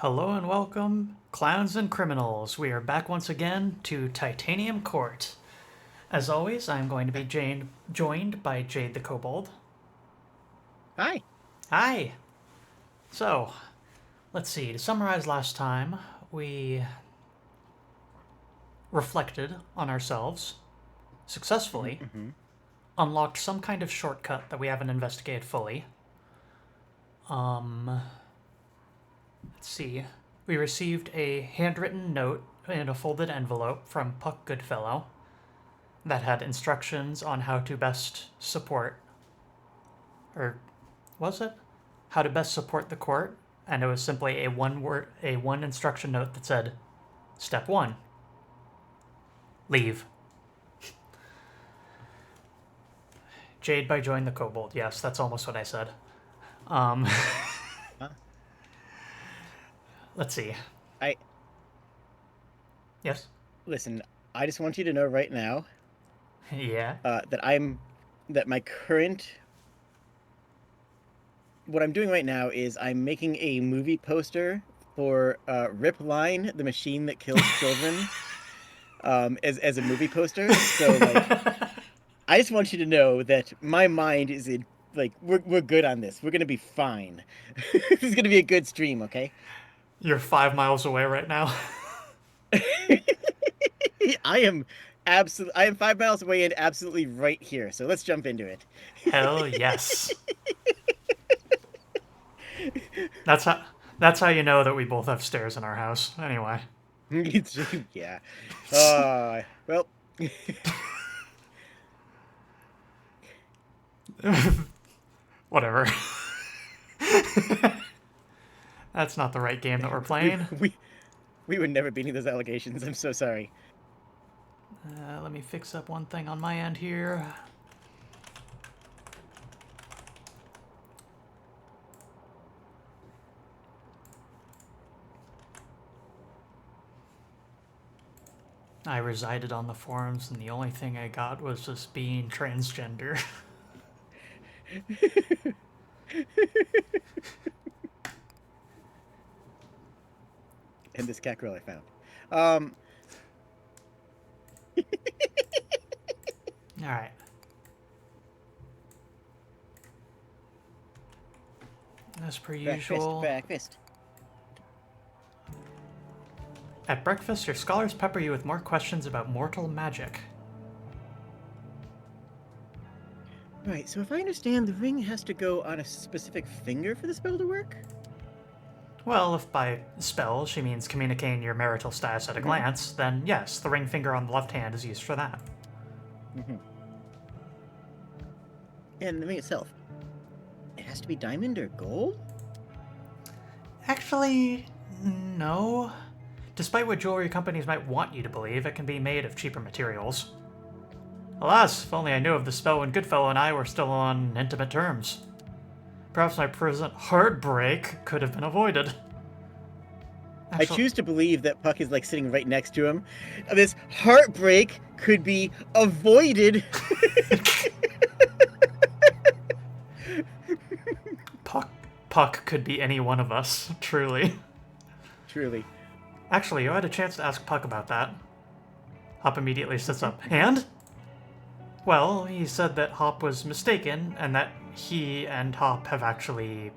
Hello and welcome, clowns and criminals. We are back once again to Titanium Court. As always, I'm going to be joined by Jade the Kobold. Hi. Hi! So, let's see. To summarize last time, we reflected on ourselves, successfully, Mm-hmm. unlocked some kind of shortcut that we haven't investigated fully. Let's see. We received a handwritten note in a folded envelope from Puck Goodfellow that had instructions on how to best support, or was it? How to best support the court, and it was simply a one instruction note that said, "Step 1, leave." Jade by join the Kobold. Yes, that's almost what I said. Um, Uh, let's see. I Yes? listen. I just want you to know right now Yeah. that my current what I'm doing right now is I'm making a movie poster for Rip Line, the machine that kills children, as a movie poster. So I just want you to know that my mind is in we're good on this. We're gonna be fine. This is gonna be a good stream, okay? You're 5 miles away right now. I am I am 5 miles away and absolutely right here. So let's jump into it. Hell yes. That's how. That's how you know that we both have stairs in our house. Anyway. Yeah. Well, Whatever. That's not the right game that we're we playing. we we would never be any of those allegations. I'm so sorry. Let me fix up one thing on my end here. I resided on the forums, and the only thing I got was just being transgender. And this cat girl I found. Um, Alright. As per breakfast, usual. breakfast. At breakfast, your scholars pepper you with more questions about mortal magic. Right. So if I understand, the ring has to go on a specific finger for the spell to work. Well, if by spell she means communicating your marital status at a Mm-hmm. glance, then yes, the ring finger on the left hand is used for that. Mm-hmm. And the ring itself, it has to be diamond or gold. Actually, no. Despite what jewelry companies might want you to believe, it can be made of cheaper materials. Alas, if only I knew of the spell when Goodfellow and I were still on intimate terms. Perhaps my present heartbreak could have been avoided. I Actually, choose to believe that Puck is like sitting right next to him. This heartbreak could be avoided. Puck, Puck could be any one of us, truly. Truly. Actually, you had a chance to ask Puck about that. Hop immediately sits Mm-hmm. up. And? Well, he said that Hop was mistaken and that he and Hop have actually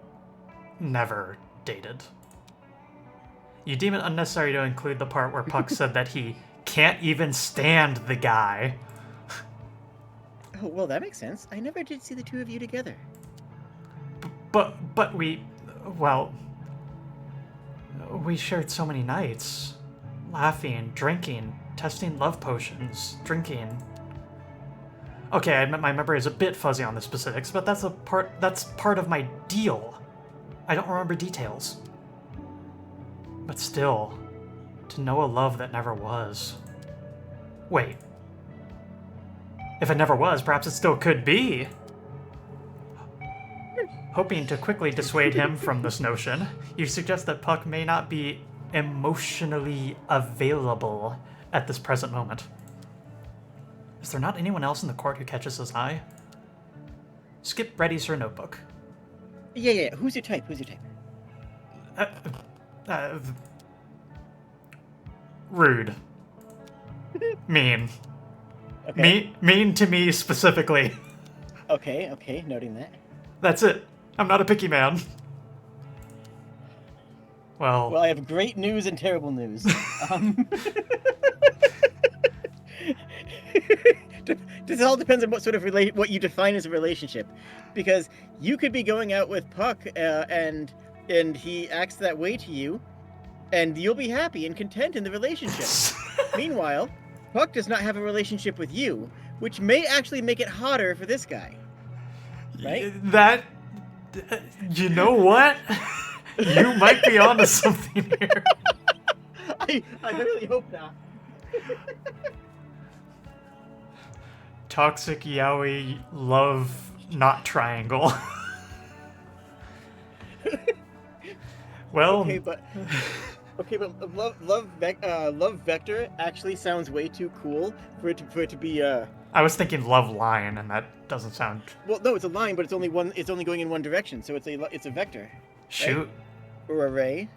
never dated. You deem it unnecessary to include the part where Puck said that he can't even stand the guy. Oh, well, that makes sense. I never did see the two of you together. But well, we shared so many nights. Laughing, drinking, testing love potions, drinking. Okay, I admit my memory is a bit fuzzy on the specifics, but that's part of my deal. I don't remember details. But still, to know a love that never was. Wait. If it never was, perhaps it still could be. Hoping to quickly dissuade him from this notion, you suggest that Puck may not be emotionally available at this present moment. Is there not anyone else in the court who catches his eye? Skip readies her notebook. Yeah. Who's your type? Who's your type? Uh, Uh, rude. Mean. Okay. Mean to me specifically. Okay, okay, noting that. That's it. I'm not a picky man. Well, Well, I have great news and terrible news. This all depends on what sort of what you define as a relationship, because you could be going out with Puck, and he acts that way to you, and you'll be happy and content in the relationship. Meanwhile, Puck does not have a relationship with you, which may actually make it hotter for this guy. Right? That. You know what? You might be onto something here. I really hope not. Toxic yaoi love not triangle. Well, Okay, but love vector actually sounds way too cool for it to be I was thinking love line, and that doesn't sound. Well, no, it's a line, but it's only one. It's only going in one direction, so it's a vector. Shoot. Right? Or array.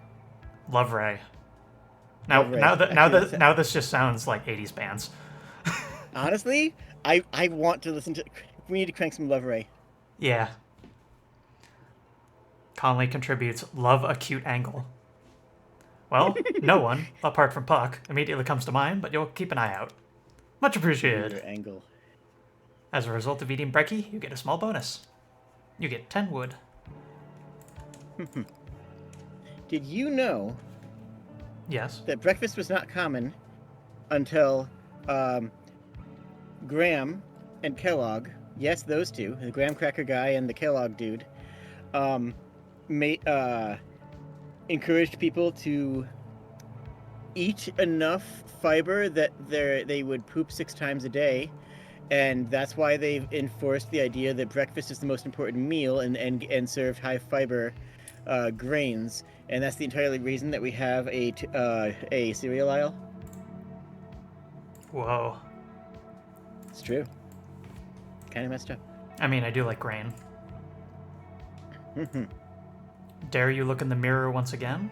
Love Ray. Now, Love Ray. now this just sounds like 80s bands. Honestly, I want to listen to. We need to crank some Love Ray. Yeah. Conley contributes love acute angle. Well, no one, apart from Puck, immediately comes to mind, but you'll keep an eye out. Much appreciated. Angle. As a result of eating brekkie, you get a small bonus. You get 10 wood. Did you know Yes. that breakfast was not common until Graham and Kellogg, yes, those two, the graham cracker guy and the Kellogg dude, encouraged people to eat enough fiber that they would poop 6 times a day, and that's why they've enforced the idea that breakfast is the most important meal and served high fiber grains, and that's the entirely reason that we have a cereal aisle. Whoa. It's true. Kind of messed up. I mean, I do like grain. Dare you look in the mirror once again?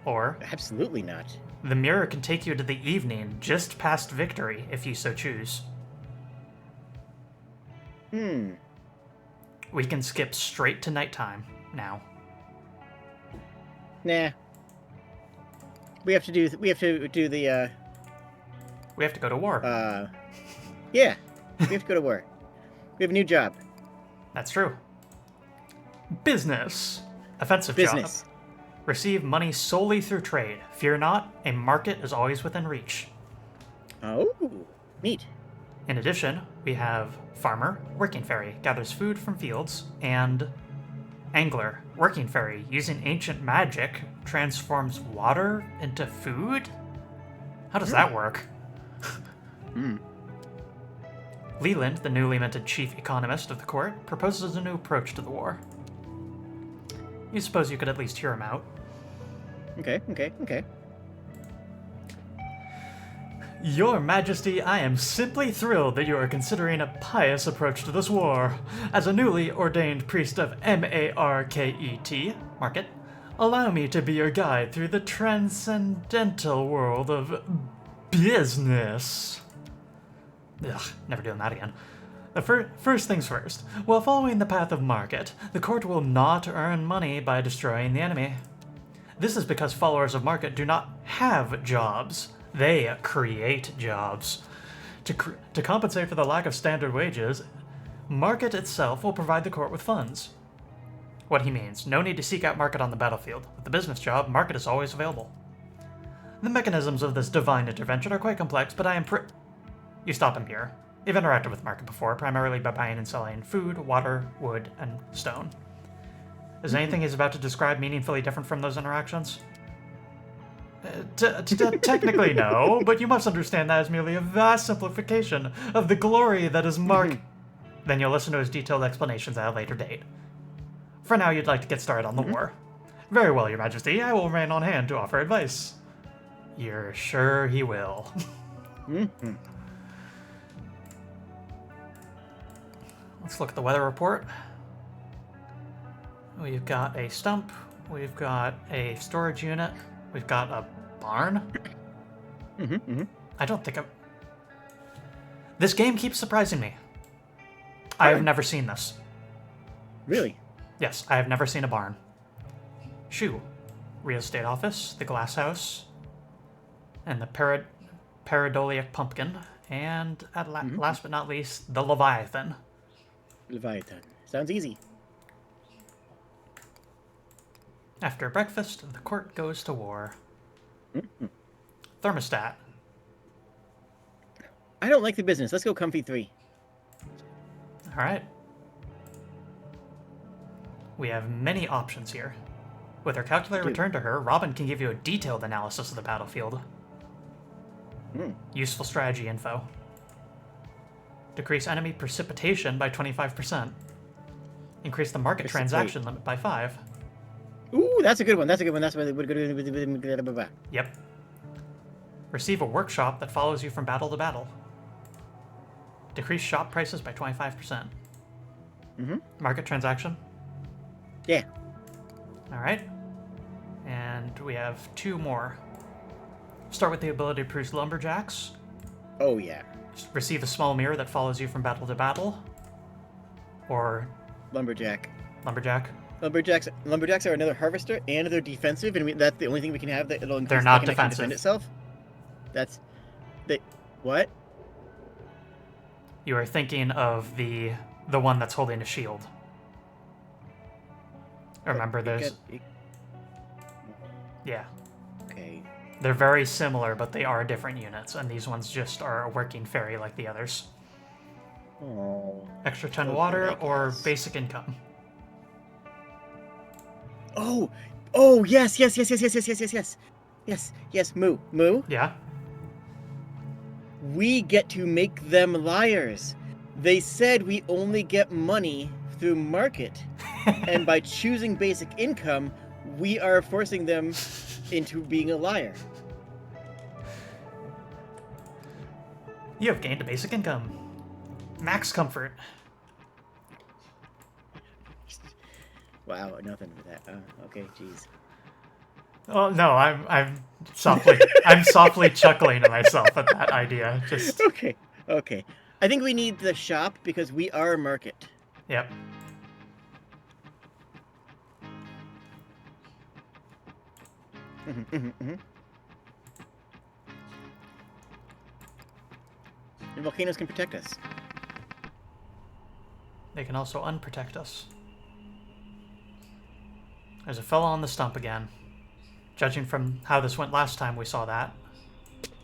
Or, Absolutely not. the mirror can take you to the evening just past victory if you so choose. We can skip straight to nighttime now. Nah. We have to do the We have to go to war. yeah. We have to go to war. We have a new job. That's true. Business. Offensive Business. job. Receive money solely through trade. Fear not, a market is always within reach. Oh, neat. In addition, we have farmer, working fairy, gathers food from fields, and angler, working fairy, using ancient magic, transforms water into food? How does that work? Leland, the newly minted chief economist of the court, proposes a new approach to the war. You suppose you could at least hear him out. Okay. Your Majesty, I am simply thrilled that you are considering a pious approach to this war. As a newly ordained priest of Market, market, allow me to be your guide through the transcendental world of business. Ugh, never doing that again. First things first, while following the path of market, the court will not earn money by destroying the enemy. This is because followers of market do not have jobs. They create jobs. To compensate for the lack of standard wages, market itself will provide the court with funds. What he means, no need to seek out market on the battlefield. With the business job, market is always available. The mechanisms of this divine intervention are quite complex, but I am You stop him here. You've interacted with market before, primarily by buying and selling food, water, wood, and stone. Is anything he's about to describe meaningfully different from those interactions? Technically no, but you must understand that is merely a vast simplification of the glory that is market. Then you'll listen to his detailed explanations at a later date. For now, you'd like to get started on the war. Very well, Your Majesty, I will remain on hand to offer advice. You're sure he will. Let's look at the weather report. We've got a stump, we've got a storage unit, We've got a barn? I don't think I've... This game keeps surprising me. I have never seen this. Really? Yes, I have never seen a barn. Shoe. Real estate office, the glass house, and the pareidolia pumpkin, and at last but not least, the Leviathan. Leviathan. Sounds easy. After breakfast, the court goes to war. Thermostat. I don't like the business. Let's go comfy 3. All right. We have many options here. With her calculator returned to her, Robin can give you a detailed analysis of the battlefield. Useful strategy info. Decrease enemy precipitation by 25%. Increase the market transaction limit by 5. Ooh, that's a good one. That's a good one. That's really good. Yep. Receive a workshop that follows you from battle to battle. Decrease shop prices by 25%. Market transaction. Yeah. All right. And we have 2 more. Start with the ability to produce lumberjacks. Oh, yeah. Receive a small mirror that follows you from battle to battle. Or... Lumberjack. Lumberjack. Lumberjacks are another harvester, and they're defensive, and that's the only thing we can have that'll increase They're not the connection to defensive. defend itself. That's... What? You are thinking of the one that's holding a shield. Remember those? Yeah. Okay. They're very similar, but they are different units, and these ones just are a working fairy like the others. Oh. Extra 10 water or basic income. Oh, yes. Yes, Moo. Yeah? We get to make them liars. They said we only get money through market. And by choosing basic income, we are forcing them into being a liar. You have gained a basic income. Max comfort. Wow, nothing with that. Okay, jeez. Oh no, I'm softly chuckling to myself at that idea. Just Okay. I think we need the shop because we are a market. Yep. And volcanoes can protect us. They can also unprotect us. There's a fella on the stump again. Judging from how this went last time we saw that.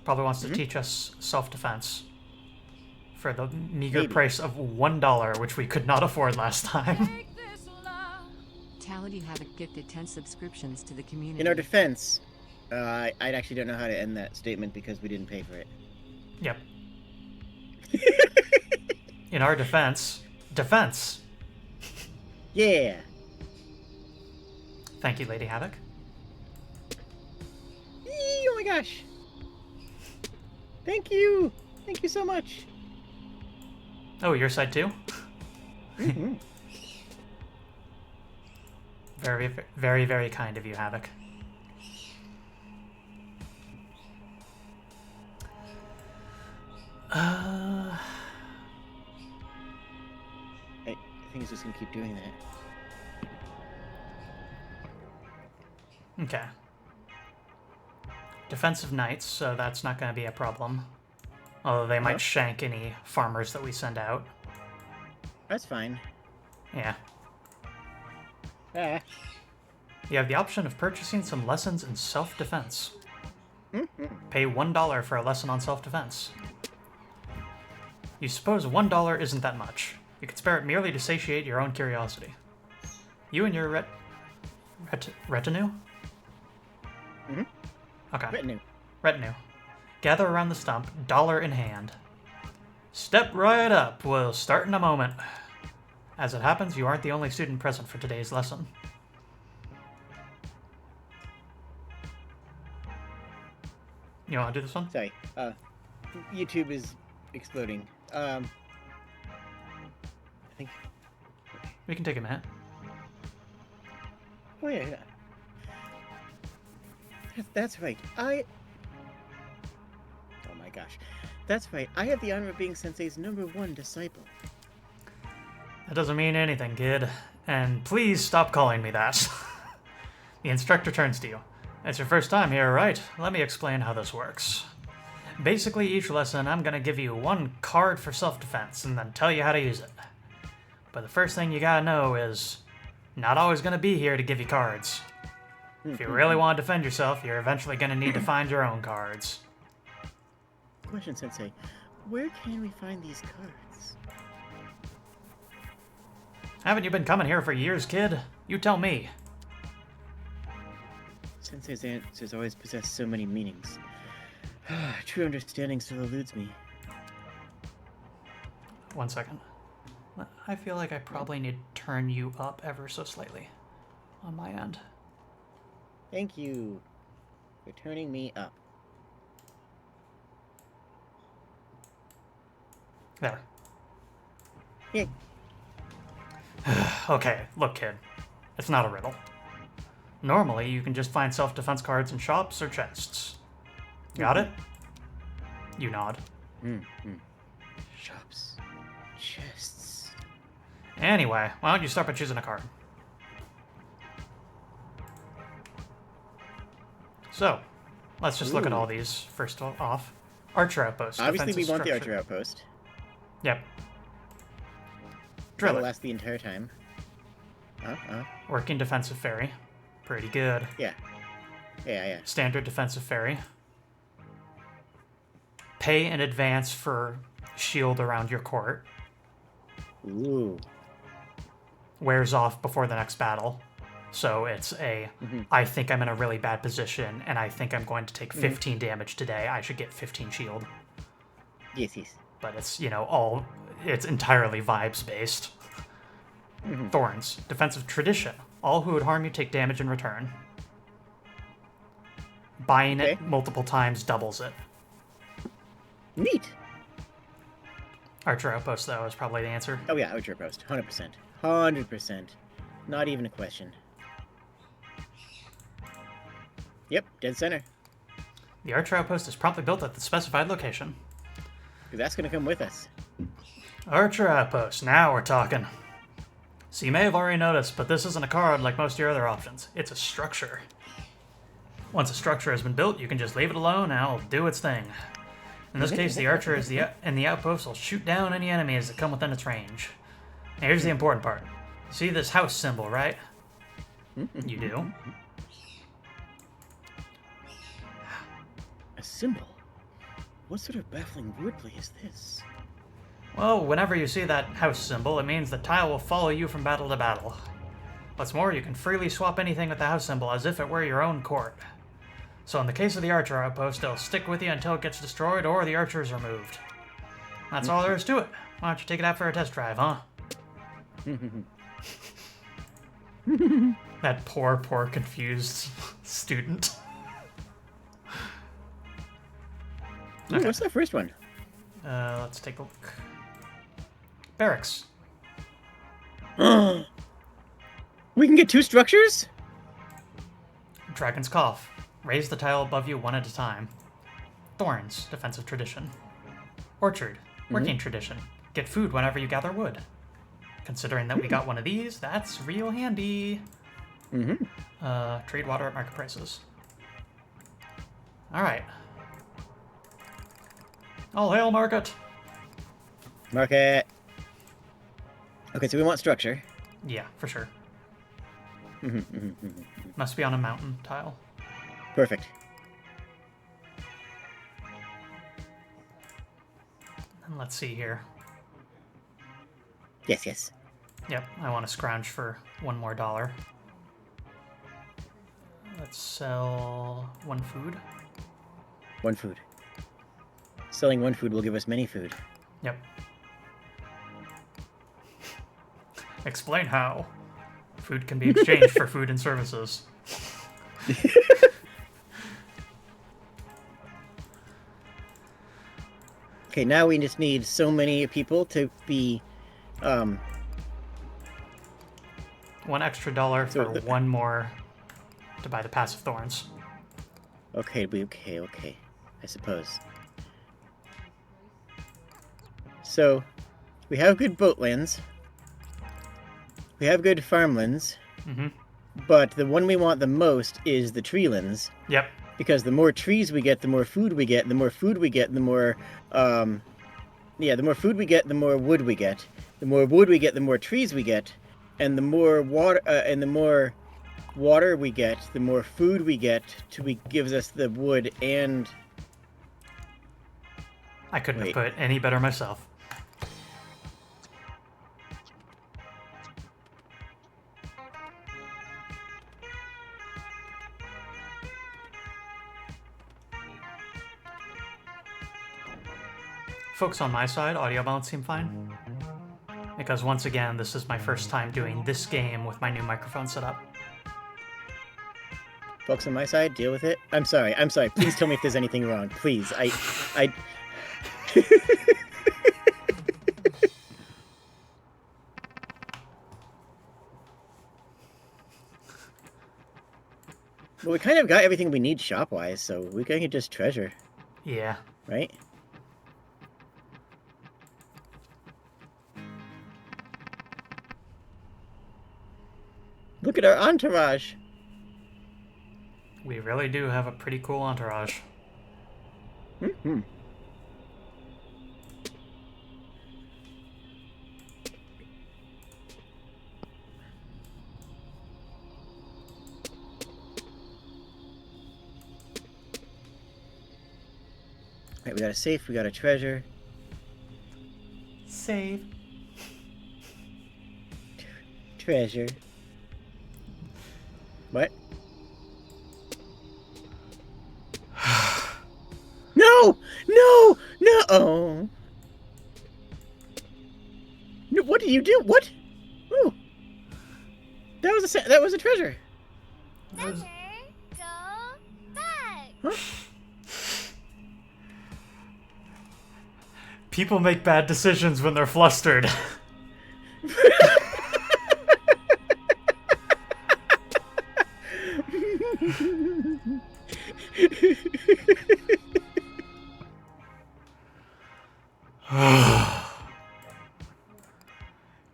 Probably wants to teach us self-defense. For the meager price of $1, which we could not afford last time. Tality Havoc gifted 10 subscriptions to the community. In our defense, I actually don't know how to end that statement because we didn't pay for it. Yep. In our defense. Yeah. Thank you, Lady Havoc. Oh my gosh. Thank you. Thank you so much. Oh, your side too? Very, very, very kind of you, Havoc. I think it's just gonna keep doing that. Okay. Defensive knights, so that's not going to be a problem. Although they might shank any farmers that we send out. That's fine. Yeah. Ah. You have the option of purchasing some lessons in self-defense. Pay $1 for a lesson on self-defense. You suppose $1 isn't that much. You could spare it merely to satiate your own curiosity. You and your retinue? Okay. Retinue. Gather around the stump, dollar in hand. Step right up. We'll start in a moment. As it happens, you aren't the only student present for today's lesson. You want to do this one? Sorry. YouTube is exploding. I think... We can take a minute. Oh, yeah. That's right. Oh my gosh. That's right. I have the honor of being Sensei's #1 disciple. That doesn't mean anything, kid. And please stop calling me that. The instructor turns to you. It's your first time here, right? Let me explain how this works. Basically, each lesson, I'm going to give you one card for self-defense and then tell you how to use it. But the first thing you gotta know is, not always going to be here to give you cards. If you really want to defend yourself, you're eventually going to need to find your own cards. Question, Sensei. Where can we find these cards? Haven't you been coming here for years, kid? You tell me. Sensei's answers always possess so many meanings. True understanding still eludes me. 1 second. I feel like I probably need to turn you up ever so slightly on my end. Thank you for turning me up. There. Yay. Okay, look, kid. It's not a riddle. Normally, you can just find self-defense cards in shops or chests. Got it? You nod. Shops. Chests. Anyway, why don't you start by choosing a card? So, let's just look at all these first off. Archer Outpost. Obviously, we defensive want the structure. Archer Outpost. Yep. That'll Driller. last the entire time. Working defensive ferry. Pretty good. Yeah. Yeah. Standard defensive ferry. Pay in advance for shield around your court. Ooh. Wears off before the next battle. So it's I think I'm in a really bad position, and I think I'm going to take 15 damage today. I should get 15 shield. Yes. But it's, it's entirely vibes based. Thorns. Defensive tradition. All who would harm you take damage in return. Buying it multiple times doubles it. Neat. Archer Outpost, though, is probably the answer. Oh yeah, Archer Outpost. 100%. 100%. Not even a question. Yep, dead center. The Archer Outpost is promptly built at the specified location. Because that's going to come with us. Archer Outpost, now we're talking. So you may have already noticed, but this isn't a card like most of your other options. It's a structure. Once a structure has been built, you can just leave it alone and it'll do its thing. In this case, the Archer and the Outpost will shoot down any enemies that come within its range. Now, here's the important part. You see this house symbol, right? You do. A symbol? What sort of baffling wordplay is this? Well, whenever you see that house symbol, it means the tile will follow you from battle to battle. What's more, you can freely swap anything with the house symbol as if it were your own court. So in the case of the Archer Outpost, it'll stick with you until it gets destroyed or the Archer is removed. That's all there is to it. Why don't you take it out for a test drive, huh? That poor, confused student. Ooh, what's that first one? Let's take a look. Barracks. We can get 2 structures? Dragon's Cough. Raise the tile above you one at a time. Thorns. Defensive tradition. Orchard. Working tradition. Get food whenever you gather wood. Considering that we got one of these, that's real handy. Trade water at market prices. Alright. All hail, market! Market. Okay, so we want structure. Yeah, for sure. Must be on a mountain tile. Perfect. And let's see here. Yes. Yep, I want to scrounge for $1 more. Let's sell 1 food. 1 food. Selling 1 food will give us many food. Yep. Explain how. Food can be exchanged for food and services. Okay, now we just need so many people to be, $1 extra for So 1 more to buy the passive thorns. Okay, okay. I suppose. So, we have good boatlands. We have good farmlands. Mm-hmm. But the one we want the most is the treelands. Yep. Because the more trees we get, the more food we get. The more food we get, the more... the more food we get, the more wood we get. The more wood we get, the more trees we get. And the more water... and the more water we get, the more food we get, gives us the wood and... I couldn't have put it any better myself. Folks on my side, audio balance seem fine. Because once again, this is my first time doing this game with my new microphone setup. Folks on my side, deal with it. I'm sorry. Please tell me if there's anything wrong. Please. I... Well, we kind of got everything we need shop-wise, so we can just treasure. Yeah. Right? Look at our entourage! We really do have a pretty cool entourage. Mm-hmm. Alright, we got a safe, we got a treasure. Save. Treasure. What? No! No! No! Oh. No, what did you do? What? Ooh. That was a treasure. Never go back. Huh? People make bad decisions when they're flustered.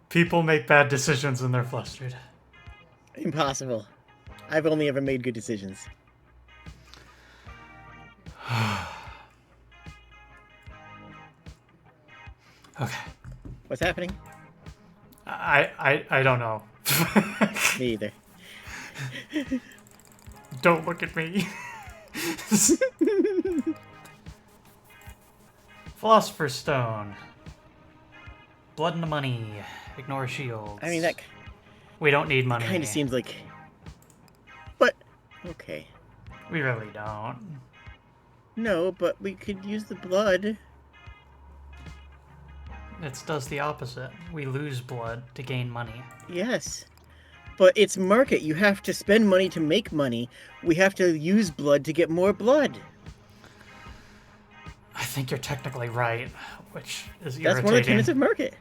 People make bad decisions when they're flustered. Impossible. I've only ever made good decisions. Okay. What's happening? I don't know. Me either. Don't look at me. Philosopher's Stone. Blood and the money. Ignore shields. I mean, that We don't need money. kind of seems like... But, okay. We really don't. No, but we could use the blood. It does the opposite. We lose blood to gain money. Yes. But it's market. You have to spend money to make money. We have to use blood to get more blood. I think you're technically right, which is That's irritating. one of the tenets of market.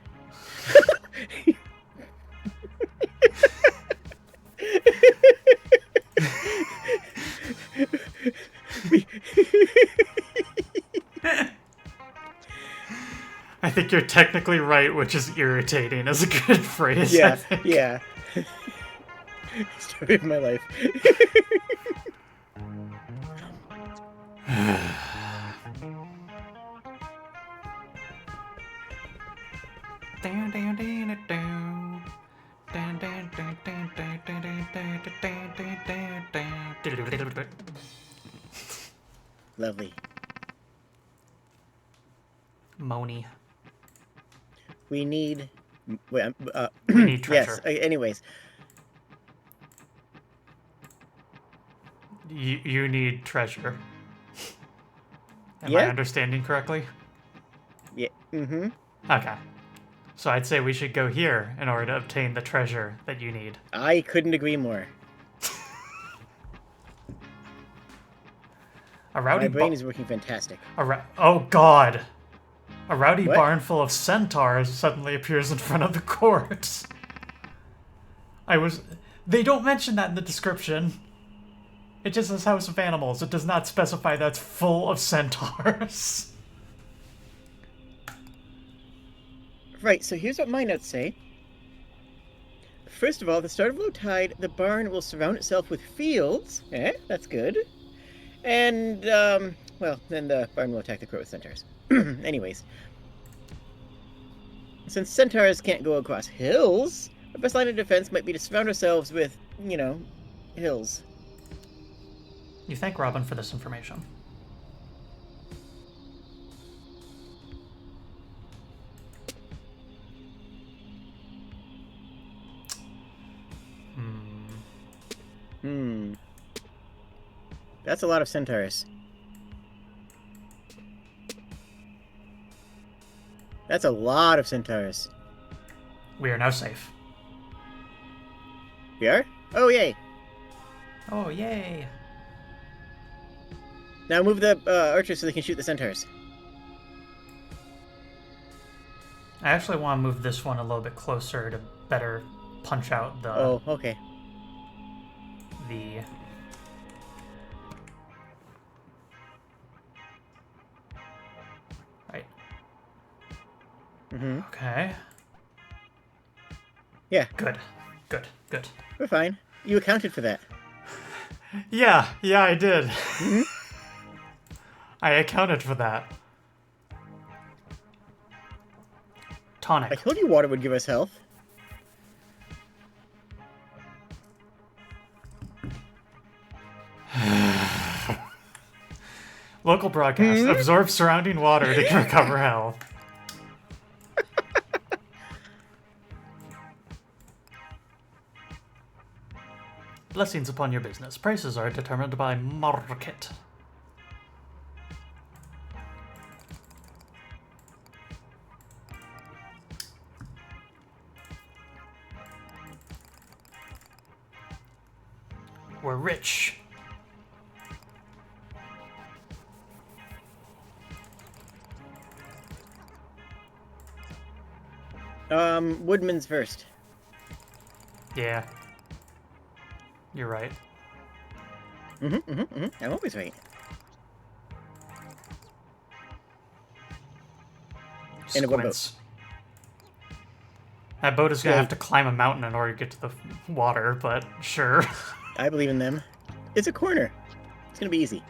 I think you're technically right, which is irritating is a good phrase. I Yeah, think. yeah. Story of my life. Lovely. Moni. We need... Wait, We need treasure. yes, anyways. You need treasure. Am I Yeah. understanding correctly? Yeah, mm-hmm. Okay. So I'd say we should go here in order to obtain the treasure that you need. I couldn't agree more. A rowdy My brain is working fantastic. Oh god! A rowdy What? barn full of centaurs suddenly appears in front of the court. They don't mention that in the description. It just says House of Animals. It does not specify that's full of centaurs. Right, so here's what my notes say. First of all, at the start of low tide, the barn will surround itself with fields. That's good. And, well, then the barn will attack the crow with centaurs. Anyways. Since centaurs can't go across hills, our best line of defense might be to surround ourselves with, hills. You thank Robin for this information. That's a lot of centaurs. That's a lot of centaurs. We are now safe. We are? Oh, yay. Oh, yay. Now move the archers so they can shoot the centaurs. I actually want to move this one a little bit closer to better punch out the... Oh, okay. The... Right. Mm-hmm. Okay. Yeah, Good. Good. Good. we're fine. You accounted for that. Yeah, I did. I accounted for that. Tonic. I told you water would give us health. Local broadcast. Absorb surrounding water to recover health. Blessings upon your business. Prices are determined by market. We're rich. Woodman's first. Yeah. You're right. I'm always right. In a boat. Squints. That boat is gonna Yeah. have to climb a mountain in order to get to the water, but sure. I believe in them. It's a corner. It's gonna be easy.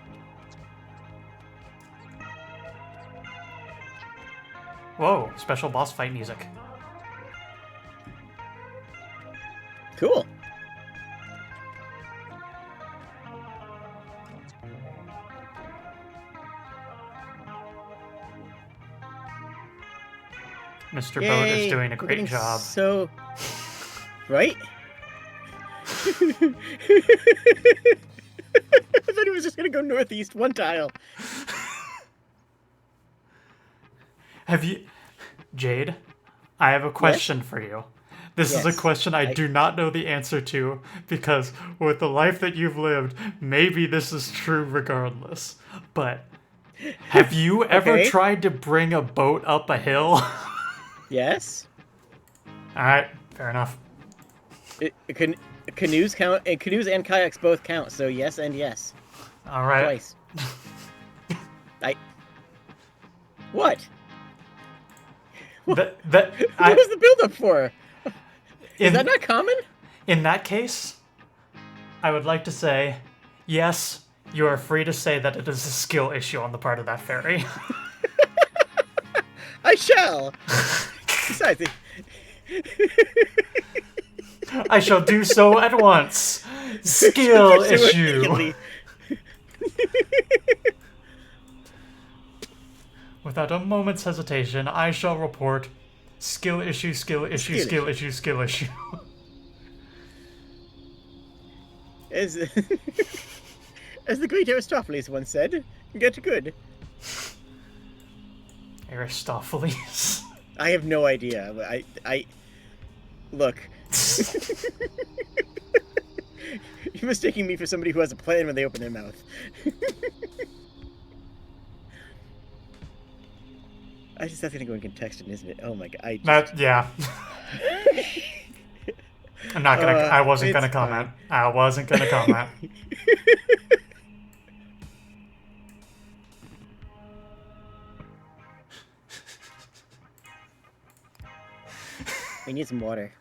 Whoa, special boss fight music. Cool. Mr. Yay, Boat is doing a we're great getting job. So, right? I thought he was just gonna go northeast one tile. Have you... Jade, I have a question for you. This is a Yes, question I do not know the answer to, because with the life that you've lived, maybe this is true regardless. But have you ever Okay. tried to bring a boat up a hill? Yes. Alright, fair enough. Canoes count. Canoes and kayaks both count. So yes and yes. Alright. Twice. What? What was the build-up for? Is that not common? In that case, I would like to say, yes, you are free to say that it is a skill issue on the part of that fairy. I shall. Besides, I shall do so at once. Skill pursue it issue. immediately. Without a moment's hesitation, I shall report skill issue, skill issue, skill issue, skill issue. As the great Aristophanes once said, get good. Aristophanes. I have no idea. Look. You're mistaking me for somebody who has a plan when they open their mouth. That's gonna go in contextion, isn't it? Oh my god. Yeah. I'm not gonna. I wasn't it's gonna comment. fine. I wasn't gonna comment. We need some water.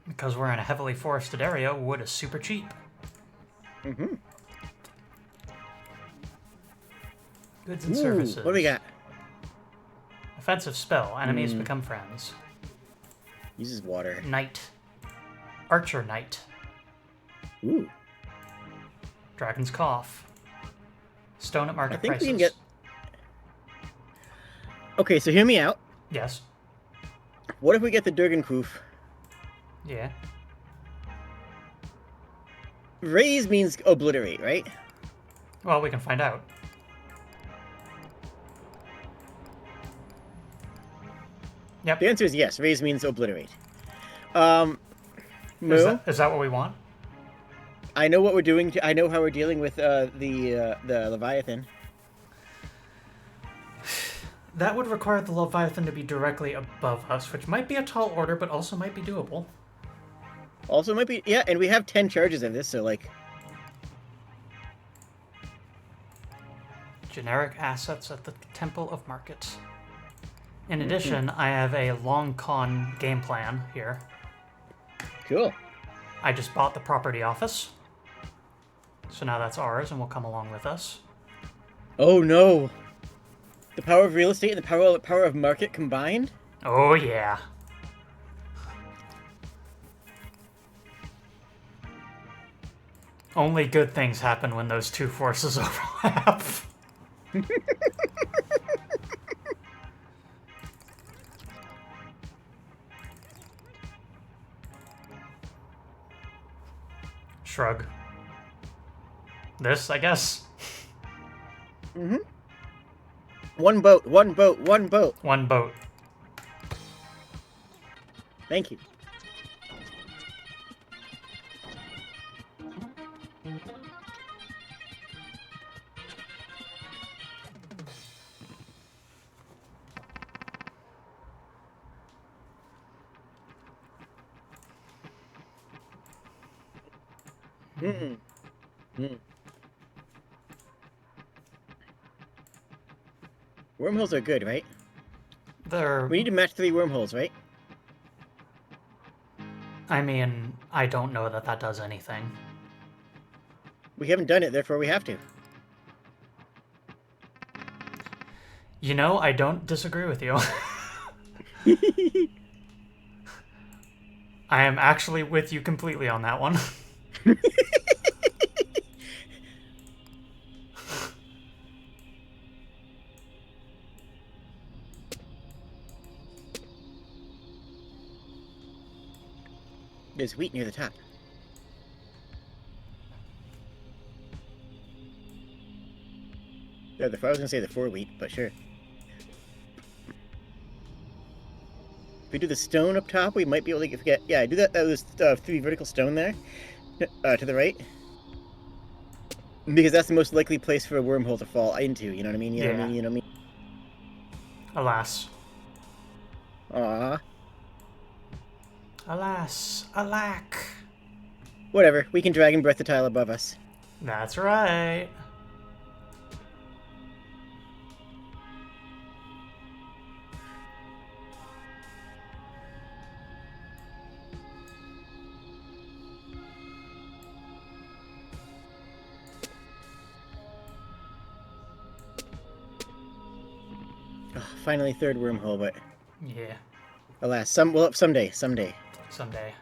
Because we're in a heavily forested area, wood is super cheap. Mm-hmm. Goods and services. What do we got? Offensive spell. Enemies become friends. Uses water. Knight. Archer Knight. Ooh. Dragon's Cough. Stone at market I think prices. we can get... Okay, so hear me out. Yes. What if we get the Durgankoof? Yeah. Raise means obliterate, right? Well, we can find out. Yep. The answer is yes. Raise means obliterate. Moo, Is that what we want? I know what we're doing. I know how we're dealing with the Leviathan. That would require the Leviathan to be directly above us, which might be a tall order, but also might be doable. Also might be... Yeah, and we have 10 charges of this, so like... Generic assets at the Temple of Market. In addition, I have a long con game plan here. Cool. I just bought the property office. So now that's ours and will come along with us. Oh no! The power of real estate and the power of market combined? Oh yeah. Only good things happen when those two forces overlap. Shrug. This, I guess. Mm-hmm. One boat, one boat, one boat. One boat. Thank you. Mm-mm. Mm. Wormholes are good, right? We need to match 3 wormholes, right? I mean, I don't know that that does anything. We haven't done it, therefore we have to. You know, I don't disagree with you. I am actually with you completely on that one. There's wheat near the top. Yeah, I was gonna say the 4 wheat, but sure. If we do the stone up top, we might be able to get... Yeah, do that. There's 3 vertical stone there, to the right. Because that's the most likely place for a wormhole to fall into, you know what I mean? You know what I mean? You know what I mean? Alas. Aww. Alas. Alack. Whatever, we can dragon breath the tile above us. That's right. Oh, finally 3rd wormhole, but... Yeah. Alas, someday. Someday.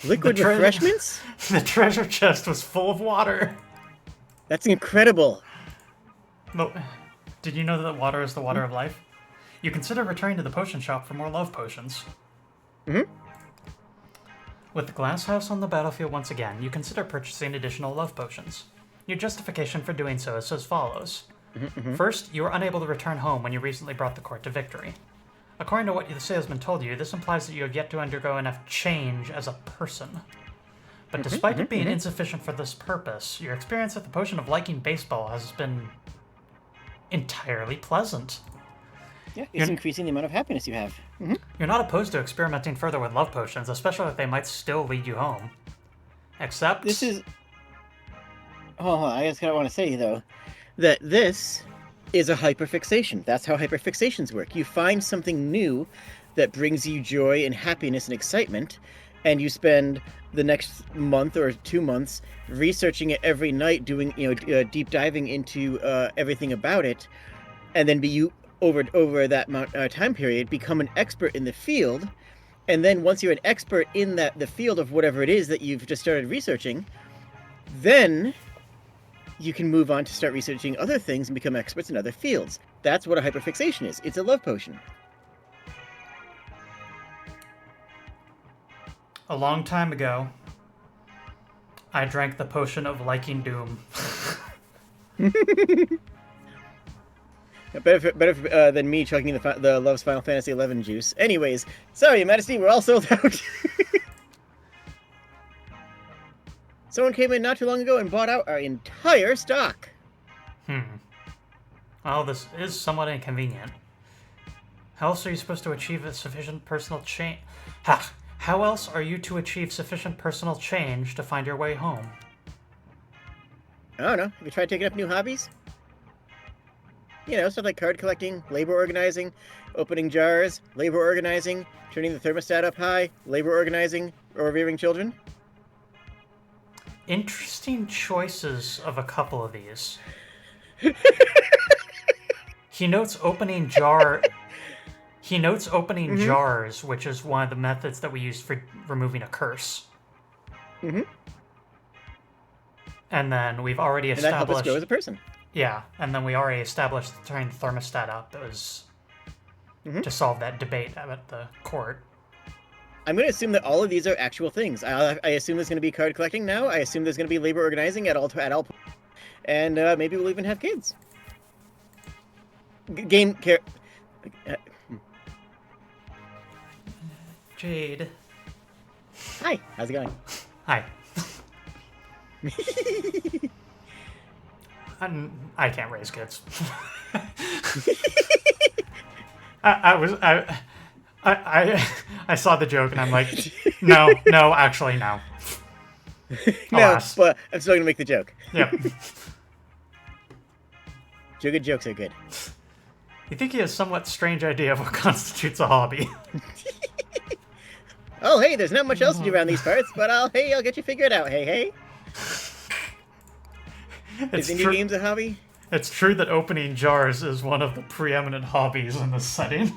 Liquid refreshments? The treasure chest was full of water. That's incredible. But did you know that water is the water of life? You consider returning to the potion shop for more love potions. Mm-hmm. With the glass house on the battlefield once again, you consider purchasing additional love potions. Your justification for doing so is as follows. First, you were unable to return home when you recently brought the court to victory. According to what the salesman told you, this implies that you have yet to undergo enough change as a person. But despite it being insufficient for this purpose, your experience with the potion of liking baseball has been entirely pleasant. Yeah, it's increasing the amount of happiness you have. You're not opposed to experimenting further with love potions, especially if they might still lead you home. Except... This is... Oh, I just want to say, though, that this is a hyperfixation. That's how hyperfixations work. You find something new that brings you joy and happiness and excitement, and you spend the next month or 2 months researching it every night, doing deep diving into everything about it, and then over that time period become an expert in the field. And then once you're an expert in the field of whatever it is that you've just started researching, then you can move on to start researching other things and become experts in other fields. That's what a hyperfixation is. It's a love potion. A long time ago, I drank the potion of liking doom. Better than me chugging the Love's Final Fantasy XI juice. Anyways, sorry, Your Majesty, we're all sold out. Someone came in not too long ago and bought out our entire stock. Well, this is somewhat inconvenient. How else are you supposed to achieve a sufficient personal change? How else are you to achieve sufficient personal change to find your way home? I don't know. Have you tried taking up new hobbies? You know, stuff like card collecting, labor organizing, opening jars, labor organizing, turning the thermostat up high, labor organizing, or rearing children. Interesting choices of a couple of these. He notes opening jars, which is one of the methods that we use for removing a curse. And then we've already established... And that helps us grow as a person. Yeah, and then we already established turning the thermostat up. That was to solve that debate at the court. I'm going to assume that all of these are actual things. I assume there's going to be card collecting now. I assume there's going to be labor organizing at all and maybe we'll even have kids. Jade. Hi, how's it going? Hi. I can't raise kids. I saw the joke and I'm like, no, actually, no. No, but I'm still gonna make the joke. Yep. Good jokes are good. You think he has a somewhat strange idea of what constitutes a hobby? Oh, hey, there's not much else to do around these parts, but I'll get you figured out. Hey. Is indie games a hobby? It's true that opening jars is one of the preeminent hobbies in this setting.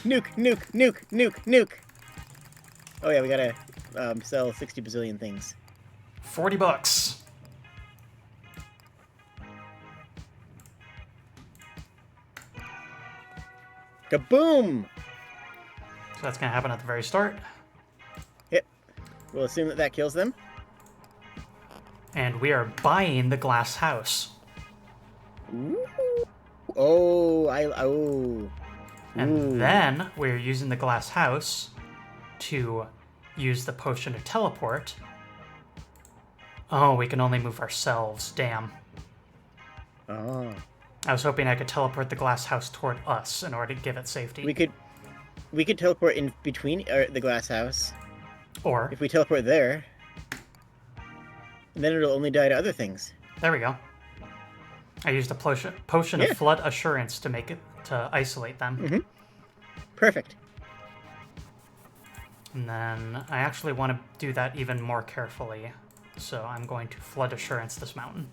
Nuke. Oh yeah, we gotta sell 60 bazillion things. $40. Kaboom! So that's gonna happen at the very start. Yep. We'll assume that kills them. And we are buying the glass house. Ooh. Oh. And then we're using the glass house to use the potion to teleport. Oh, we can only move ourselves. Damn. Oh. I was hoping I could teleport the glass house toward us in order to give it safety. We could teleport in between the glass house. Or if we teleport there, then it'll only die to other things. There we go. I used a potion of flood assurance to isolate them. Perfect. And then I actually want to do that even more carefully. So I'm going to flood assurance this mountain.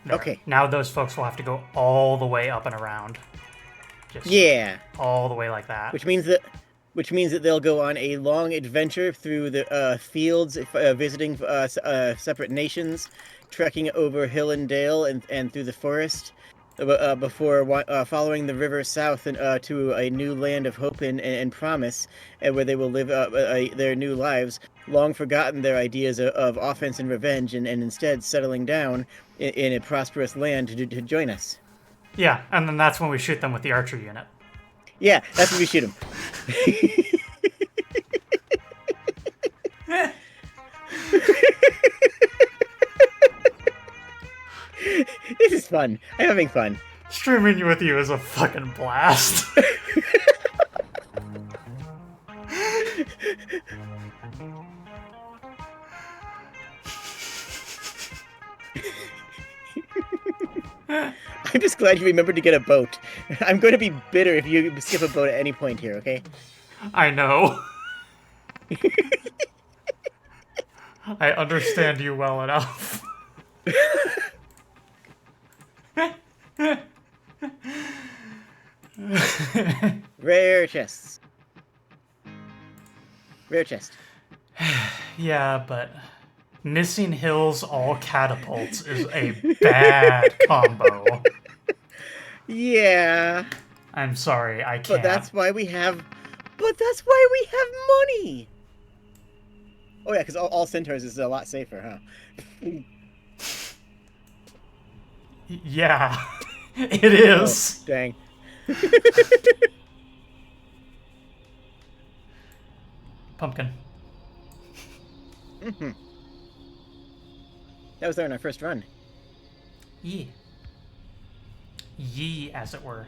There. Okay. Now those folks will have to go all the way up and around. Just all the way like that. Which means that they'll go on a long adventure through the fields, visiting separate nations, trekking over hill and dale and through the forest, before following the river south and to a new land of hope and promise, where they will live their new lives, long forgotten their ideas of offense and revenge, and instead settling down in a prosperous land to join us. Yeah, and then that's when we shoot them with the archer unit. Yeah, that's when we shoot them. This is fun. I'm having fun. Streaming with you is a fucking blast. I'm just glad you remembered to get a boat. I'm going to be bitter if you skip a boat at any point here, okay? I know. I understand you well enough. Rare chests. Rare chest. Yeah, but missing hills all catapults is a bad combo. Yeah. I'm sorry, I can't. But that's why we have... But that's why we have money! Oh yeah, because all centaurs is a lot safer, huh? Yeah, it is. Oh, dang. Pumpkin. Mm-hmm. That was there in our first run. Yee. Yee, as it were.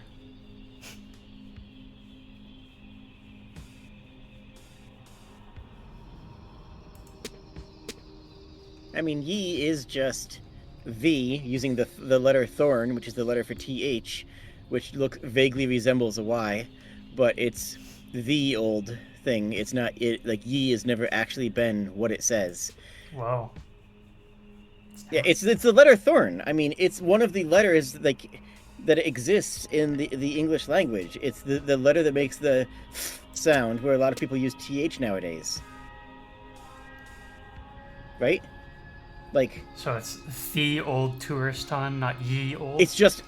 I mean, ye is just V, using the letter thorn, which is the letter for TH, which vaguely resembles a Y, but it's the old thing. It's not it. Like ye has never actually been what it says. Whoa. Yeah, it's the letter thorn. I mean, it's one of the letters like that exists in the English language. It's the letter that makes the sound, where a lot of people use TH nowadays. Right? Like, So it's the old touriston, not ye old? it's just,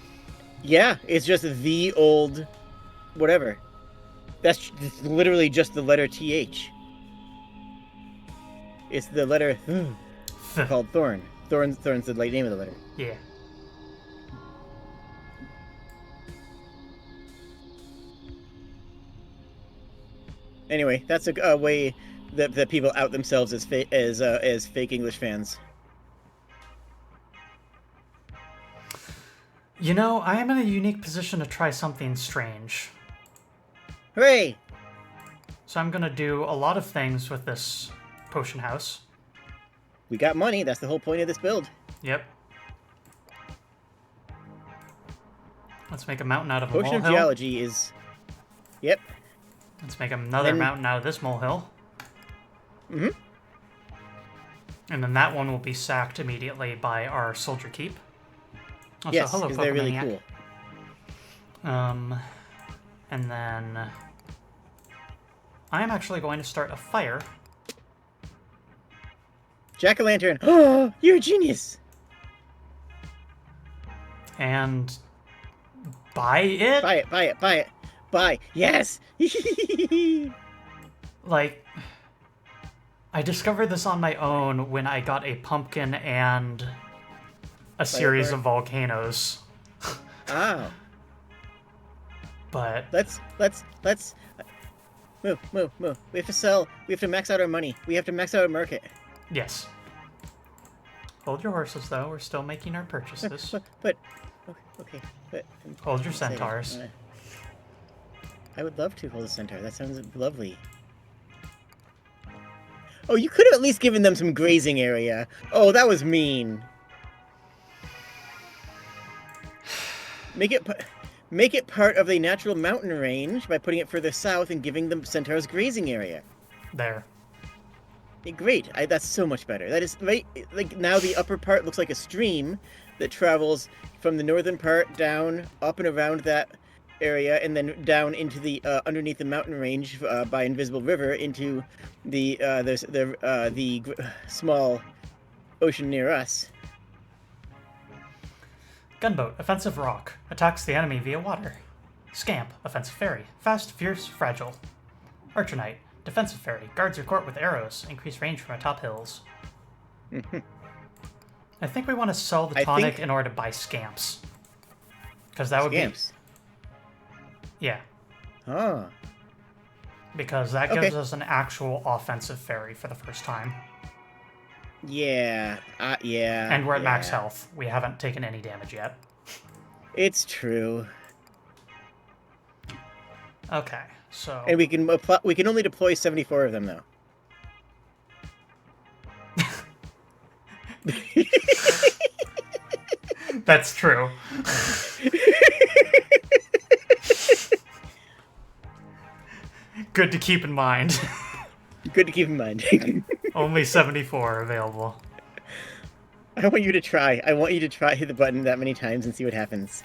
yeah, it's just the old, whatever. That's literally just the letter TH. It's the letter called thorn. Thorn's the like name of the letter. Yeah. Anyway, that's a way that people out themselves as fake English fans. You know, I am in a unique position to try something strange. Hooray! So I'm gonna do a lot of things with this potion house. We got money. That's the whole point of this build. Yep. Let's make a mountain out of a Potion of molehill. geology is. Yep. Let's make another Then- mountain out of this molehill. Mm-hmm. And then that one will be sacked immediately by our soldier keep. Also, Yes, hello, because they're really Pokemaniac. cool. And then I am actually going to start a fire. Jack-o'-lantern. Oh, you're a genius. And buy it? Buy it. Buy it. Buy it. Buy. Yes. Like, I discovered this on my own when I got a pumpkin and a series of volcanoes. Oh. But Let's move. We have to sell. We have to max out our money. We have to max out our market. yes. Hold your horses, though. We're still making our purchases. But okay. But Hold your I'm saying, centaurs. I would love to hold a centaur. That sounds lovely. Oh, you could have at least given them some grazing area. Oh, that was mean. Make it part of the natural mountain range by putting it further south and giving them centaurs grazing area. There. Great. That's so much better. That is right. Like now, the upper part looks like a stream that travels from the northern part down, up and around that area, and then down into the underneath the mountain range by Invisible River into the small ocean near us. Gunboat, offensive rock. Attacks the enemy via water. Scamp, offensive fairy. Fast, fierce, fragile. Archer Knight, defensive fairy. Guards your court with arrows. Increase range from atop hills. I think we want to sell the tonic in order to buy scamps. Because that would Scamps. be... Yeah. Oh. Because that gives us an actual offensive fairy for the first time. Yeah. Yeah. And we're at max yeah. health. We haven't taken any damage yet. It's true. Okay, so... And we can only deploy 74 of them, though. That's true. Good to keep in mind. Good to keep in mind. Only 74 available. I want you to try. I want you to try hit the button that many times and see what happens.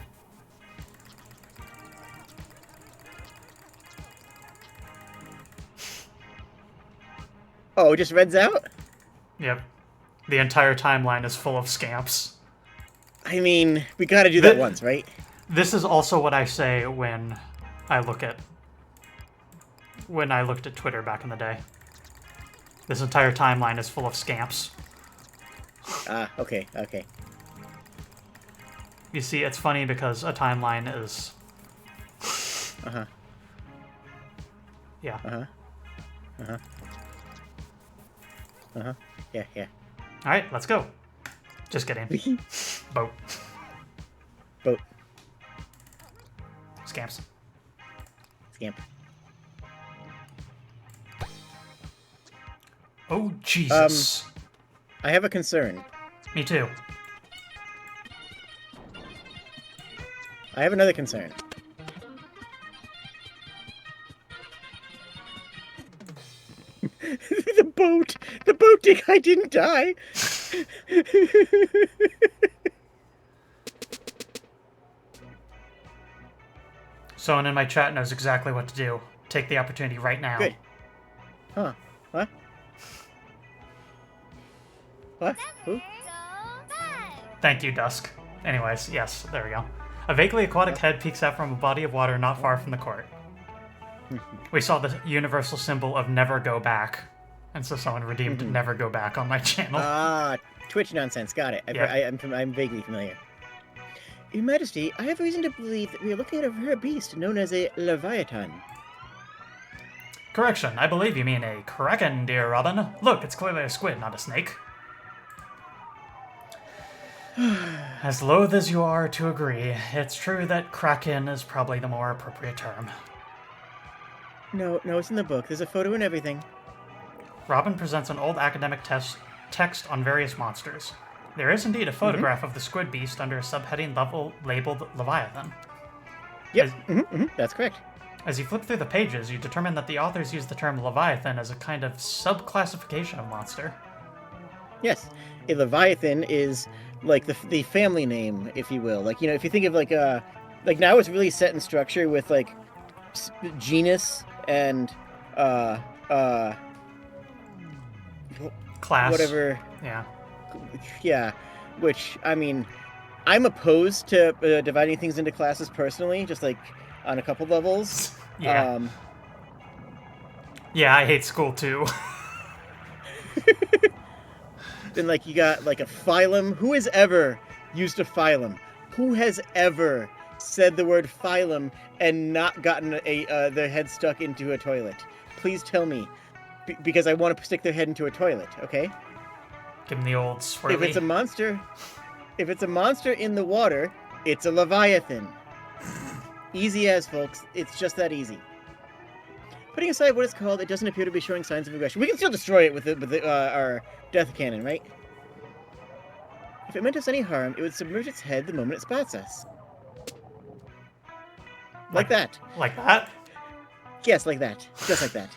Oh, it just reds out? Yep. The entire timeline is full of scamps. I mean, we gotta do that once, right? This is also what I say when I look at... when I looked at Twitter back in the day. This entire timeline is full of scamps. Ah, okay, okay. You see, it's funny because a timeline is... Uh-huh. Yeah. Uh-huh. Uh-huh. Uh-huh. Yeah, yeah. Alright, let's go. Just kidding. Boat. Boat. Scamps. Scamp. Oh, Jesus. I have a concern. Me too. I have another concern. The boat! The boat dig! I didn't die! Someone in my chat knows exactly what to do. Take the opportunity right now. Good. Huh. What? What? Who? Go back. Thank you, Dusk. Anyways, yes, there we go. A vaguely aquatic head peeks out from a body of water not far from the court. We saw the universal symbol of never go back. And so someone redeemed never go back on my channel. Ah, Twitch nonsense. Got it. Yeah. I'm vaguely familiar. Your Majesty, I have reason to believe that we are looking at a rare beast known as a Leviathan. Correction, I believe you mean a kraken, dear Robin. Look, it's clearly a squid, not a snake. As loath as you are to agree, it's true that kraken is probably the more appropriate term. No, it's in the book. There's a photo and everything. Robin presents an old academic text on various monsters. There is indeed a photograph of the squid beast under a subheading labeled Leviathan. Yep, that's correct. As you flip through the pages, you determine that the authors use the term Leviathan as a kind of subclassification of monster. Yes, a Leviathan is like the family name, if you will. Like, you know, if you think of like now it's really set in structure with like genus and Class. whatever. Yeah. Yeah, which, I mean, I'm opposed to dividing things into classes personally, just like on a couple levels. Yeah. Yeah, I hate school too. Then, like, you got like a phylum. Who has ever used a phylum? Who has ever said the word phylum and not gotten their head stuck into a toilet? Please tell me, because I want to stick their head into a toilet. Okay. Give him the old swirly. If it's a monster in the water, it's a Leviathan. Easy as, folks. It's just that easy. Putting aside what it's called, it doesn't appear to be showing signs of aggression. We can still destroy it with our death cannon, right? If it meant us any harm, it would submerge its head the moment it spots us. Like that. Like that? Yes, like that. Just like that.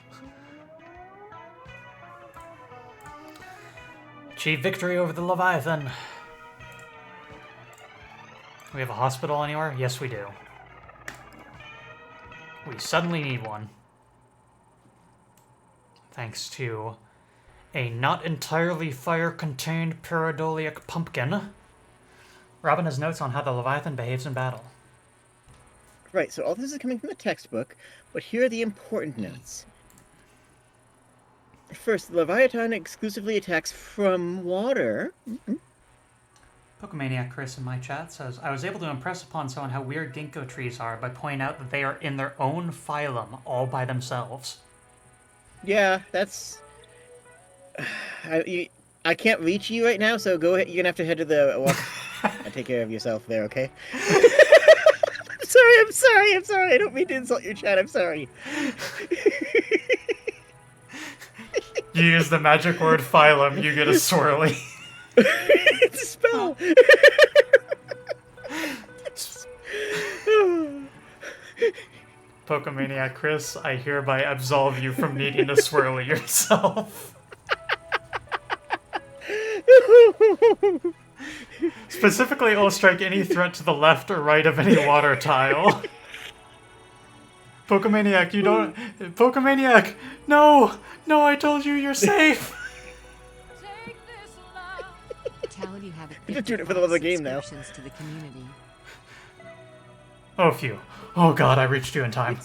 Achieve victory over the Leviathan. We have a hospital anywhere? Yes, we do. We suddenly need one. Thanks to a not entirely fire-contained pareidolia pumpkin. Robin has notes on how the Leviathan behaves in battle. Right, so all this is coming from the textbook, but here are the important notes. First, the Leviathan exclusively attacks from water. Pokemaniac Chris in my chat says, I was able to impress upon someone how weird ginkgo trees are by pointing out that they are in their own phylum all by themselves. Yeah, that's... I can't reach you right now, so go ahead. You're gonna have to head to the walk and take care of yourself there, okay? I'm sorry. I don't mean to insult your chat. I'm sorry. You use the magic word phylum, you get a swirly. It's a spell. Pokemaniac Chris, I hereby absolve you from needing to swirly yourself. Specifically, it will strike any threat to the left or right of any water tile. Pokemaniac, you don't... Pokemaniac! No! No, I told you you're safe! Vitality Havoc You're just doing it for the love of the game now. subscriptions to the community. Oh, phew. Oh god, I reached you in time.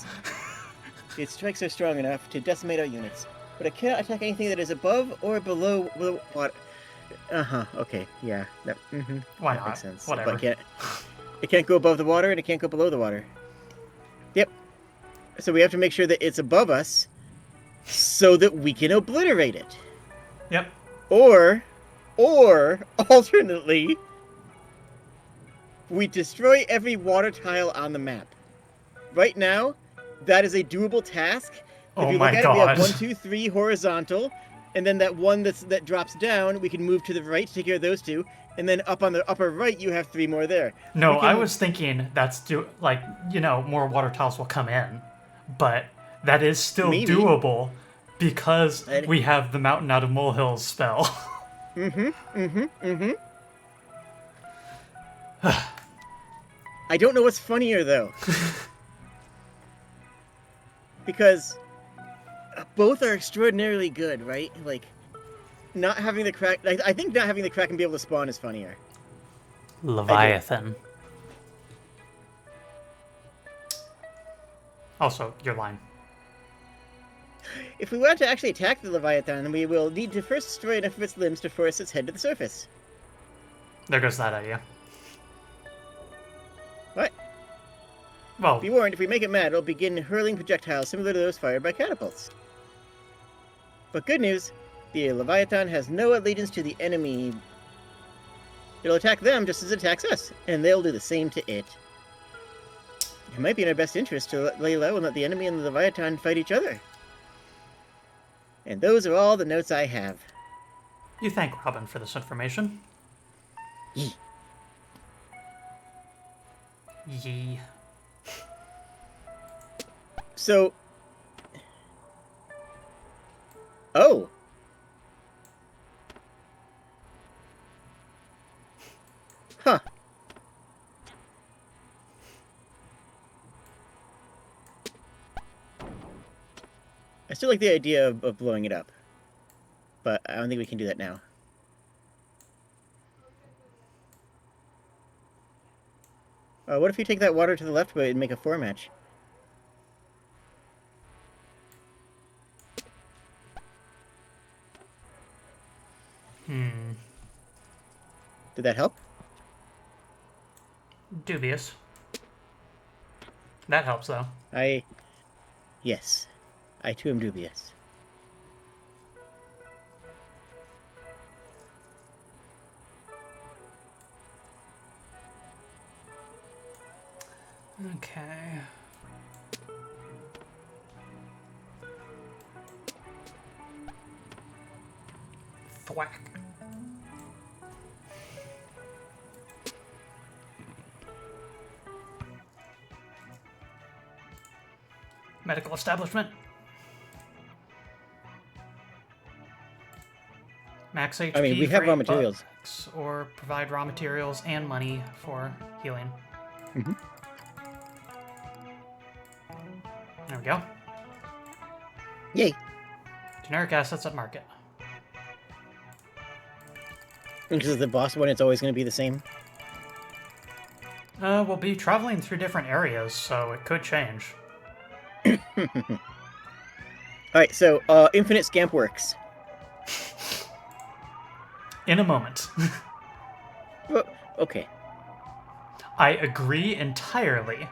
Its strikes are strong enough to decimate our units, but it cannot attack anything that is above or below water. Okay, yeah. Why that not? makes sense. Whatever. But it can't go above the water, and it can't go below the water. Yep. So we have to make sure that it's above us, so that we can obliterate it. Yep. Or, alternately, we destroy every water tile on the map. Right now, that is a doable task. Oh if you my look at it, we have God. 1, 2, 3 horizontal, and then that one that drops down, we can move to the right to take care of those two, and then up on the upper right, you have 3 more there. No, We can- I was thinking that's more water tiles will come in, but that is still Maybe. doable because we have the Mountain Out of Molehills spell. I don't know what's funnier, though. Because both are extraordinarily good, right? Like, not having the crack... I think not having the Kraken be able to spawn is funnier. Leviathan. Also, your line. If we want to actually attack the Leviathan, we will need to first destroy enough of its limbs to force its head to the surface. There goes that idea. What? Well, Be warned, if we make it mad, it'll begin hurling projectiles similar to those fired by catapults. But good news, the Leviathan has no allegiance to the enemy. It'll attack them just as it attacks us, and they'll do the same to it. It might be in our best interest to lay low and let the enemy and the Leviathan fight each other. And those are all the notes I have. you thank Robin for this information. Yee. Yee. So... Oh! Huh. I still like the idea of blowing it up. But I don't think we can do that now. What if you take that water to the left and make a 4 match? Did that help? Dubious. That helps, though. Yes. I too am dubious. Okay. Thwack. Medical establishment. Max HP. I mean, we for have raw 8 materials. bucks, or provide raw materials and money for healing. Mhm. There we go. Yay! Generic assets at market. Because the boss one, it's always going to be the same. We'll be traveling through different areas, so it could change. Alright, so, Infinite Scamp works. In a moment. Well, okay. I agree entirely,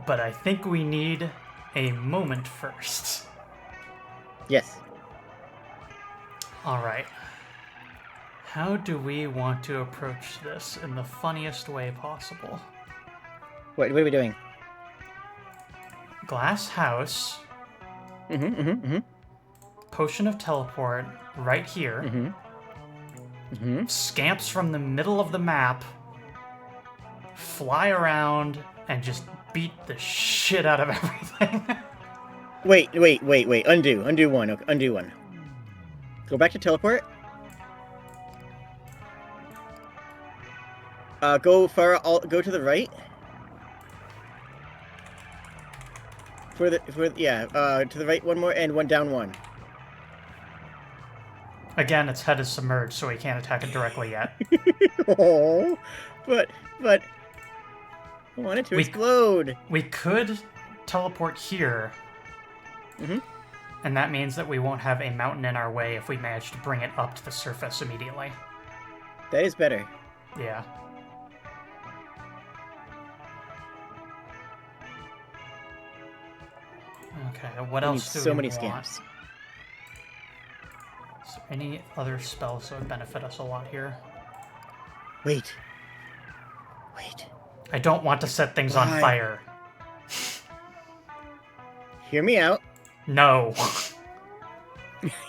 but I think we need a moment first. Yes. Alright. How do we want to approach this in the funniest way possible? What are we doing? Glass house, potion of teleport right here, scamps from the middle of the map, fly around, and just beat the shit out of everything. Wait. Undo one. Okay, undo one. Go back to teleport. Go to the right. To the right one more and one down one. Again, its head is submerged, so we can't attack it directly yet. Oh, but I want it to explode. We could teleport here. And that means that we won't have a mountain in our way if we manage to bring it up to the surface immediately. That is better. Yeah. Okay, what else do we want? So many scamps. Is there any other spells that would benefit us a lot here? Wait. I don't want to set things on fire. Hear me out. No.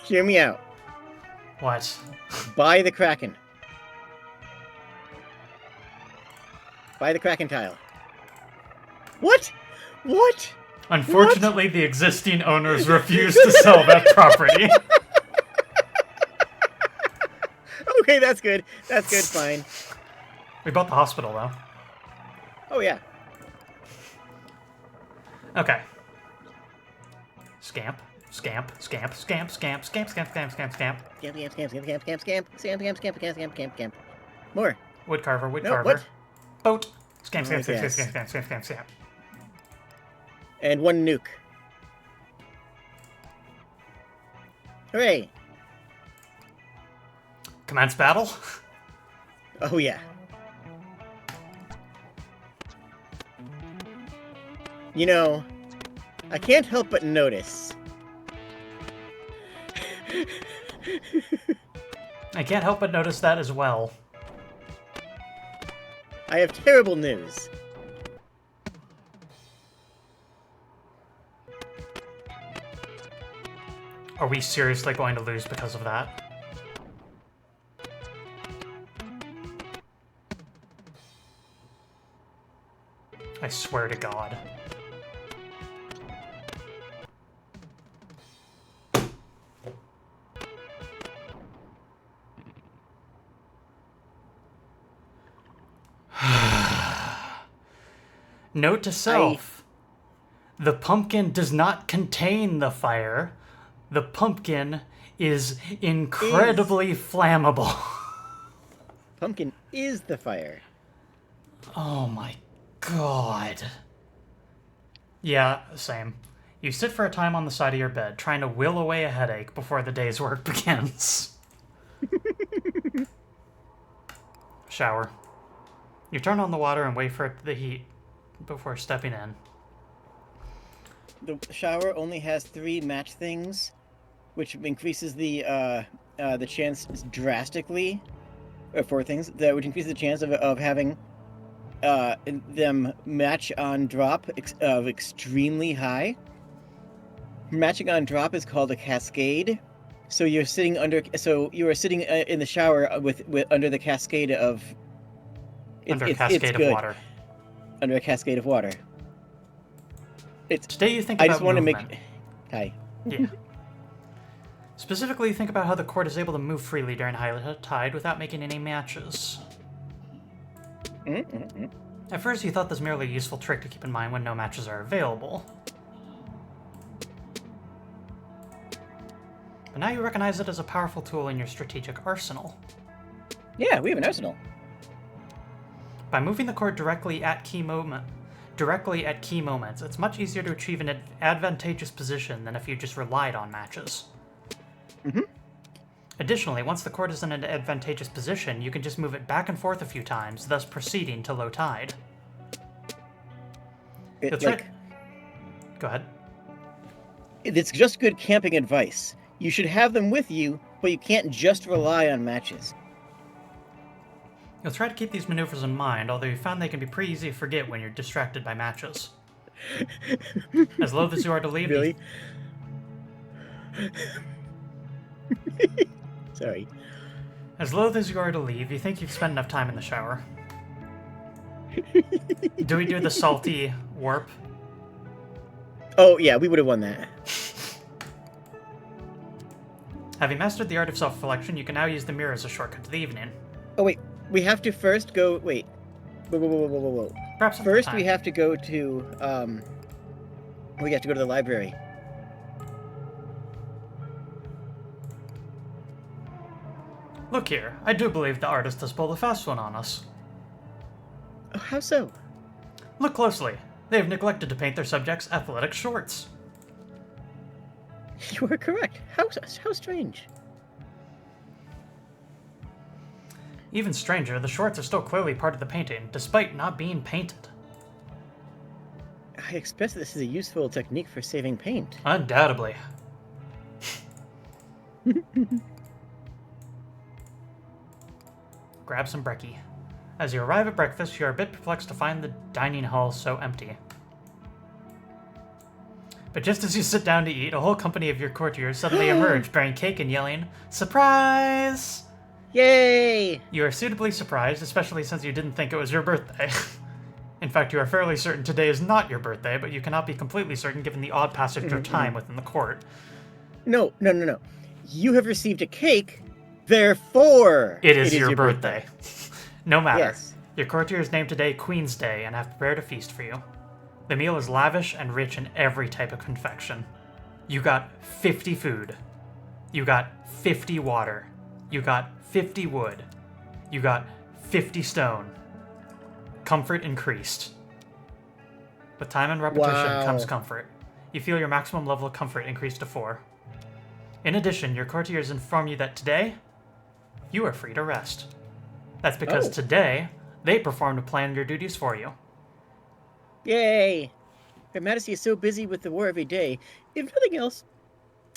Hear me out. What? Buy the Kraken. Buy the Kraken tile. What? Unfortunately, the existing owners refuse to sell that property. Okay, that's good. Fine. We bought the hospital, though. Oh, yeah. Okay. Scamp. More. Wood carver. What? Boat. Scamp. And one nuke. Hooray! Commence battle. Oh, yeah. You know, I can't help but notice. I can't help but notice that as well. I have terrible news. Are we seriously going to lose because of that? I swear to God. Note to self. The pumpkin does not contain the fire. The pumpkin is incredibly flammable. Pumpkin is the fire. Oh my God. Yeah, same. You sit for a time on the side of your bed, trying to will away a headache before the day's work begins. Shower. You turn on the water and wait for the heat before stepping in. The shower only has 3 match things, which increases the chance drastically. Or 4 things that would increase the chance of having them match on drop of extremely high. Matching on drop is called a cascade. So you're sitting under. So you are sitting in the shower with under the cascade of. Under a cascade of water. Under a cascade of water. Today you think about I just want to movement. make. Hi. Yeah. Specifically, think about how the cord is able to move freely during high tide without making any matches. At first, you thought this merely a useful trick to keep in mind when no matches are available. But now you recognize it as a powerful tool in your strategic arsenal. Yeah, we have an arsenal. By moving the cord directly at key moments, it's much easier to achieve an advantageous position than if you just relied on matches. Additionally, once the cord is in an advantageous position, you can just move it back and forth a few times, thus proceeding to low tide. Go ahead. It's just good camping advice. You should have them with you but you can't just rely on matches. You'll try to keep these maneuvers in mind, although you found they can be pretty easy to forget when you're distracted by matches. As loath as you are to leave, Really? Sorry. As loath as you are to leave, you think you've spent enough time in the shower. Do we do the salty warp? Oh, yeah, we would have won that. Having mastered the art of self-reflection, you can now use the mirror as a shortcut to the evening. Oh, wait. We have to first go... Wait. Whoa. Perhaps First, we have to go to... We have to go to the library. Look here, I do believe the artist has pulled a fast one on us. Oh, how so? Look closely. They have neglected to paint their subjects' athletic shorts. You are correct. How strange. Even stranger, the shorts are still clearly part of the painting, despite not being painted. I expect this is a useful technique for saving paint. Undoubtedly. Grab some brekkie. As you arrive at breakfast, you are a bit perplexed to find the dining hall so empty. But just as you sit down to eat, a whole company of your courtiers suddenly emerge, bearing cake and yelling, "Surprise!" Yay! You are suitably surprised, especially since you didn't think it was your birthday. In fact, you are fairly certain today is not your birthday, but you cannot be completely certain given the odd passage of time within the court. No. You have received a cake, therefore It is your birthday. No matter. Yes. Your courtiers named today Queen's Day and have prepared a feast for you. The meal is lavish and rich in every type of confection. You got 50 food. You got 50 water. You got 50 wood. You got 50 stone. Comfort increased. With time and repetition comes comfort. You feel your maximum level of comfort increased to 4. In addition, your courtiers inform you that today, you are free to rest. That's because today, they performed to plan your duties for you. Yay! Her Majesty is so busy with the war every day. If nothing else,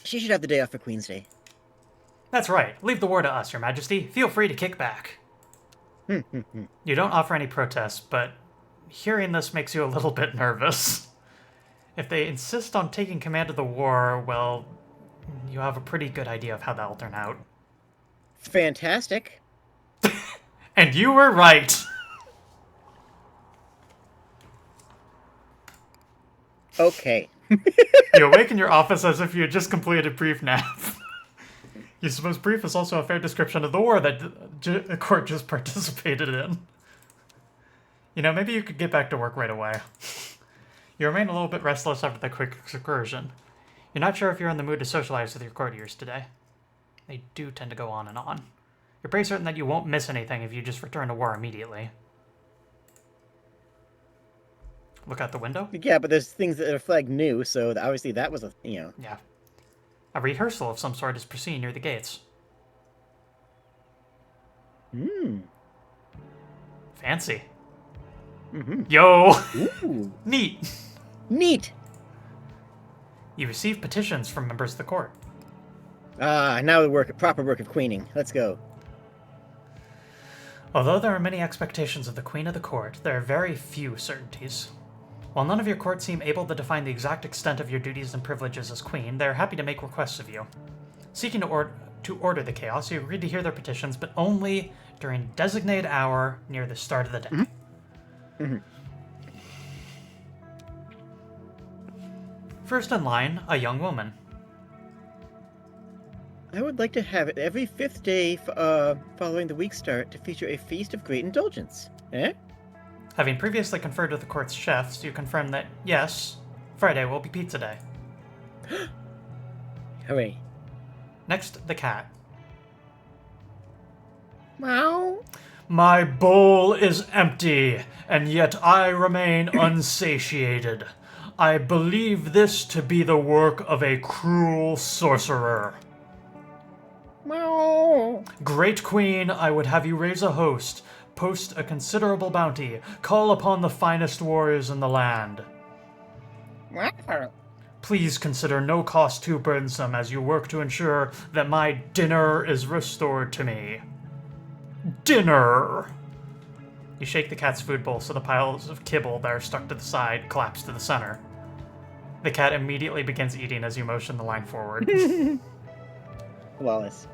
she should have the day off for Queen's Day. That's right. Leave the war to us, Your Majesty. Feel free to kick back. You don't offer any protests, but hearing this makes you a little bit nervous. If they insist on taking command of the war, well, you have a pretty good idea of how that'll turn out. Fantastic. And you were right! Okay. You awake in your office as if you had just completed a brief nap. You suppose brief is also a fair description of the war that the court just participated in. You know, maybe you could get back to work right away. You remain a little bit restless after the quick excursion. You're not sure if you're in the mood to socialize with your courtiers today. They do tend to go on and on. You're pretty certain that you won't miss anything if you just return to war immediately. Look out the window? Yeah, but there's things that are flagged new, so obviously that was a, Yeah. A rehearsal of some sort is proceeding near the gates. Fancy. Yo! Ooh. Neat! Neat! You receive petitions from members of the court. Ah, now the proper work of queening. Let's go. Although there are many expectations of the Queen of the Court, there are very few certainties. While none of your court seem able to define the exact extent of your duties and privileges as Queen, they are happy to make requests of you. Seeking to order the chaos, you agree to hear their petitions, but only during a designated hour near the start of the day. First in line, a young woman. I would like to have it every 5th day following the week start to feature a feast of great indulgence. Eh? Having previously conferred with the court's chefs, you confirm that, yes, Friday will be pizza day. Hooray. Next, the cat. Meow. My bowl is empty, and yet I remain unsatiated. I believe this to be the work of a cruel sorcerer. Meow. Great Queen, I would have you raise a host, post a considerable bounty, call upon the finest warriors in the land. Meow. Please consider no cost too burdensome as you work to ensure that my dinner is restored to me. Dinner! You shake the cat's food bowl so the piles of kibble that are stuck to the side collapse to the center. The cat immediately begins eating as you motion the line forward. Flawless.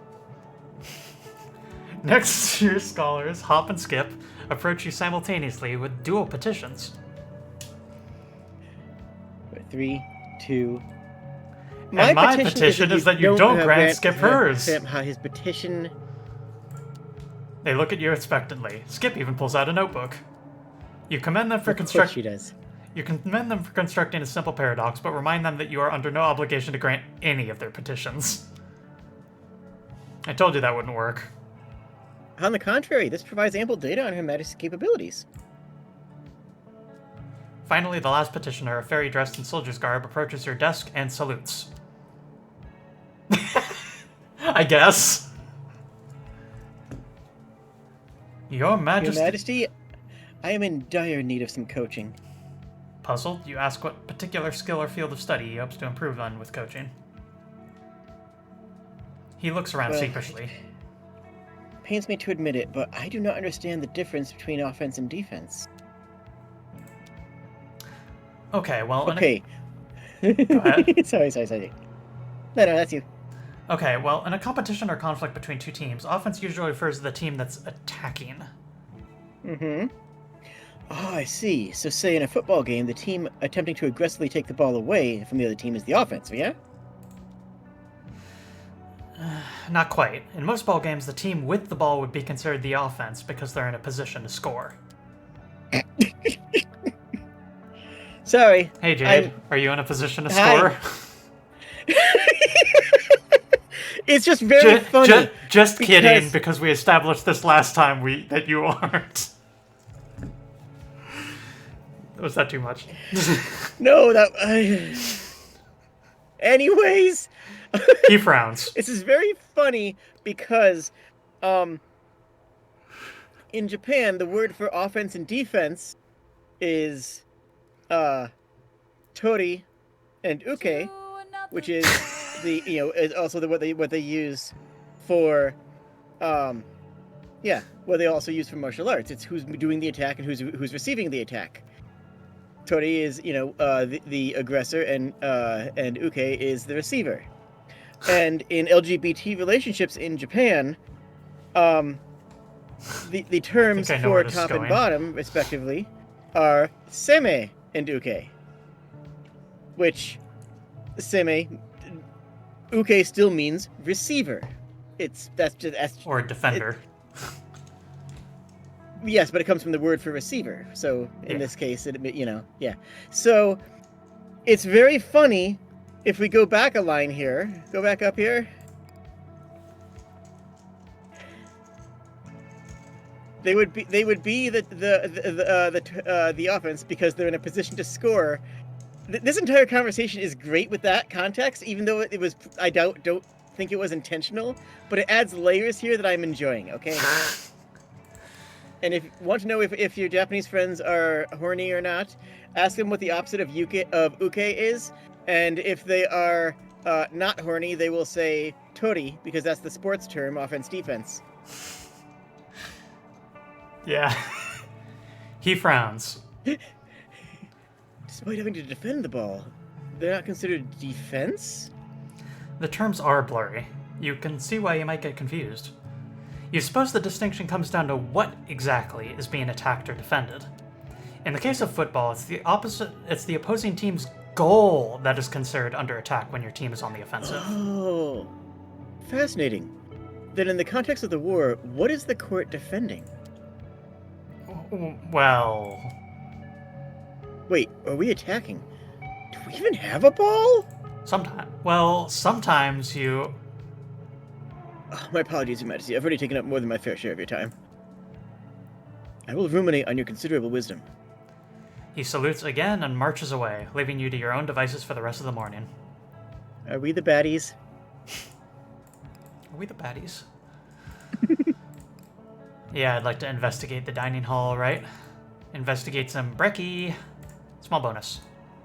Next, your scholars, Hop and Skip, approach you simultaneously with dual petitions. 3, 2. And my petition is that you don't grant Skip hers. His petition. They look at you expectantly. Skip even pulls out a notebook. You commend them for Of course she does. You commend them for constructing a simple paradox, but remind them that you are under no obligation to grant any of their petitions. I told you that wouldn't work. On the contrary, this provides ample data on Her Majesty's capabilities. Finally, the last petitioner, a fairy dressed in soldier's garb, approaches your desk and salutes. I guess. Your Majesty... Your Majesty, I am in dire need of some coaching. Puzzled, you ask what particular skill or field of study he hopes to improve on with coaching. He looks around sheepishly. Pains me to admit it, but I do not understand the difference between offense and defense. Okay, well... Okay. Go ahead. Sorry. No, that's you. Okay, well, in a competition or conflict between two teams, offense usually refers to the team that's attacking. Mm-hmm. Oh, I see. So say in a football game, the team attempting to aggressively take the ball away from the other team is the offense, yeah? Not quite. In most ball games, the team with the ball would be considered the offense because they're in a position to score. Sorry. Hey, Jade, are you in a position to score? It's just very funny. Just kidding, because we established this last time that you aren't. Was that too much? No, that... Anyways... He frowns. This is very funny because, in Japan, the word for offense and defense is, tori and uke, which is is also what they use for, what they also use for martial arts. It's who's doing the attack and who's receiving the attack. Tori is, the aggressor, and uke is the receiver. And in LGBT relationships in Japan, the terms for top and bottom, respectively, are seme and uke. Which, uke still means receiver. Or defender. Yes, but it comes from the word for receiver. So in this case, So it's very funny. If we go back a line here, go back up here. They would be the offense because they're in a position to score. This entire conversation is great with that context, even though it was don't think it was intentional, but it adds layers here that I'm enjoying. Okay. And if you want to know if your Japanese friends are horny or not, ask them what the opposite of uke is. And if they are not horny, they will say tori, because that's the sports term, offense-defense. Yeah. He frowns. Despite having to defend the ball, they're not considered defense? The terms are blurry. You can see why you might get confused. You suppose the distinction comes down to what exactly is being attacked or defended. In the case of football, it's the opposite. It's the opposing team's goal that is considered under attack when your team is on the offensive. Oh, fascinating. Then in the context of the war, what is the court defending? Well... Wait, are we attacking? Do we even have a ball? Sometimes you... Oh, my apologies, Your Majesty. I've already taken up more than my fair share of your time. I will ruminate on your considerable wisdom. He salutes again and marches away, leaving you to your own devices for the rest of the morning. Are we the baddies? Are we the baddies? Yeah, I'd like to investigate the dining hall, right? Investigate some brekkie. Small bonus.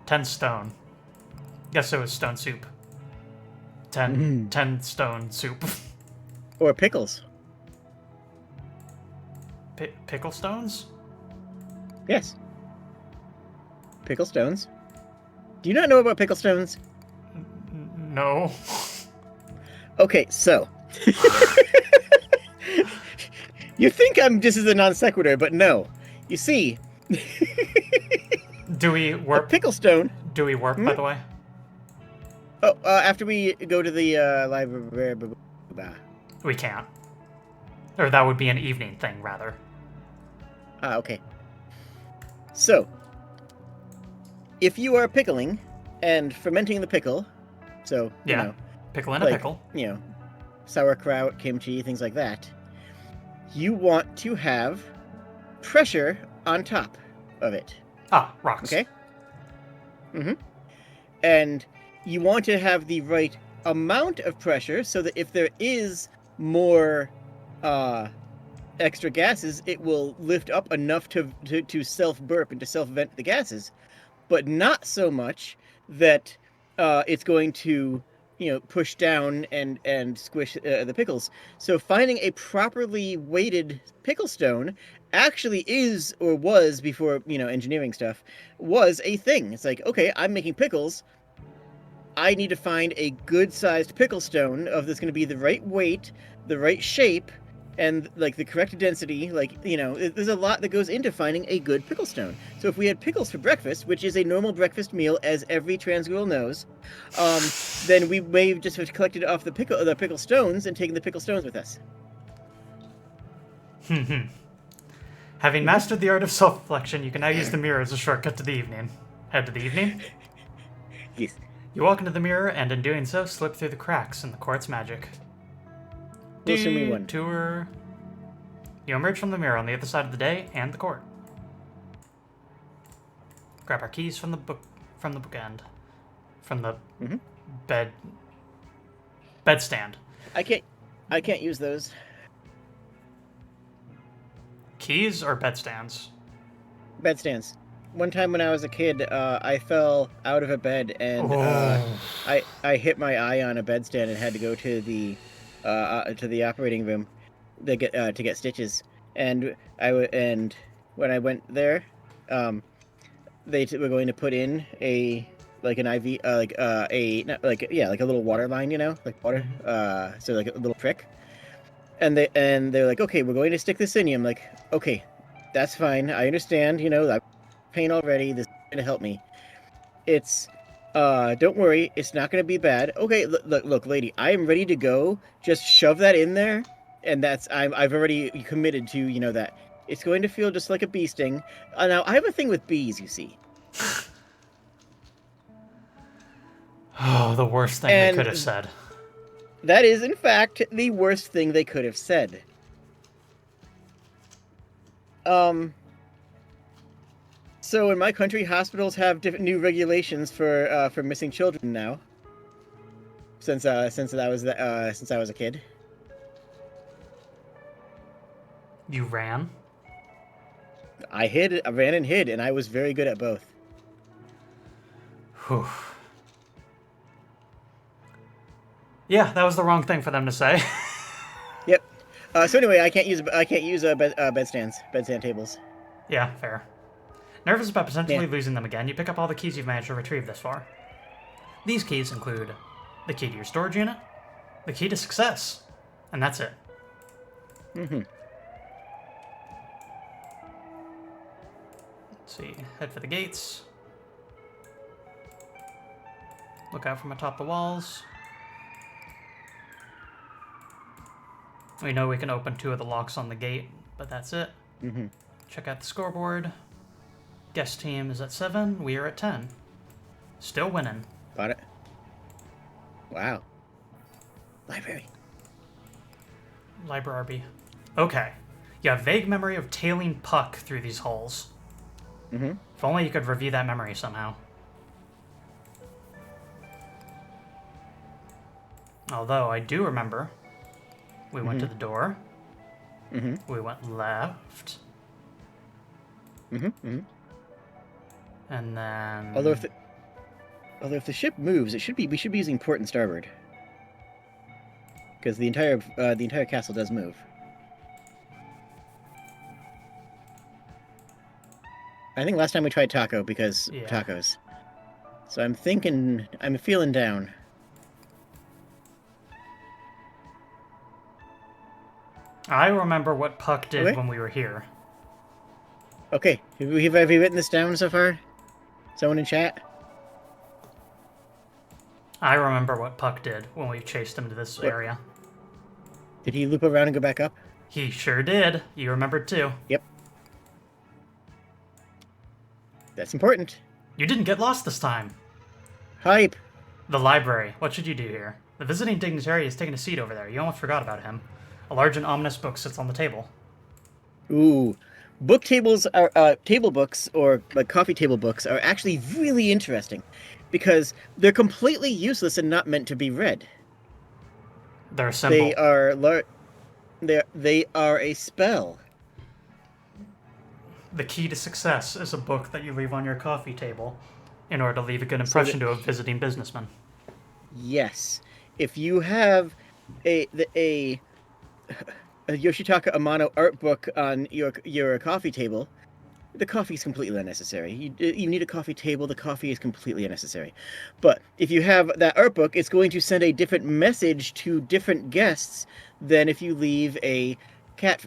10 stone. Guess it was stone soup. 10 stone soup. Or pickles. Pickle stones? Yes. Pickle stones. Do you not know about pickle stones? No. Okay, so. You think this is a non sequitur, but no. You see, Do we a warp? pickle stone. Do we warp, by the way? Oh, after we go to the library. We can't. Or that would be an evening thing, rather. Ah, okay. So, if you are pickling and fermenting the pickle, so, Yeah. you know, Pickle in a like, pickle. you know, sauerkraut, kimchi, things like that, you want to have pressure on top of it. Ah, rocks. Okay? And you want to have the right amount of pressure so that if there is more extra gases, it will lift up enough to self-burp and to self-vent the gases, but not so much that it's going to, push down and squish the pickles. So finding a properly weighted pickle stone actually is, or was before, engineering stuff, was a thing. It's like, okay, I'm making pickles. I need to find a good-sized pickle stone that's going to be the right weight, the right shape, and like the correct density. Like, there's a lot that goes into finding a good pickle stone. So if we had pickles for breakfast, which is a normal breakfast meal, as every trans girl knows, then we may just have collected off the pickle stones and taken the pickle stones with us. Having mastered the art of self-reflection, you can now use the mirror as a shortcut to the evening. Head to the evening. Yes. You walk into the mirror, and in doing so, slip through the cracks in the court's magic. We'll assume we won. Tour. You emerge from the mirror on the other side of the day and the court. Grab our keys from the bookend, from the bedstand. I can't use those. Keys or bedstands? Bedstands. One time when I was a kid, I fell out of a bed and I hit my eye on a bedstand and had to go to the operating room to get stitches. And when I went there, they were going to put in an IV, like a little water line, like water, so like a little prick. And they're like, okay, we're going to stick this in you. I'm like, okay, that's fine. I understand. I'm pain already. This is gonna help me. It's don't worry, it's not gonna be bad. Okay, look, lady, I am ready to go. Just shove that in there, and I've already committed to that. It's going to feel just like a bee sting. Now I have a thing with bees, you see. Oh, the worst thing they could have said. That is, in fact, the worst thing they could have said. So in my country, hospitals have different new regulations for missing children now. Since I was a kid. You ran? I ran and hid, and I was very good at both. Whew. Yeah, that was the wrong thing for them to say. Yep. So anyway, I can't use bedstand tables. Yeah, fair. Nervous about potentially losing them again, you pick up all the keys you've managed to retrieve this far. These keys include the key to your storage unit, the key to success, and that's it. Mm-hmm. Let's see, head for the gates. Look out from atop the walls. We know we can open 2 of the locks on the gate, but that's it. Mm-hmm. Check out the scoreboard. Guest team is at 7, we are at 10. Still winning. Got it. Wow. Library. Library. Okay. You have vague memory of tailing Puck through these halls. Mm-hmm. If only you could review that memory somehow. Although, I do remember we went to the door. Mm-hmm. We went left. Mm-hmm. Mm-hmm. And then... Although Although if the ship moves, we should be using port and starboard. Because the entire castle does move. I think last time we tried taco because tacos. So I'm feeling down. I remember what Puck did Okay. when we were here. Okay, have we written this down so far? Someone in chat? I remember what Puck did when we chased him to this area. Did he loop around and go back up? He sure did. You remembered too. Yep. That's important. You didn't get lost this time. Hype. The library. What should you do here? The visiting dignitary is taking a seat over there. You almost forgot about him. A large and ominous book sits on the table. Ooh. Book tables are table books, or like coffee table books, are actually really interesting because they're completely useless and not meant to be read. They're a symbol. They are a spell. The key to success is a book that you leave on your coffee table in order to leave a good impression to a visiting businessman. Yes. If you have a Yoshitaka Amano art book on your coffee table, the coffee is completely unnecessary. You need a coffee table, the coffee is completely unnecessary. But if you have that art book, it's going to send a different message to different guests than if you leave a cat,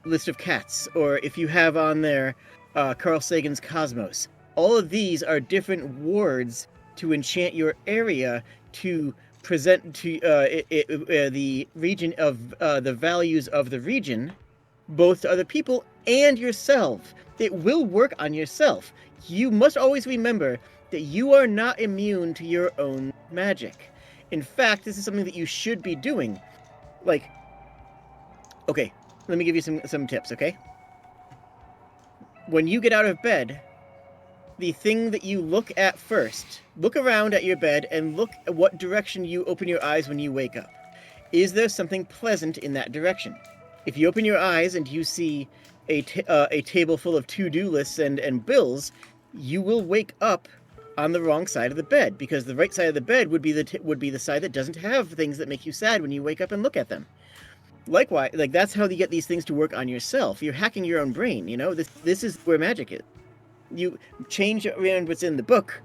list of cats, or if you have on there Carl Sagan's Cosmos. All of these are different wards to enchant your area to present to the region of the values of the region, both to other people and yourself. It will work on yourself. You must always remember that you are not immune to your own magic. In fact, this is something that you should be doing. Like, okay, let me give you some tips, okay? When you get out of bed, the thing that you look at first, look around at your bed and look at what direction you open your eyes when you wake up. Is there something pleasant in that direction? If you open your eyes and you see a table full of to-do lists and bills, you will wake up on the wrong side of the bed, because the right side of the bed would be the side that doesn't have things that make you sad when you wake up and look at them. Likewise, like, that's how you get these things to work on yourself. You're hacking your own brain, you know? This is where magic is. You change around what's in the book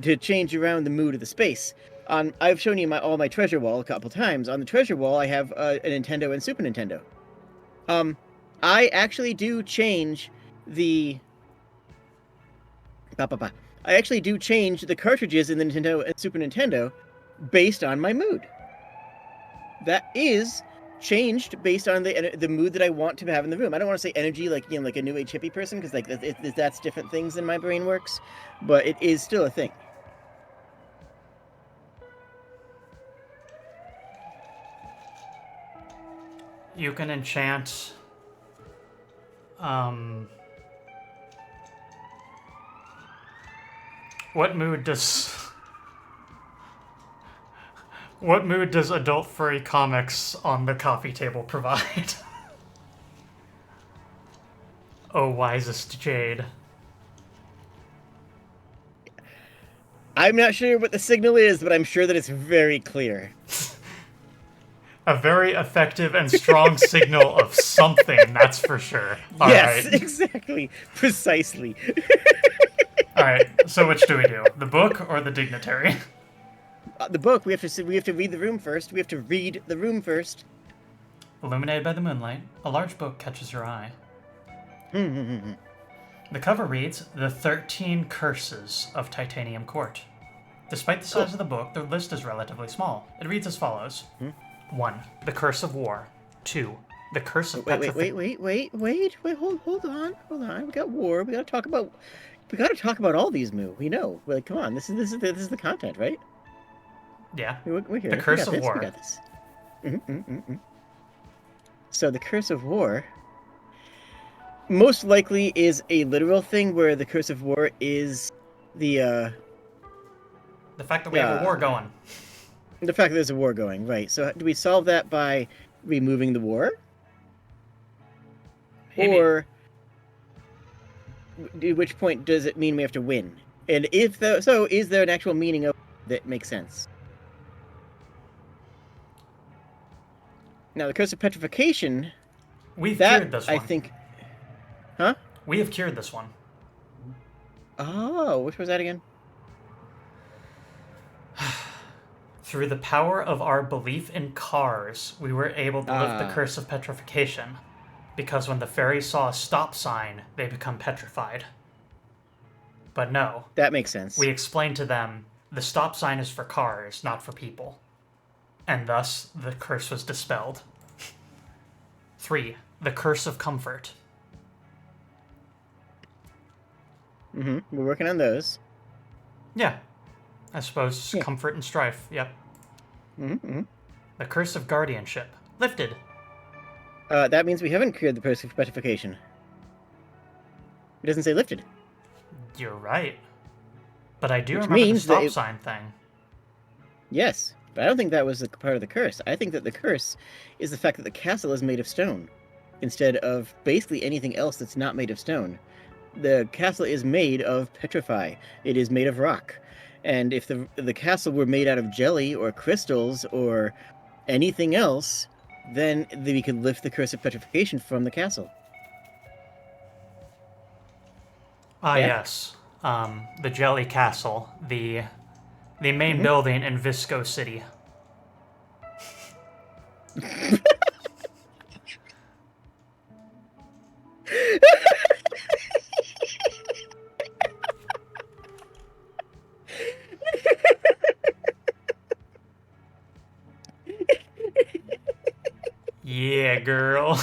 to change around the mood of the space. I've shown you all my treasure wall a couple times. On the treasure wall, I have a Nintendo and Super Nintendo. I actually do change the... I actually do change the cartridges in the Nintendo and Super Nintendo based on my mood. That is changed based on the mood that I want to have in the room. I don't want to say energy like, like a new age hippie person, because like that's different things than my brain works, but it is still a thing. You can enchant what mood does adult furry comics on the coffee table provide? Oh, wisest Jade. I'm not sure what the signal is, but I'm sure that it's very clear. A very effective and strong signal of something, that's for sure. All yes, right. Exactly. Precisely. Alright, so which do we do? The book or the dignitary? The book, we have to read the room first. We have to read the room first. Illuminated by the moonlight, a large book catches your eye. The cover reads, The 13 Curses of Titanium Court. Despite the size of the book, the list is relatively small. It reads as follows. 1. The Curse of War. 2. The Curse of Petrification. Wait, hold on. We got war. We gotta talk about all these moves. We know. Like, come on, this is the content, right? Yeah. We're here. The Curse of We War. got this. So the Curse of War most likely is a literal thing, where the Curse of War is the fact that we have a war going. The fact that there's a war going, right. So do we solve that by removing the war? Maybe. Or at which point does it mean we have to win? And if so, is there an actual meaning of that makes sense? Now, the curse of petrification. We've That cured this I one. think. Huh? We have cured this one. Oh, which was that again? Through the power of our belief in cars, we were able to lift the Ah. curse of petrification. Because when the fairies saw a stop sign, they become petrified. But no, That makes sense. we explained to them the stop sign is for cars, not for people. And thus, the curse was dispelled. 3. The curse of comfort. We're working on those. Yeah, I suppose Yeah. comfort and strife, yep. Mm-hmm. The curse of guardianship. Lifted. That means we haven't cured the curse of petrification. It doesn't say lifted. You're right. But I do Which remember the means that stop it- sign thing. Yes, but I don't think that was a part of the curse. I think that the curse is the fact that the castle is made of stone, instead of basically anything else that's not made of stone. The castle is made of petrify. It is made of rock. And if the castle were made out of jelly or crystals or anything else, then we could lift the curse of petrification from the castle. Ah, Yeah? yes. The Jelly Castle. The main building in Visco City. Yeah, girl.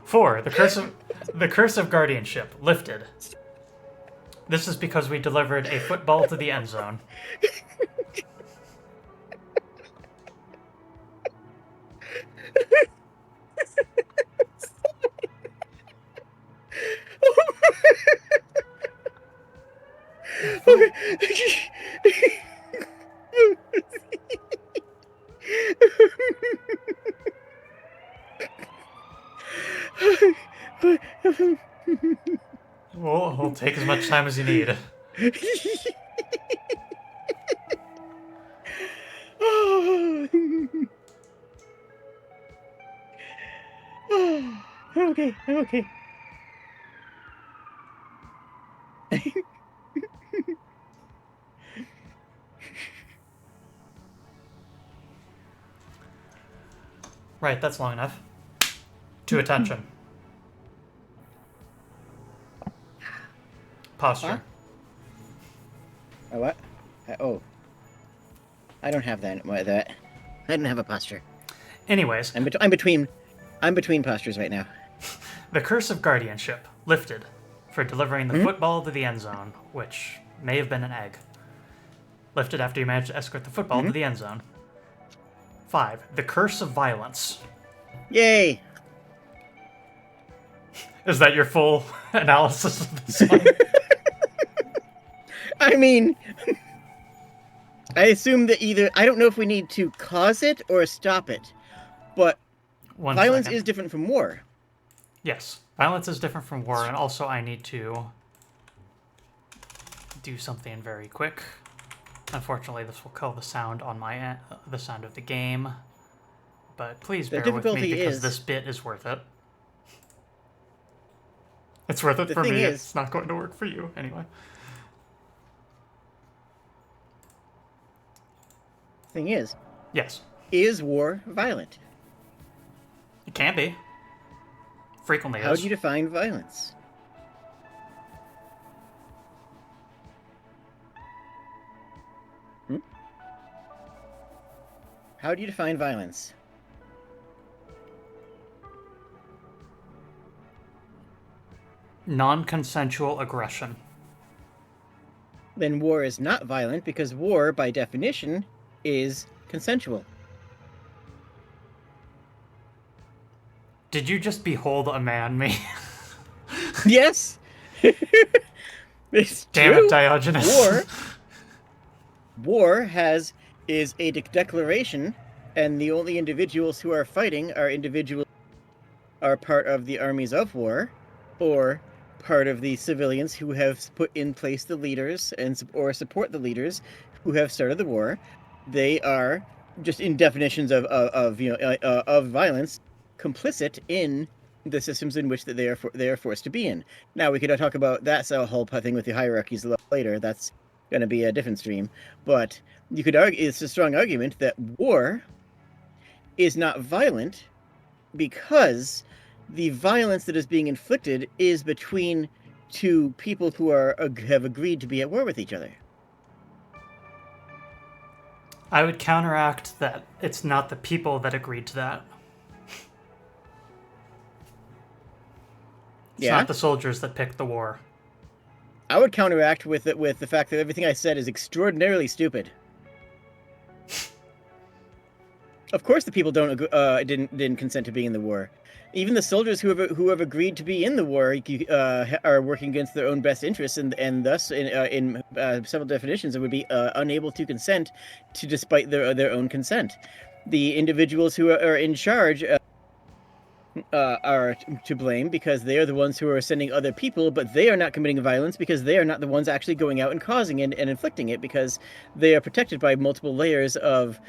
4. The curse of guardianship lifted. This is because we delivered a football to the end zone. We'll take as much time as you need. Okay, I'm okay. Right, that's long enough. To attention. Posture. Oh, what? Oh. I don't have that. That. I don't have a posture. Anyways, I'm between postures right now. the curse of guardianship lifted for delivering the football to the end zone, which may have been an egg. Lifted after you managed to escort the football to the end zone. 5. The curse of violence. Yay! Is that your full analysis of this one? I mean, I assume that I don't know if we need to cause it or stop it, but One violence second. is different from war. Yes, violence is different from war, and also I need to do something very quick. Unfortunately, this will kill the sound on my end, the sound of the game. But please The bear with me difficulty because is- this bit is worth it. It's worth it The for thing me. is- It's not going to work for you anyway. Thing is Yes, war violent? it can be. Frequently How is. do you define violence? How do you define violence? Non-consensual aggression. Then war is not violent because war, by definition, is consensual. Did you just behold a man me? Yes. It's Damn true. it, Diogenes. War is a declaration, and the only individuals who are fighting are part of the armies of war, or part of the civilians who have put in place the leaders or support the leaders who have started the war. They are, just in definitions of violence, complicit in the systems in which that they are forced to be in. Now we could talk about that's a whole thing with the hierarchies a little later. That's going to be a different stream. But you could argue it's a strong argument that war is not violent because the violence that is being inflicted is between two people who have agreed to be at war with each other. I would counteract that it's not the people that agreed to that. It's not the soldiers that picked the war. I would counteract with the fact that everything I said is extraordinarily stupid. Of course, the people didn't consent to being in the war. Even the soldiers who have agreed to be in the war are working against their own best interests, and thus, in several definitions, it would be unable to consent to despite their own consent. The individuals who are in charge are to blame because they are the ones who are sending other people, but they are not committing violence because they are not the ones actually going out and causing it and inflicting it because they are protected by multiple layers of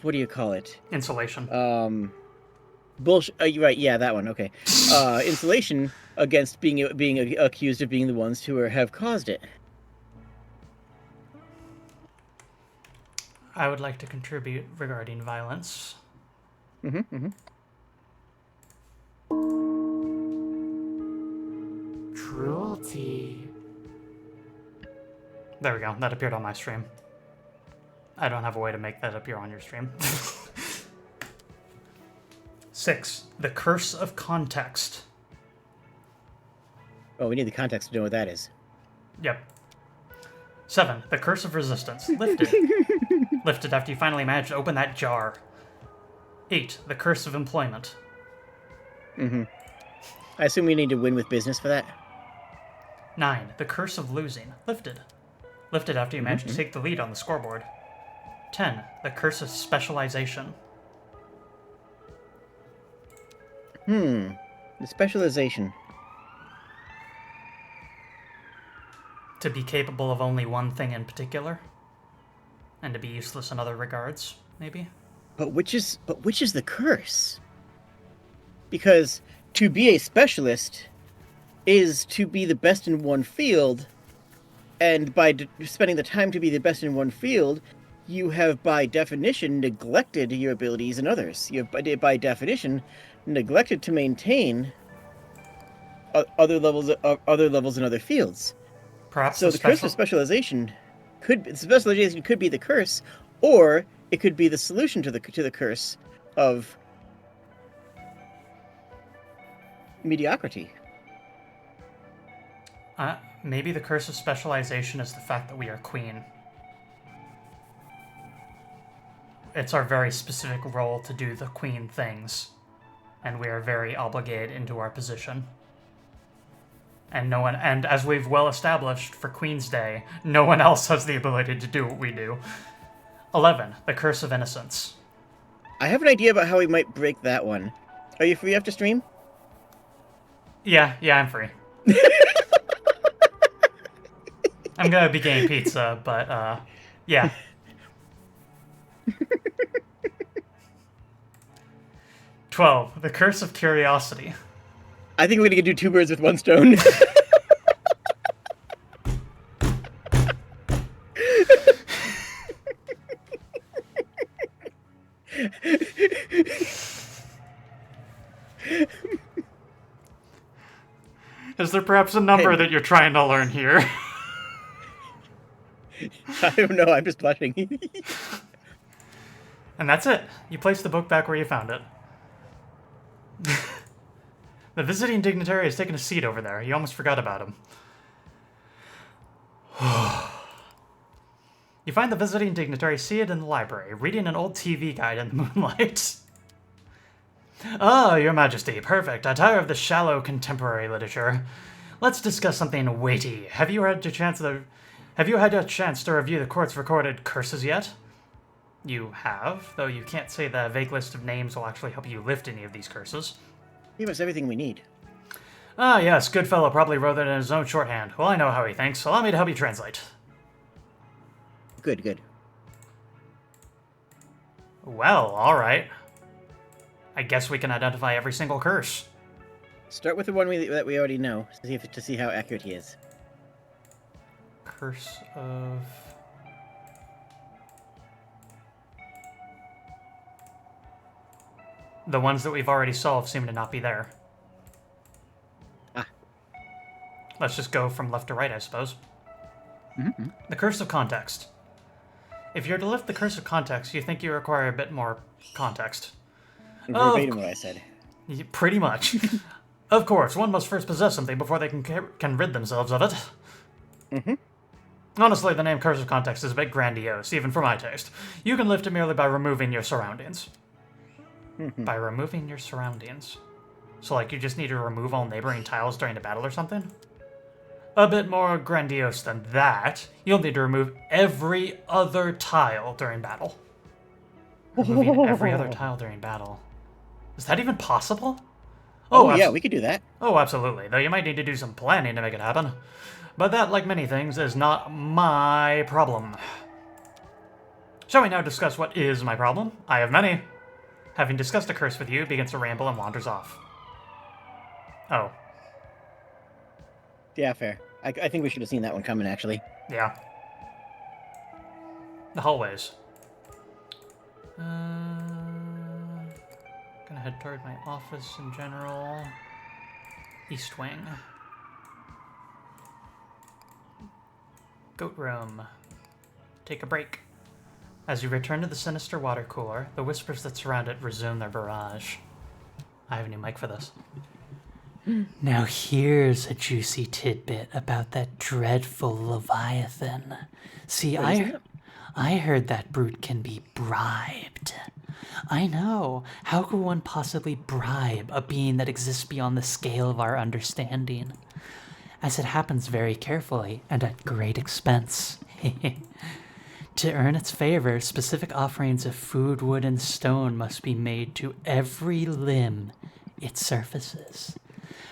what do you call it? Insulation. Bullshit. Right. Yeah, that one. Okay. Insulation against being accused of being the ones who have caused it. I would like to contribute regarding violence. Cruelty. There we go. That appeared on my stream. I don't have a way to make that appear on your stream. 6. The Curse of Context. Oh, we need the context to know what that is. Yep. 7. The Curse of Resistance. Lifted. Lifted after you finally managed to open that jar. 8. The Curse of Employment. I assume we need to win with business for that. 9. The Curse of Losing. Lifted. Lifted after you managed to take the lead on the scoreboard. 10. The Curse of Specialization. The specialization. To be capable of only one thing in particular. And to be useless in other regards, maybe? But which is the curse? Because to be a specialist is to be the best in one field, and by spending the time to be the best in one field, you have by definition neglected your abilities in others. You have by definition neglected to maintain other levels in other fields. Perhaps So the curse of specialization could be the curse, or it could be the solution to the curse of mediocrity. Maybe the Curse of Specialization is the fact that we are queen. It's our very specific role to do the queen things, and we are very obligated into our position. And as we've well established for Queen's Day, no one else has the ability to do what we do. 11. The Curse of Innocence. I have an idea about how we might break that one. Are you free after stream? Yeah, I'm free. I'm gonna be getting pizza, but, yeah. The Curse of Curiosity. I think we're gonna do 2 birds with 1 stone. Is there perhaps a number that you're trying to learn here? I don't know, I'm just blushing. And that's it. You place the book back where you found it. The visiting dignitary has taken a seat over there. You almost forgot about him. You find the visiting dignitary seated in the library, reading an old TV guide in the moonlight. Oh, Your Majesty, perfect. I tire of the shallow contemporary literature. Let's discuss something weighty. Have you had a chance to review the court's recorded curses yet? You have, though you can't say the vague list of names will actually help you lift any of these curses. Give us everything we need. Ah, yes, good fellow probably wrote it in his own shorthand. Well, I know how he thinks. Allow me to help you translate. Good, good. Well, alright. I guess we can identify every single curse. Start with the one that we already know to see how accurate he is. Curse of... The ones that we've already solved seem to not be there. Ah. Let's just go from left to right, I suppose. Mm-hmm. The Curse of Context. If you're to lift the Curse of Context, you think you require a bit more context. Verbatim what I said. Pretty much. Of course, one must first possess something before they can rid themselves of it. Mm-hmm. Honestly, the name Curse of Context is a bit grandiose, even for my taste. You can lift it merely by removing your surroundings. By removing your surroundings. So, like, you just need to remove all neighboring tiles during a battle or something? A bit more grandiose than that, you'll need to remove every other tile during battle. Removing every other tile during battle. Is that even possible? Oh yeah, we could do that. Oh, absolutely, though you might need to do some planning to make it happen. But that, like many things, is not my problem. Shall we now discuss what is my problem? I have many. Having discussed a curse with you, begins to ramble and wanders off. Oh. Yeah, fair. I think we should have seen that one coming, actually. Yeah. The hallways. Gonna head toward my office in general. East wing. Goat room. Take a break. As you return to the sinister water cooler, the whispers that surround it resume their barrage. I have a new mic for this. Now here's a juicy tidbit about that dreadful Leviathan. See, I heard that brute can be bribed. I know. How could one possibly bribe a being that exists beyond the scale of our understanding? As it happens very carefully and at great expense. To earn its favor, specific offerings of food, wood, and stone must be made to every limb it surfaces.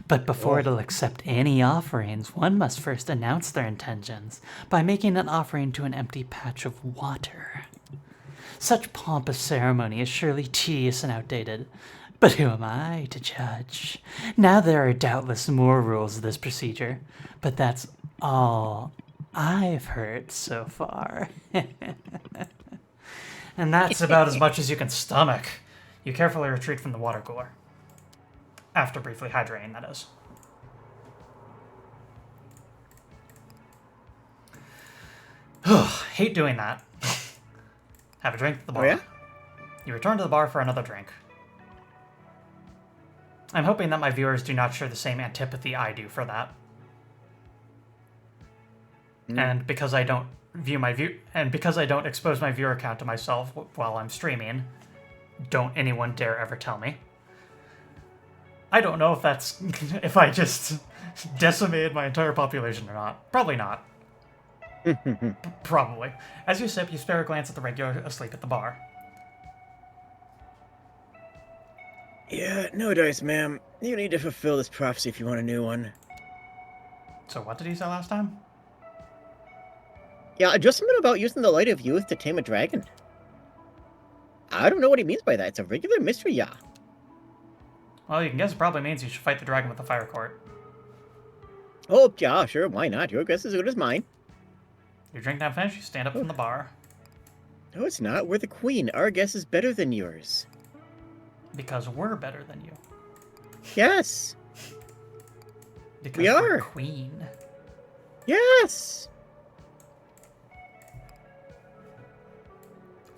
But before it'll accept any offerings, one must first announce their intentions by making an offering to an empty patch of water. Such pompous ceremony is surely tedious and outdated, but who am I to judge? Now there are doubtless more rules of this procedure, but that's all I've heard so far. And that's about as much as you can stomach. You carefully retreat from the water cooler. After briefly hydrating, that is. Hate doing that. Have a drink at the bar. Oh, yeah? You return to the bar for another drink. I'm hoping that my viewers do not share the same antipathy I do for that. And because I don't expose my viewer count to myself while I'm streaming, don't anyone dare ever tell me. I don't know if that's if I just decimated my entire population or not. Probably not. Probably. As you sip, you spare a glance at the regular asleep at the bar. Yeah, no dice, ma'am. You need to fulfill this prophecy if you want a new one. So what did he say last time? Yeah, just something about using the light of youth to tame a dragon. I don't know what he means by that. It's a regular mystery, yeah. Well, you can guess it probably means you should fight the dragon with the fire court. Oh, yeah, sure, why not? Your guess is as good as mine. Your drink now finished, you stand up from the bar. No, it's not. We're the queen. Our guess is better than yours. Because we're better than you. Yes. Because We we're are. queen. Yes.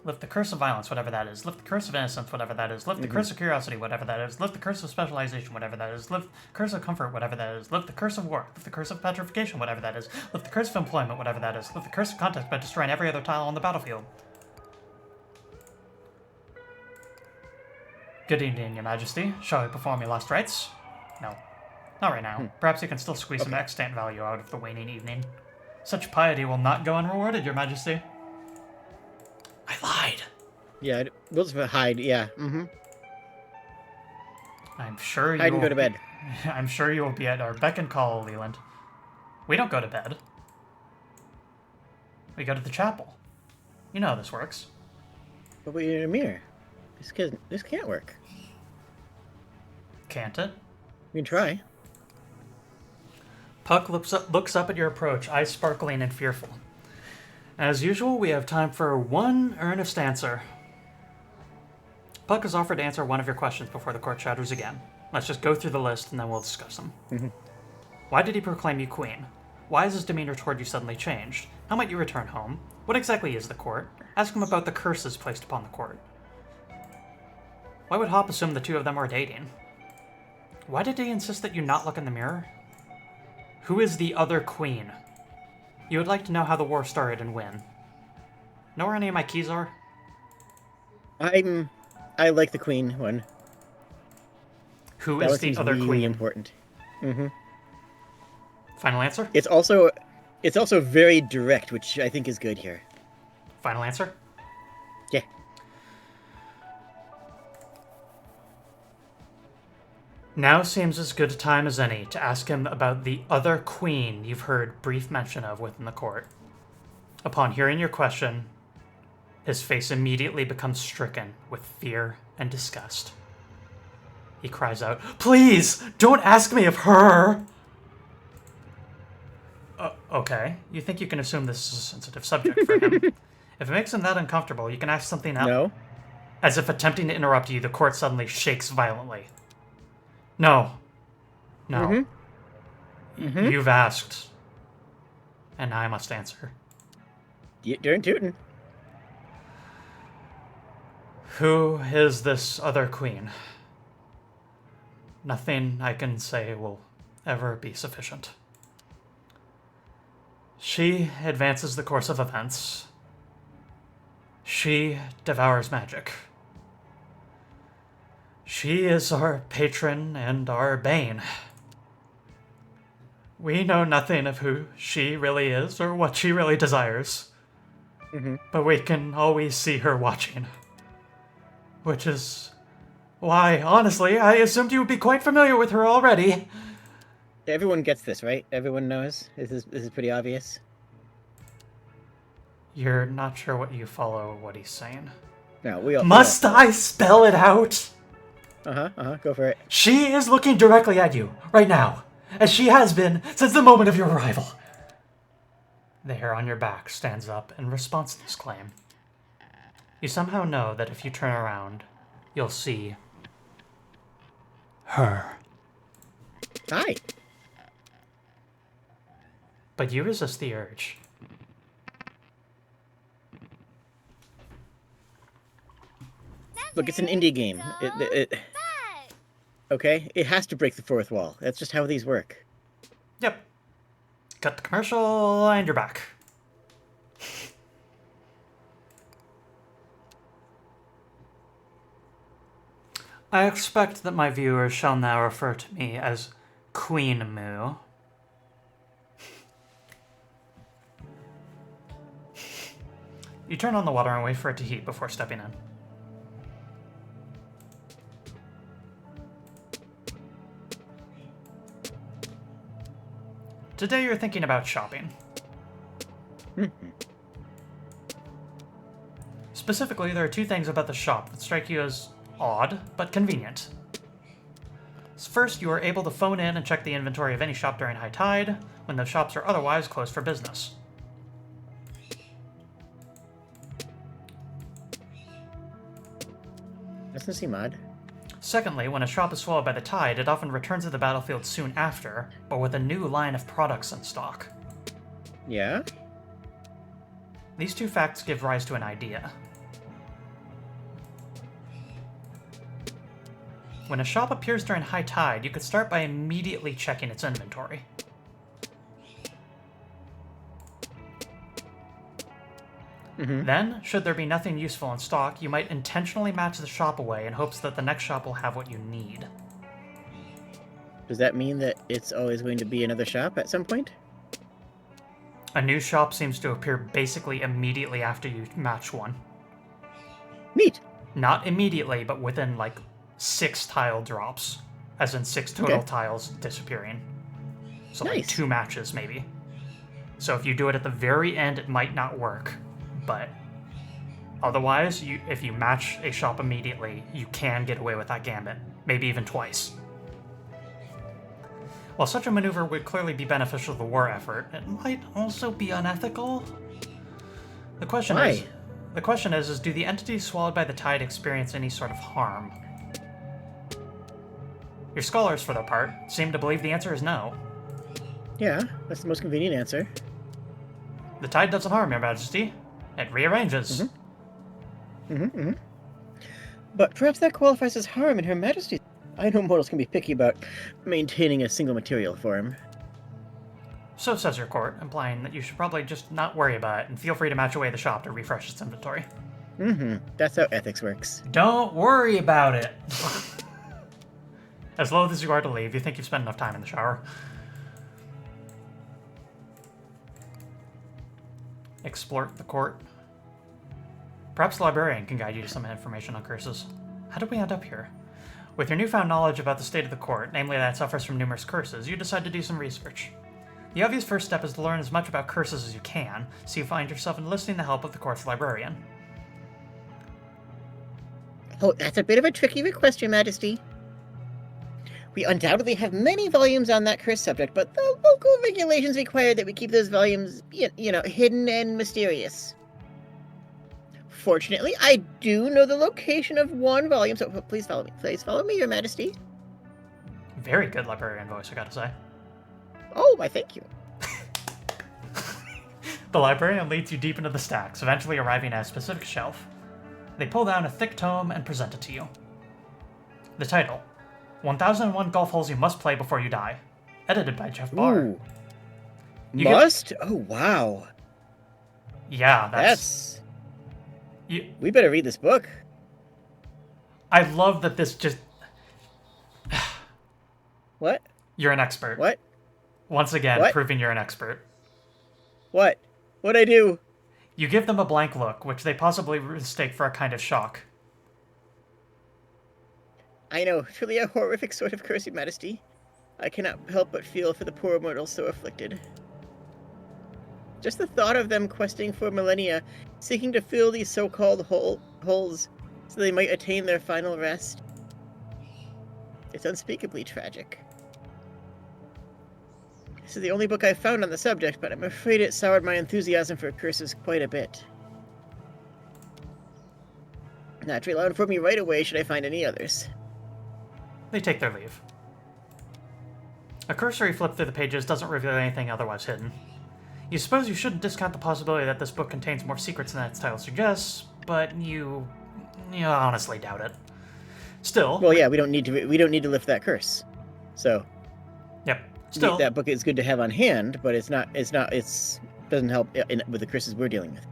Lift the curse of violence, whatever that is. Lift the curse of innocence, whatever that is. Lift the curse of curiosity, whatever that is. Lift the curse of specialization, whatever that is. Lift the curse of comfort, whatever that is. Lift the curse of war. Lift the curse of petrification, whatever that is. Lift the curse of employment, whatever that is. Lift the curse of context by destroying every other tile on the battlefield. Good evening, Your Majesty. Shall we perform your last rites? No. Not right now. Perhaps you can still squeeze some extant value out of the waning evening. Such piety will not go unrewarded, Your Majesty. I lied. Yeah, we'll just hide. Yeah. Mm-hmm. I'm sure you Hide and will go to bed. I'm sure you will be at our beck and call, Leland. We don't go to bed. We go to the chapel. You know how this works. But we're in a mirror. This can't work. Can't it? We can try. Puck looks up at your approach, eyes sparkling and fearful. As usual, we have time for one earnest answer. Puck has offered to answer one of your questions before the court shatters again. Let's just go through the list and then we'll discuss them. Mm-hmm. Why did he proclaim you queen? Why has his demeanor toward you suddenly changed? How might you return home? What exactly is the court? Ask him about the curses placed upon the court. Why would Hop assume the two of them were dating? Why did he insist that you not look in the mirror? Who is the other queen? You would like to know how the war started and when. Know where any of my keys are? I like the queen one. Who That is one the seems other really queen? important. Mm-hmm. Final answer? It's also very direct, which I think is good here. Final answer? Yeah. Now seems as good a time as any to ask him about the other queen you've heard brief mention of within the court. Upon hearing your question, his face immediately becomes stricken with fear and disgust. He cries out, "Please, don't ask me of her!" Okay, you think you can assume this is a sensitive subject for him. If it makes him that uncomfortable, you can ask something else. No? As if attempting to interrupt you, the court suddenly shakes violently. No. No. You've asked. And now I must answer. Darn tootin'. Who is this other queen? Nothing I can say will ever be sufficient. She advances the course of events. She devours magic. She is our patron and our bane. We know nothing of who she really is or what she really desires. But we can always see her watching. Which is why, honestly, I assumed you would be quite familiar with her already. Everyone gets this, right? Everyone knows? This is pretty obvious. You're not sure what you follow what he's saying. No, we all... Must I spell it out? Go for it. She is looking directly at you, right now, as she has been since the moment of your arrival. The hair on your back stands up in response to this claim. You somehow know that if you turn around, you'll see her. Hi. But you resist the urge. Look, it's an indie game. Okay? It has to break the fourth wall. That's just how these work. Yep. Cut the commercial, and you're back. I expect that my viewers shall now refer to me as Queen Moo. You turn on the water and wait for it to heat before stepping in. Today you're thinking about shopping. Specifically, there are two things about the shop that strike you as odd, but convenient. First, you are able to phone in and check the inventory of any shop during high tide, when those shops are otherwise closed for business. Doesn't seem odd. Secondly, when a shop is swallowed by the tide, it often returns to the battlefield soon after, but with a new line of products in stock. Yeah? These two facts give rise to an idea. When a shop appears during high tide, you could start by immediately checking its inventory. Then, should there be nothing useful in stock, you might intentionally match the shop away in hopes that the next shop will have what you need. Does that mean that it's always going to be another shop at some point? A new shop seems to appear basically immediately after you match one. Neat. Not immediately, but within, like, 6 tile drops. as in 6 total Okay. tiles disappearing. So like Nice. 2 matches, maybe. So if you do it at the very end, it might not work. But otherwise, if you match a shop immediately, you can get away with that gambit. Maybe even twice. While such a maneuver would clearly be beneficial to the war effort, it might also be unethical. The question Why? is, do the entities swallowed by the tide experience any sort of harm? Your scholars, for their part, seem to believe the answer is no. Yeah, that's the most convenient answer. The tide doesn't harm, Your Majesty. It rearranges. But perhaps that qualifies as harm in Her Majesty's. I know mortals can be picky about maintaining a single material form. So says your court, implying that you should probably just not worry about it and feel free to match away the shop to refresh its inventory. That's how ethics works. Don't worry about it. As loath as you are to leave, you think you've spent enough time in the shower. Explore the court. Perhaps the librarian can guide you to some information on curses. How did we end up here? With your newfound knowledge about the state of the court, namely that it suffers from numerous curses, you decide to do some research. The obvious first step is to learn as much about curses as you can, so you find yourself enlisting the help of the court's librarian. Oh, that's a bit of a tricky request, Your Majesty. We undoubtedly have many volumes on that curse subject, but the local regulations require that we keep those volumes, hidden and mysterious. Fortunately, I do know the location of one volume, so please follow me. Please follow me, Your Majesty. Very good librarian voice, I gotta say. Oh, why thank you. The librarian leads you deep into the stacks, eventually arriving at a specific shelf. They pull down a thick tome and present it to you. The title, 1001 Golf Holes You Must Play Before You Die. Edited by Jeff Barr. Ooh. You Must? Oh, wow. Yeah, That's... You, We better read this book. I love that this just... What? You're an expert. What? Once again, What? proving you're an expert. What? What'd I do? You give them a blank look, which they possibly mistake for a kind of shock. I know, truly a horrific sort of curse, Your Majesty. I cannot help but feel for the poor mortals so afflicted. Just the thought of them questing for millennia, seeking to fill these so-called holes so they might attain their final rest. It's unspeakably tragic. This is the only book I've found on the subject, but I'm afraid it soured my enthusiasm for curses quite a bit. Naturally allowed for me right away should I find any others. They take their leave. A cursory flip through the pages doesn't reveal anything otherwise hidden. You suppose you shouldn't discount the possibility that this book contains more secrets than its title suggests, but you honestly doubt it. Still, Well, yeah, we don't need to lift that curse. So, yep. Still, that book is good to have on hand, but it doesn't help with the curses we're dealing with.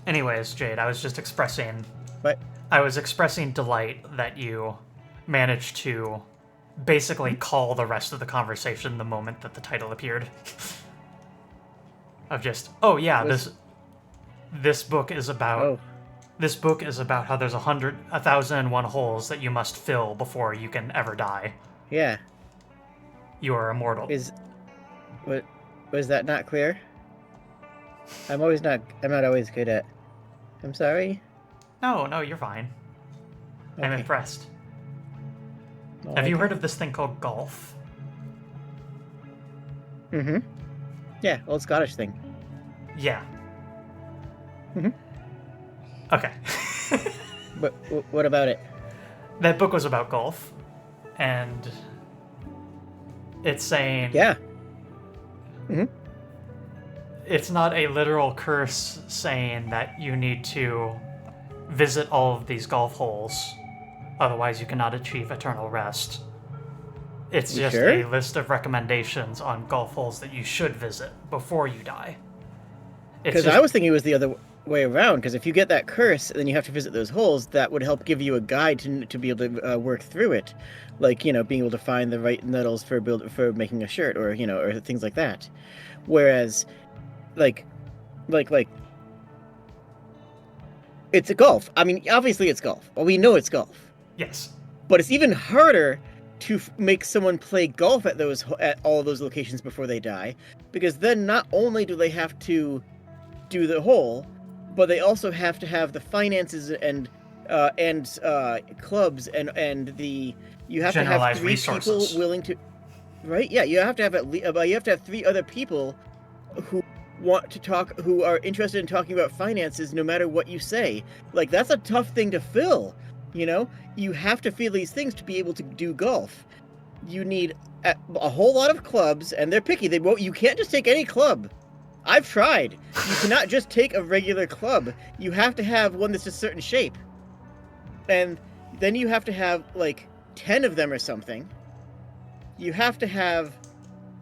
anyways, Jade, I was just expressing. But I was expressing delight that you managed to basically call the rest of the conversation the moment that the title appeared. Of just, oh yeah, this book is about. oh, This book is about how there's 1,001 holes that you must fill before you can ever die. yeah. You are immortal. Was that not clear? I'm not always good at. I'm sorry. No, you're fine. I'm Okay. impressed. Well, Have you okay. heard of this thing called golf? Mm-hmm. Yeah, old Scottish thing. Yeah. Mhm. Okay. But what about it? That book was about golf, and it's saying Yeah. Mm-hmm. it's not a literal curse saying that you need to visit all of these golf holes, otherwise you cannot achieve eternal rest. It's You just sure? a list of recommendations on golf holes that you should visit before you die. It's Because just, I was thinking it was the other way around. Because if you get that curse, and then you have to visit those holes. That would help give you a guide to be able to work through it, like being able to find the right metals for making a shirt, or or things like that. Whereas, like, it's a golf. I mean, obviously it's golf. Well, we know it's golf, yes. but it's even harder to make someone play golf at all of those locations before they die, because then not only do they have to do the hole, but they also have to have the finances and clubs and you have to have Generalized 3 resources. people willing to, right? Yeah, you have to have you have to have 3 other people who want to talk, who are interested in talking about finances, no matter what you say. Like, that's a tough thing to fill. You know, you have to feel these things to be able to do golf. You need a whole lot of clubs, and they're picky. You can't just take any club. I've tried. You cannot just take a regular club. You have to have one that's a certain shape. And then you have to have, like, 10 of them or something. You have to have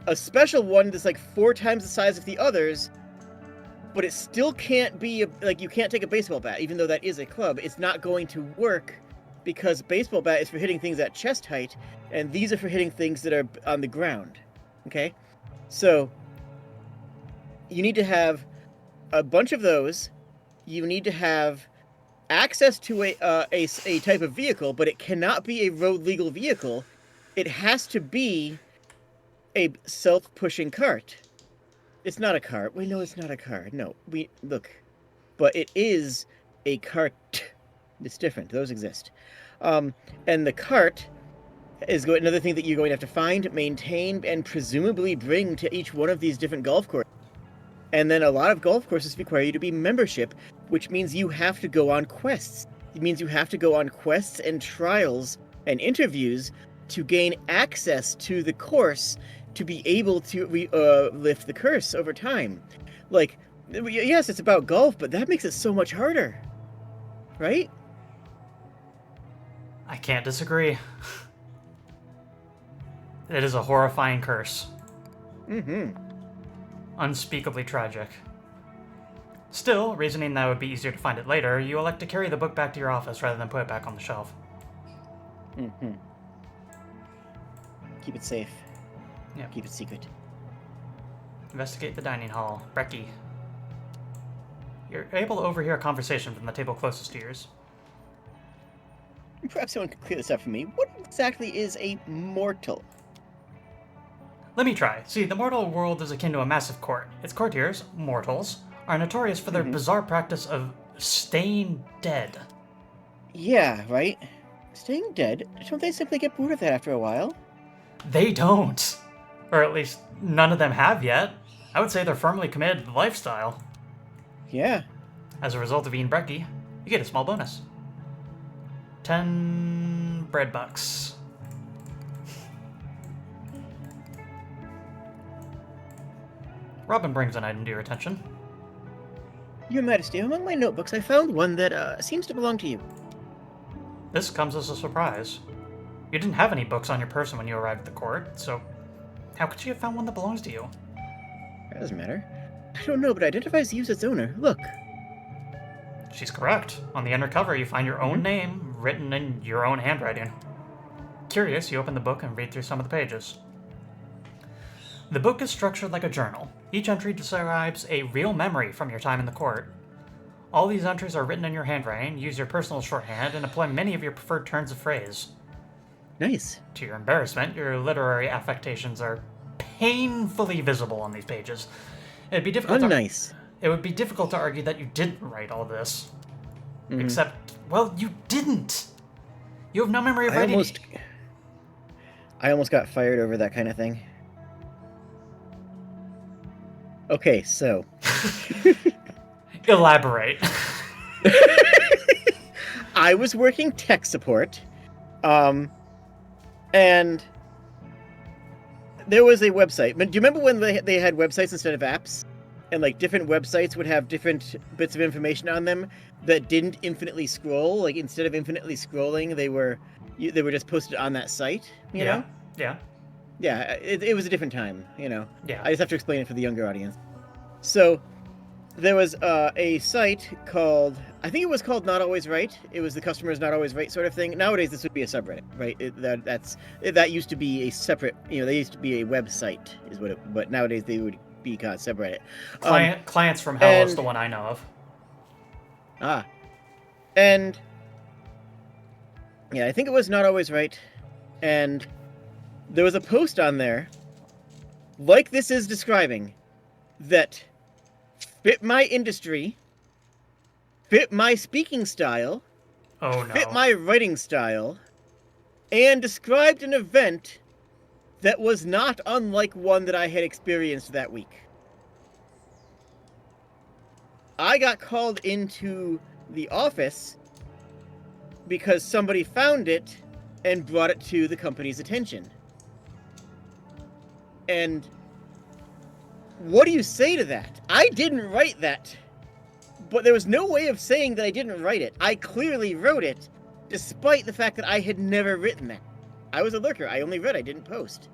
a special one that's, like, 4 times the size of the others, but it still can't be, you can't take a baseball bat, even though that is a club. It's not going to work, because baseball bat is for hitting things at chest height, and these are for hitting things that are on the ground. Okay? So, you need to have a bunch of those. You need to have access to a type of vehicle, but it cannot be a road legal vehicle. It has to be a self-pushing cart. It's not a cart. Wait, no, it's not a cart. No, look. But it is a cart. It's different. Those exist. And the cart is another thing that you're going to have to find, maintain, and presumably bring to each one of these different golf courses. And then a lot of golf courses require you to be membership, which means you have to go on quests. It means you have to go on quests and trials and interviews to gain access to the course, to be able to lift the curse over time. Like, yes, it's about golf, but that makes it so much harder. Right? I can't disagree. It is a horrifying curse. Mm-hmm. Unspeakably tragic. Still, reasoning that it would be easier to find it later, you elect to carry the book back to your office rather than put it back on the shelf. Mm-hmm. Keep it safe. Yep. Keep it secret. Investigate the dining hall. Brecky. You're able to overhear a conversation from the table closest to yours. Perhaps someone could clear this up for me. What exactly is a mortal? Let me try. See, the mortal world is akin to a massive court. Its courtiers, mortals, are notorious for their bizarre practice of staying dead. Yeah, right? Staying dead? Don't they simply get bored of that after a while? They don't. Or at least, none of them have yet. I would say they're firmly committed to the lifestyle. Yeah. As a result of being Brecky, you get a small bonus. 10 bread bucks. Robin brings an item to your attention. Your Majesty, among my notebooks I found one that seems to belong to you. This comes as a surprise. You didn't have any books on your person when you arrived at the court, so how could you have found one that belongs to you? That doesn't matter. I don't know, but it identifies you as its owner. Look. She's correct. On the inner cover, you find your own name written in your own handwriting. Curious, you open the book and read through some of the pages. The book is structured like a journal. Each entry describes a real memory from your time in the court. All these entries are written in your handwriting, use your personal shorthand, and employ many of your preferred turns of phrase. Nice. To your embarrassment, your literary affectations are painfully visible on these pages. It'd be difficult Unnice. It would be difficult to argue that you didn't write all this. Except, well, you didn't. You have no memory of writing. I almost got fired over that kind of thing. Okay, so. Elaborate. I was working tech support, and there was a website. Do you remember when they had websites instead of apps? And like different websites would have different bits of information on them that didn't infinitely scroll. Like instead of infinitely scrolling, they were just posted on that site. You know? Yeah. Yeah. It was a different time. You know. Yeah. I just have to explain it for the younger audience. So there was a site called, I think it was called Not Always Right. It was the customer's not always right sort of thing. Nowadays this would be a subreddit, right? That used to be a separate. They used to be a website, is what it. But nowadays they would be called subreddit. Clients from Hell is the one I know of. And yeah, I think it was Not Always Right, and there was a post on there, like this is describing, that fit my industry, fit my speaking style, Oh fit no. my writing style, and described an event that was not unlike one that I had experienced that week. I got called into the office because somebody found it and brought it to the company's attention. And what do you say to that? I didn't write that. But there was no way of saying that I didn't write it. I clearly wrote it, despite the fact that I had never written that. I was a lurker. I only read, I didn't post.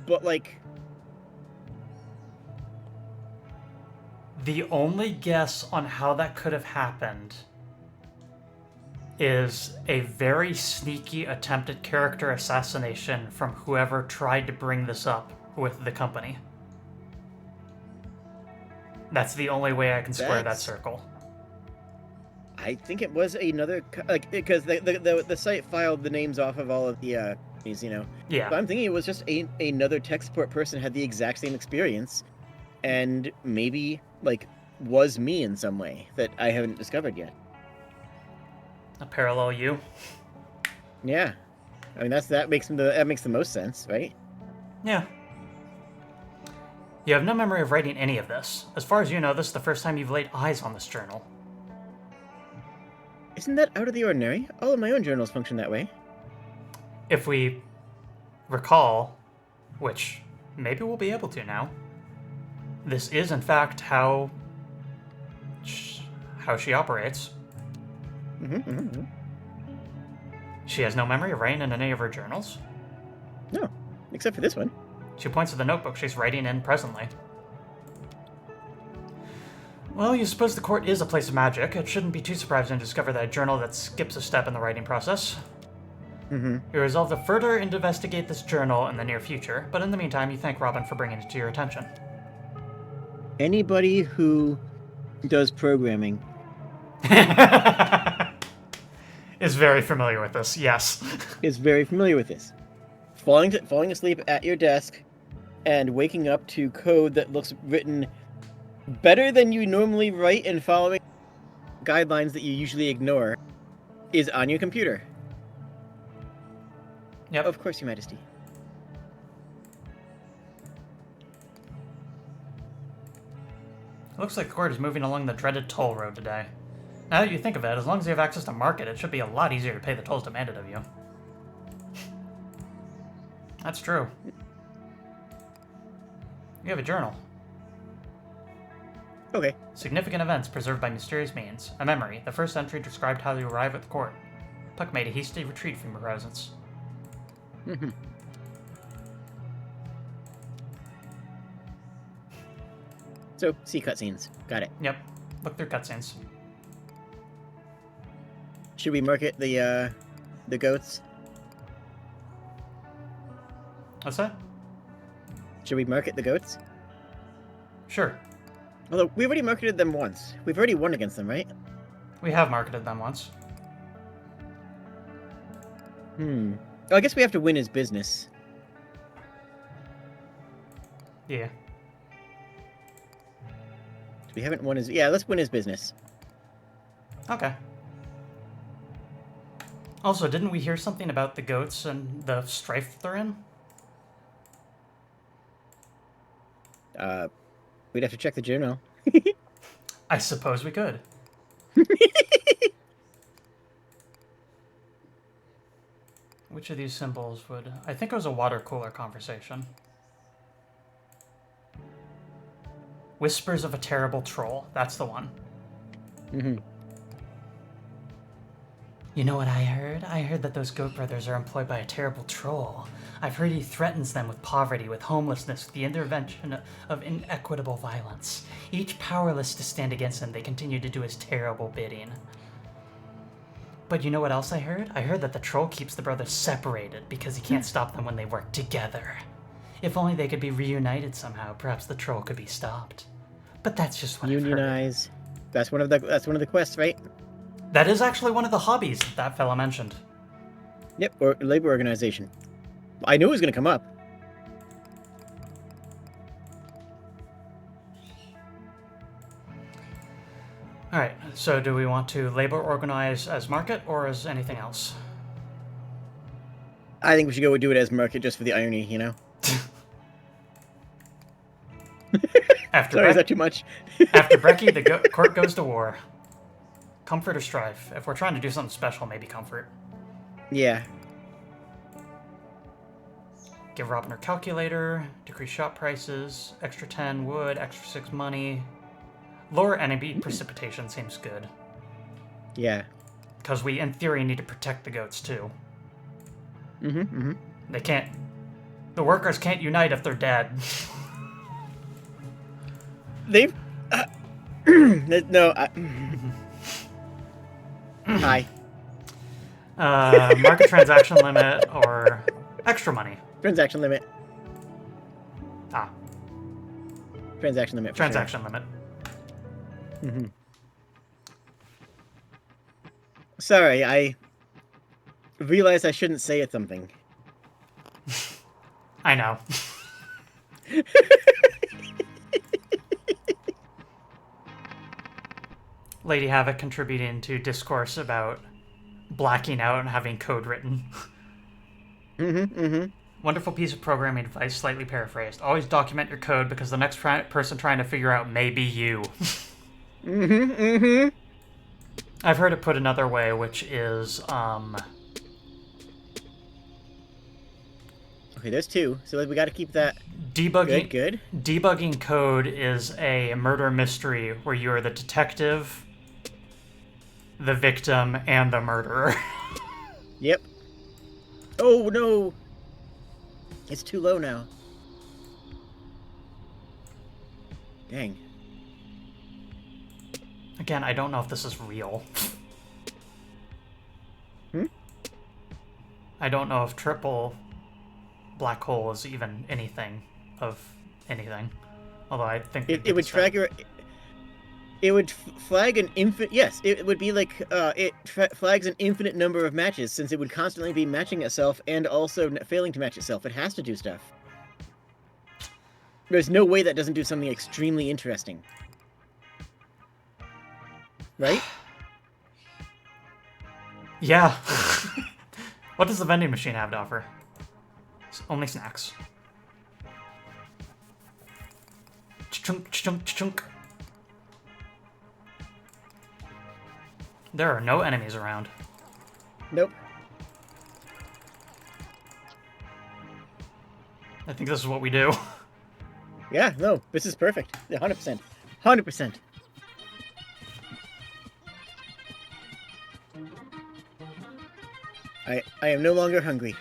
But, like... The only guess on how that could have happened is a very sneaky attempted character assassination from whoever tried to bring this up with the company. That's the only way I can square that circle. I think it was another... Like, because the site filed the names off of all of the companies, you know? Yeah. So I'm thinking it was just another tech support person had the exact same experience, and maybe, like, was me in some way that I haven't discovered yet. A parallel you. Yeah. I mean, that makes the most sense, right? Yeah. You have no memory of writing any of this. As far as you know, this is the first time you've laid eyes on this journal. Isn't that out of the ordinary? All of my own journals function that way. If we recall, which maybe we'll be able to now, this is in fact how she operates. She has no memory of writing in any of her journals. No, except for this one. She points to the notebook she's writing in presently. Well, you suppose the court is a place of magic. It shouldn't be too surprising to discover that a journal that skips a step in the writing process. You resolve to further investigate this journal in the near future, but in the meantime, you thank Robin for bringing it to your attention. Anybody who does programming is very familiar with this, yes. is very familiar with this. Falling asleep at your desk and waking up to code that looks written better than you normally write and following guidelines that you usually ignore is on your computer. Yep. Of course, Your Majesty. Looks like the court is moving along the dreaded toll road today. Now that you think of it, as long as you have access to market, it should be a lot easier to pay the tolls demanded of you. That's true. You have a journal. Okay. Significant events preserved by mysterious means. A memory. The first entry described how you arrive at the court. Puck made a hasty retreat from your presence. So, see cutscenes. Got it. Yep. Look through cutscenes. Should we market the goats? What's that? Should we market the goats? Sure. Although, we already marketed them once. We've already won against them, right? We have marketed them once. Oh, I guess we have to win his business. Yeah. We haven't won his... Yeah, let's win his business. Okay. Also, didn't we hear something about the goats and the strife they're in? We'd have to check the journal. I suppose we could. Which of these symbols would... I think it was a water cooler conversation. Whispers of a terrible troll. That's the one. You know what I heard? I heard that those goat brothers are employed by a terrible troll. I've heard he threatens them with poverty, with homelessness, with the intervention of inequitable violence. Each powerless to stand against him, they continue to do his terrible bidding. But you know what else I heard? I heard that the troll keeps the brothers separated because he can't stop them when they work together. If only they could be reunited somehow, perhaps the troll could be stopped. But that's just what I've heard. Unionize. That's one of the quests, right? That is actually one of the hobbies that fella mentioned. Yep, or labor organization. I knew it was going to come up. Alright, so do we want to label organize as market or as anything else? I think we should go do it as market just for the irony, you know? After Sorry, is that too much? After Brecky, the court goes to war. Comfort or strife? If we're trying to do something special, maybe comfort. Yeah. Give Robin her calculator, decrease shop prices, extra 10 wood, extra 6 money. Lower enemy precipitation seems good. Yeah. Because we, in theory, need to protect the goats, too. They can't... The workers can't unite if they're dead. They've... no, Hi. Market transaction limit or extra money. Transaction limit. Ah. Transaction limit. Transaction limit. Sorry, I realized I shouldn't say it something. I know. Lady Havoc contributing to discourse about blacking out and having code written. Wonderful piece of programming advice, slightly paraphrased. Always document your code because the next person trying to figure out may be you. I've heard it put another way, which is, Okay, there's two, so we gotta keep that debugging. Good. Debugging code is a murder mystery where you are the detective, the victim, and the murderer. Yep. Oh, no! It's too low now. Dang. Again, I don't know if this is real. I don't know if triple black hole is even anything of anything. Although I think it would flag your... It would flag an infinite... Yes, it would be like... it flags an infinite number of matches, since it would constantly be matching itself and also failing to match itself. It has to do stuff. There's no way that doesn't do something extremely interesting. Right? Yeah. What does the vending machine have to offer? Only snacks. Chunk, chunk, chunk. There are no enemies around. Nope. I think this is what we do. Yeah, no, this is perfect. 100%. 100%. I am no longer hungry.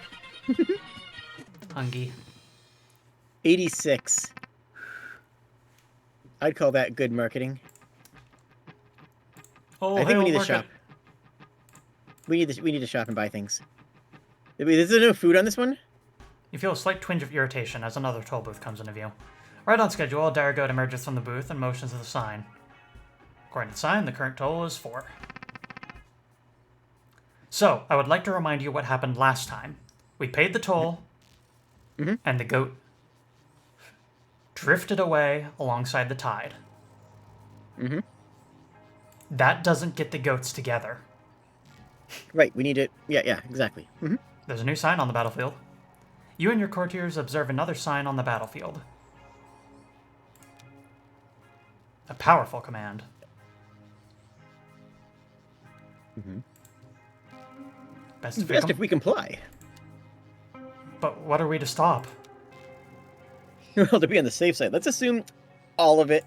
Hungry. 86. I'd call that good marketing. Oh, I think we need to shop. We need to shop and buy things. Is there no food on this one? You feel a slight twinge of irritation as another toll booth comes into view. Right on schedule, a dire goat emerges from the booth and motions to the sign. According to the sign, the current toll is 4. So, I would like to remind you what happened last time. We paid the toll, and the goat drifted away alongside the tide. That doesn't get the goats together. Right, we need to... Yeah, exactly. There's a new sign on the battlefield. You and your courtiers observe another sign on the battlefield. A powerful command. Best Best if we comply. But what are we to stop? Well, to be on the safe side, let's assume all of it.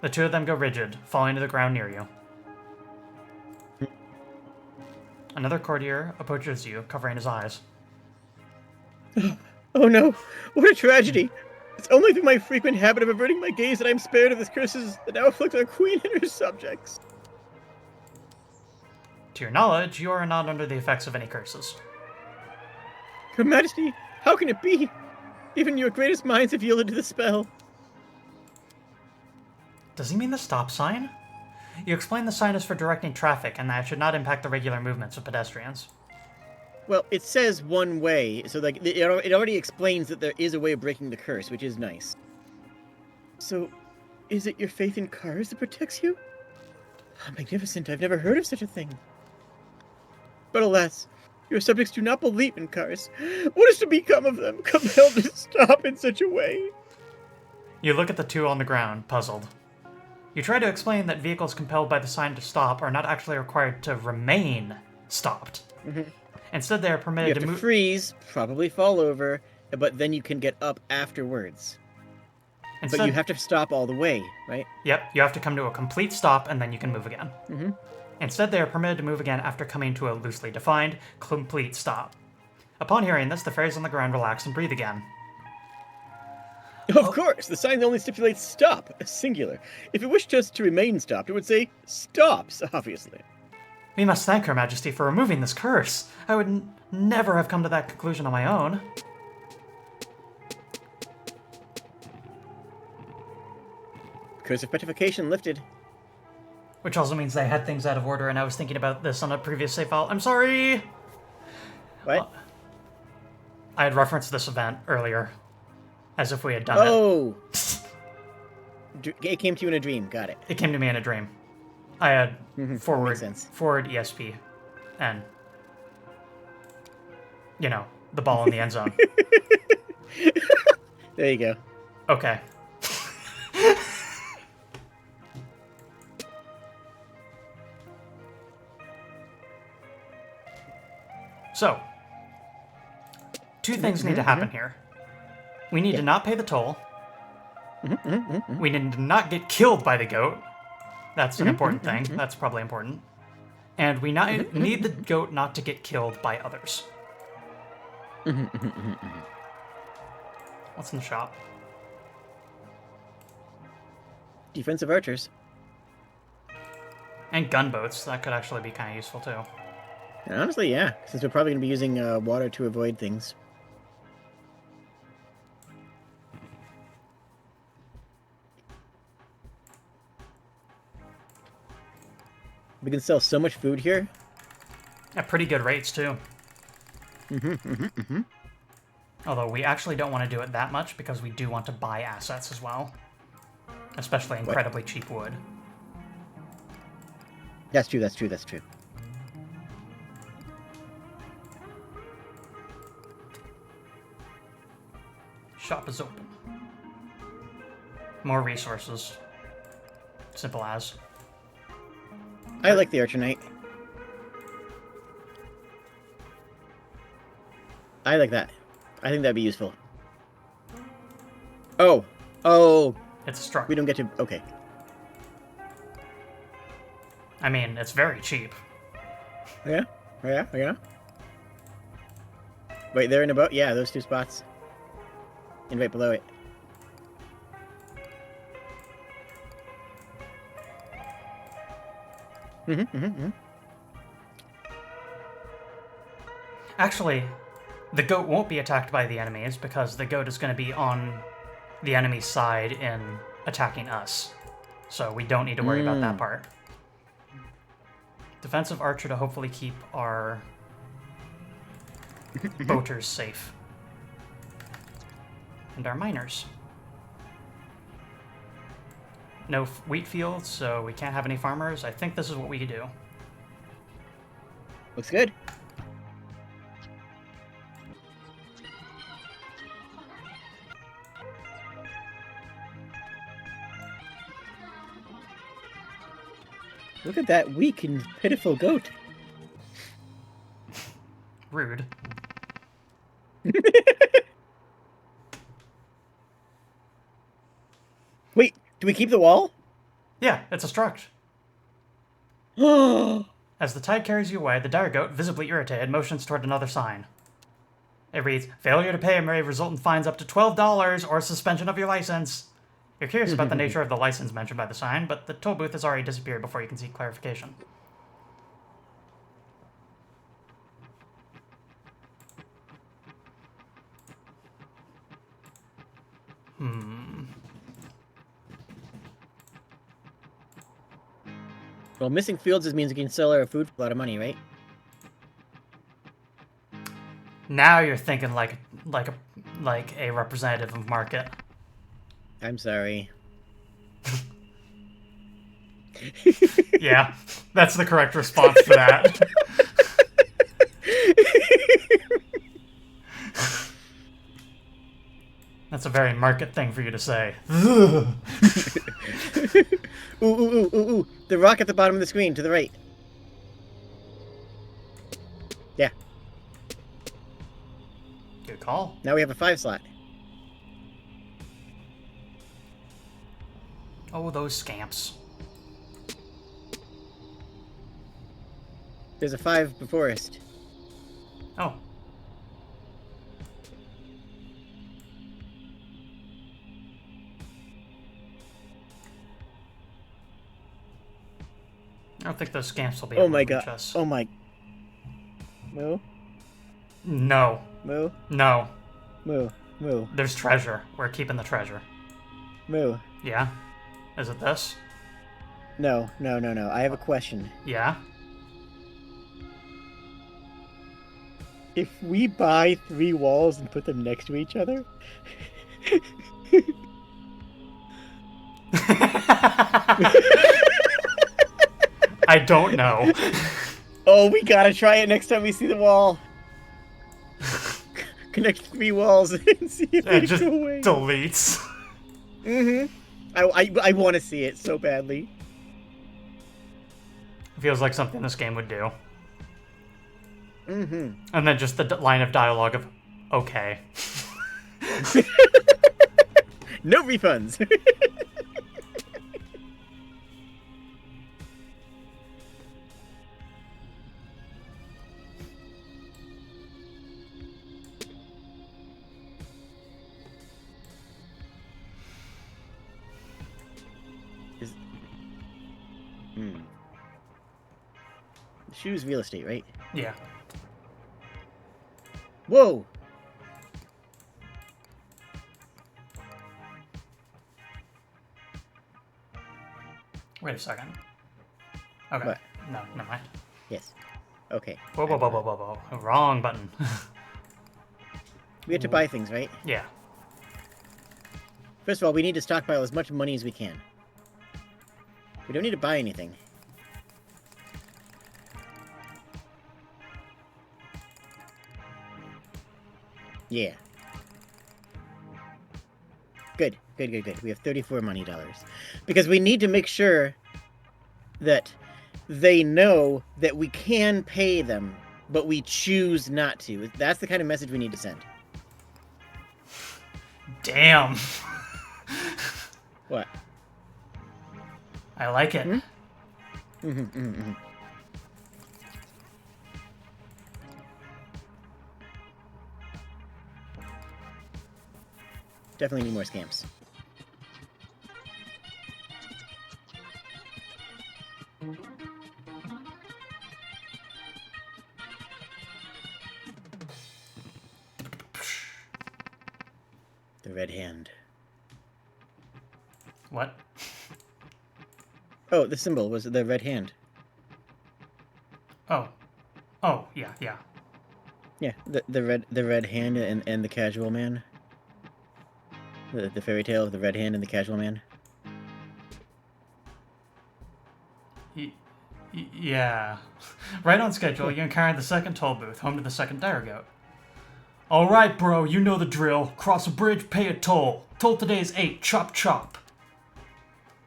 The two of them go rigid, falling to the ground near you. Another courtier approaches you, covering his eyes. Oh no, what a tragedy! It's only through my frequent habit of averting my gaze that I am spared of this curses that now afflict our queen and her subjects. To your knowledge, you are not under the effects of any curses. Your Majesty, how can it be? Even your greatest minds have yielded to the spell. Does he mean the stop sign? You explain the sign is for directing traffic and that it should not impact the regular movements of pedestrians. Well, it says one way, so like it already explains that there is a way of breaking the curse, which is nice. So, is it your faith in cars that protects you? How magnificent! I've never heard of such a thing. But alas, your subjects do not believe in cars. What is to become of them, compelled to stop in such a way? You look at the two on the ground, puzzled. You try to explain that vehicles compelled by the sign to stop are not actually required to remain stopped. Instead, they are You permitted have to to move. freeze, probably fall over, but then you can get up afterwards. Instead, But you have to stop all the way, right? Yep, you have to come to a complete stop and then you can move again. Mm-hmm. Instead, they are permitted to move again after coming to a loosely defined, complete stop. Upon hearing this, the fairies on the ground relax and breathe again. Of course, the sign only stipulates stop, singular. If it wished us to remain stopped, it would say stops, obviously. We must thank Her Majesty for removing this curse. I would never have come to that conclusion on my own. Curse of petrification lifted. Which also means they had things out of order, and I was thinking about this on a previous save file. I'm sorry! What? I had referenced this event earlier, as if we had done Oh! It came to you in a dream, got it. It came to me in a dream. I had Makes sense. forward ESP, and, you know, the ball in the end zone. There you go. Okay. So, two things need to happen here. We need to not pay the toll. We need to not get killed by the goat. That's an important thing. That's probably important. And we need the goat not to get killed by others. What's in the shop? Defensive archers. And gunboats. That could actually be kind of useful too. And honestly, yeah, since we're probably going to be using water to avoid things. We can sell so much food here. At pretty good rates too. Although we actually don't want to do it that much because we do want to buy assets as well. Especially incredibly cheap wood. That's true, that's true, that's true. Shop is open. More resources. Simple as. I like the Archer Knight. I like that. I think that'd be useful. Oh. Oh. It's a struck. We don't get to... Okay. I mean, it's very cheap. Yeah? Yeah? Yeah? Wait, there and about? Yeah, those two spots. And right below it. Actually, the goat won't be attacked by the enemies because the goat is going to be on the enemy's side in attacking us. So we don't need to worry about that part. Defensive archer to hopefully keep our boaters safe. And our miners. No wheat fields, so we can't have any farmers. I think this is what we could do. Looks good. Look at that weak and pitiful goat. Rude. Wait, do we keep the wall? Yeah, it's a struct. As the tide carries you away, the dire goat, visibly irritated, motions toward another sign. It reads, "Failure to pay may result in fines up to $12 or suspension of your license." You're curious about the nature of the license mentioned by the sign, but the toll booth has already disappeared before you can seek clarification. Well, missing fields means we can sell our food for a lot of money, right? Now you're thinking like a representative of market. I'm sorry. Yeah, that's the correct response for that. That's a very market thing for you to say. Ooh, ooh, ooh, ooh, ooh. The rock at the bottom of the screen, to the right. Yeah. Good call. Now we have a 5 slot. Oh, those scamps. There's a 5 before us. Oh. I don't think those scamps will be Oh able my to reach god. us. Oh my. Moo? No. Moo? No. Moo? Moo? There's treasure. We're keeping the treasure. Moo? Yeah? Is it this? No, no, no, no. I have a question. Yeah? If we buy 3 walls and put them next to each other... I don't know. Oh, we gotta try it next time we see the wall. Connect 3 walls and see if It they just go away. deletes. Mm-hmm. I want to see it so badly. Feels like something this game would do. Mm-hmm. And then just the line of dialogue of, okay. No refunds. Shoes real estate, right? Yeah. Whoa! Wait a second. Okay. What? No, never mind. Yes. Okay. Whoa, whoa, whoa, whoa, whoa, whoa. Wrong button. We have to buy things, right? Yeah. First of all, we need to stockpile as much money as we can. We don't need to buy anything. Yeah. Good, good, good, good. We have 34 money dollars. Because we need to make sure that they know that we can pay them, but we choose not to. That's the kind of message we need to send. Damn. What? I like it. Mm-hmm, mm-hmm. Definitely need more scamps. The red hand. What? Oh, the symbol was the red hand. Oh. Oh, yeah, yeah. Yeah, the red hand and the casual man. The fairy tale of the red hand and the casual man. Yeah. Right on schedule, you encounter the second toll booth, home to the second dire goat. Alright, bro, you know the drill. Cross a bridge, pay a toll. Toll today is 8, chop chop.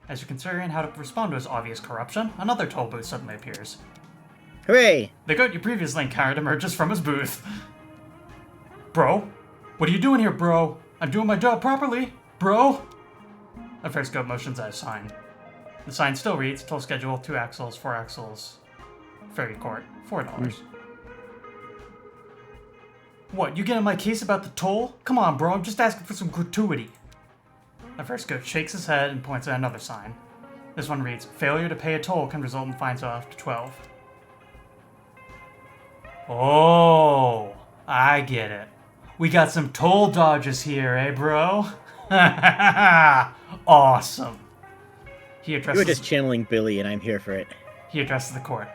As you're considering how to respond to his obvious corruption, another toll booth suddenly appears. Hooray! The goat you previously encountered emerges from his booth. Bro? What are you doing here, bro? I'm doing my job properly, bro! The first goat motions at a sign. The sign still reads, toll schedule, 2 axles, 4 axles, ferry court, $4. What, you getting my case about the toll? Come on, bro, I'm just asking for some gratuity. The first goat shakes his head and points at another sign. This one reads, failure to pay a toll can result in fines of up to 12. Oh, I get it. We got some toll dodges here, eh, bro? Awesome. He You addresses, were just channeling Billy, and I'm here for it. he addresses the court.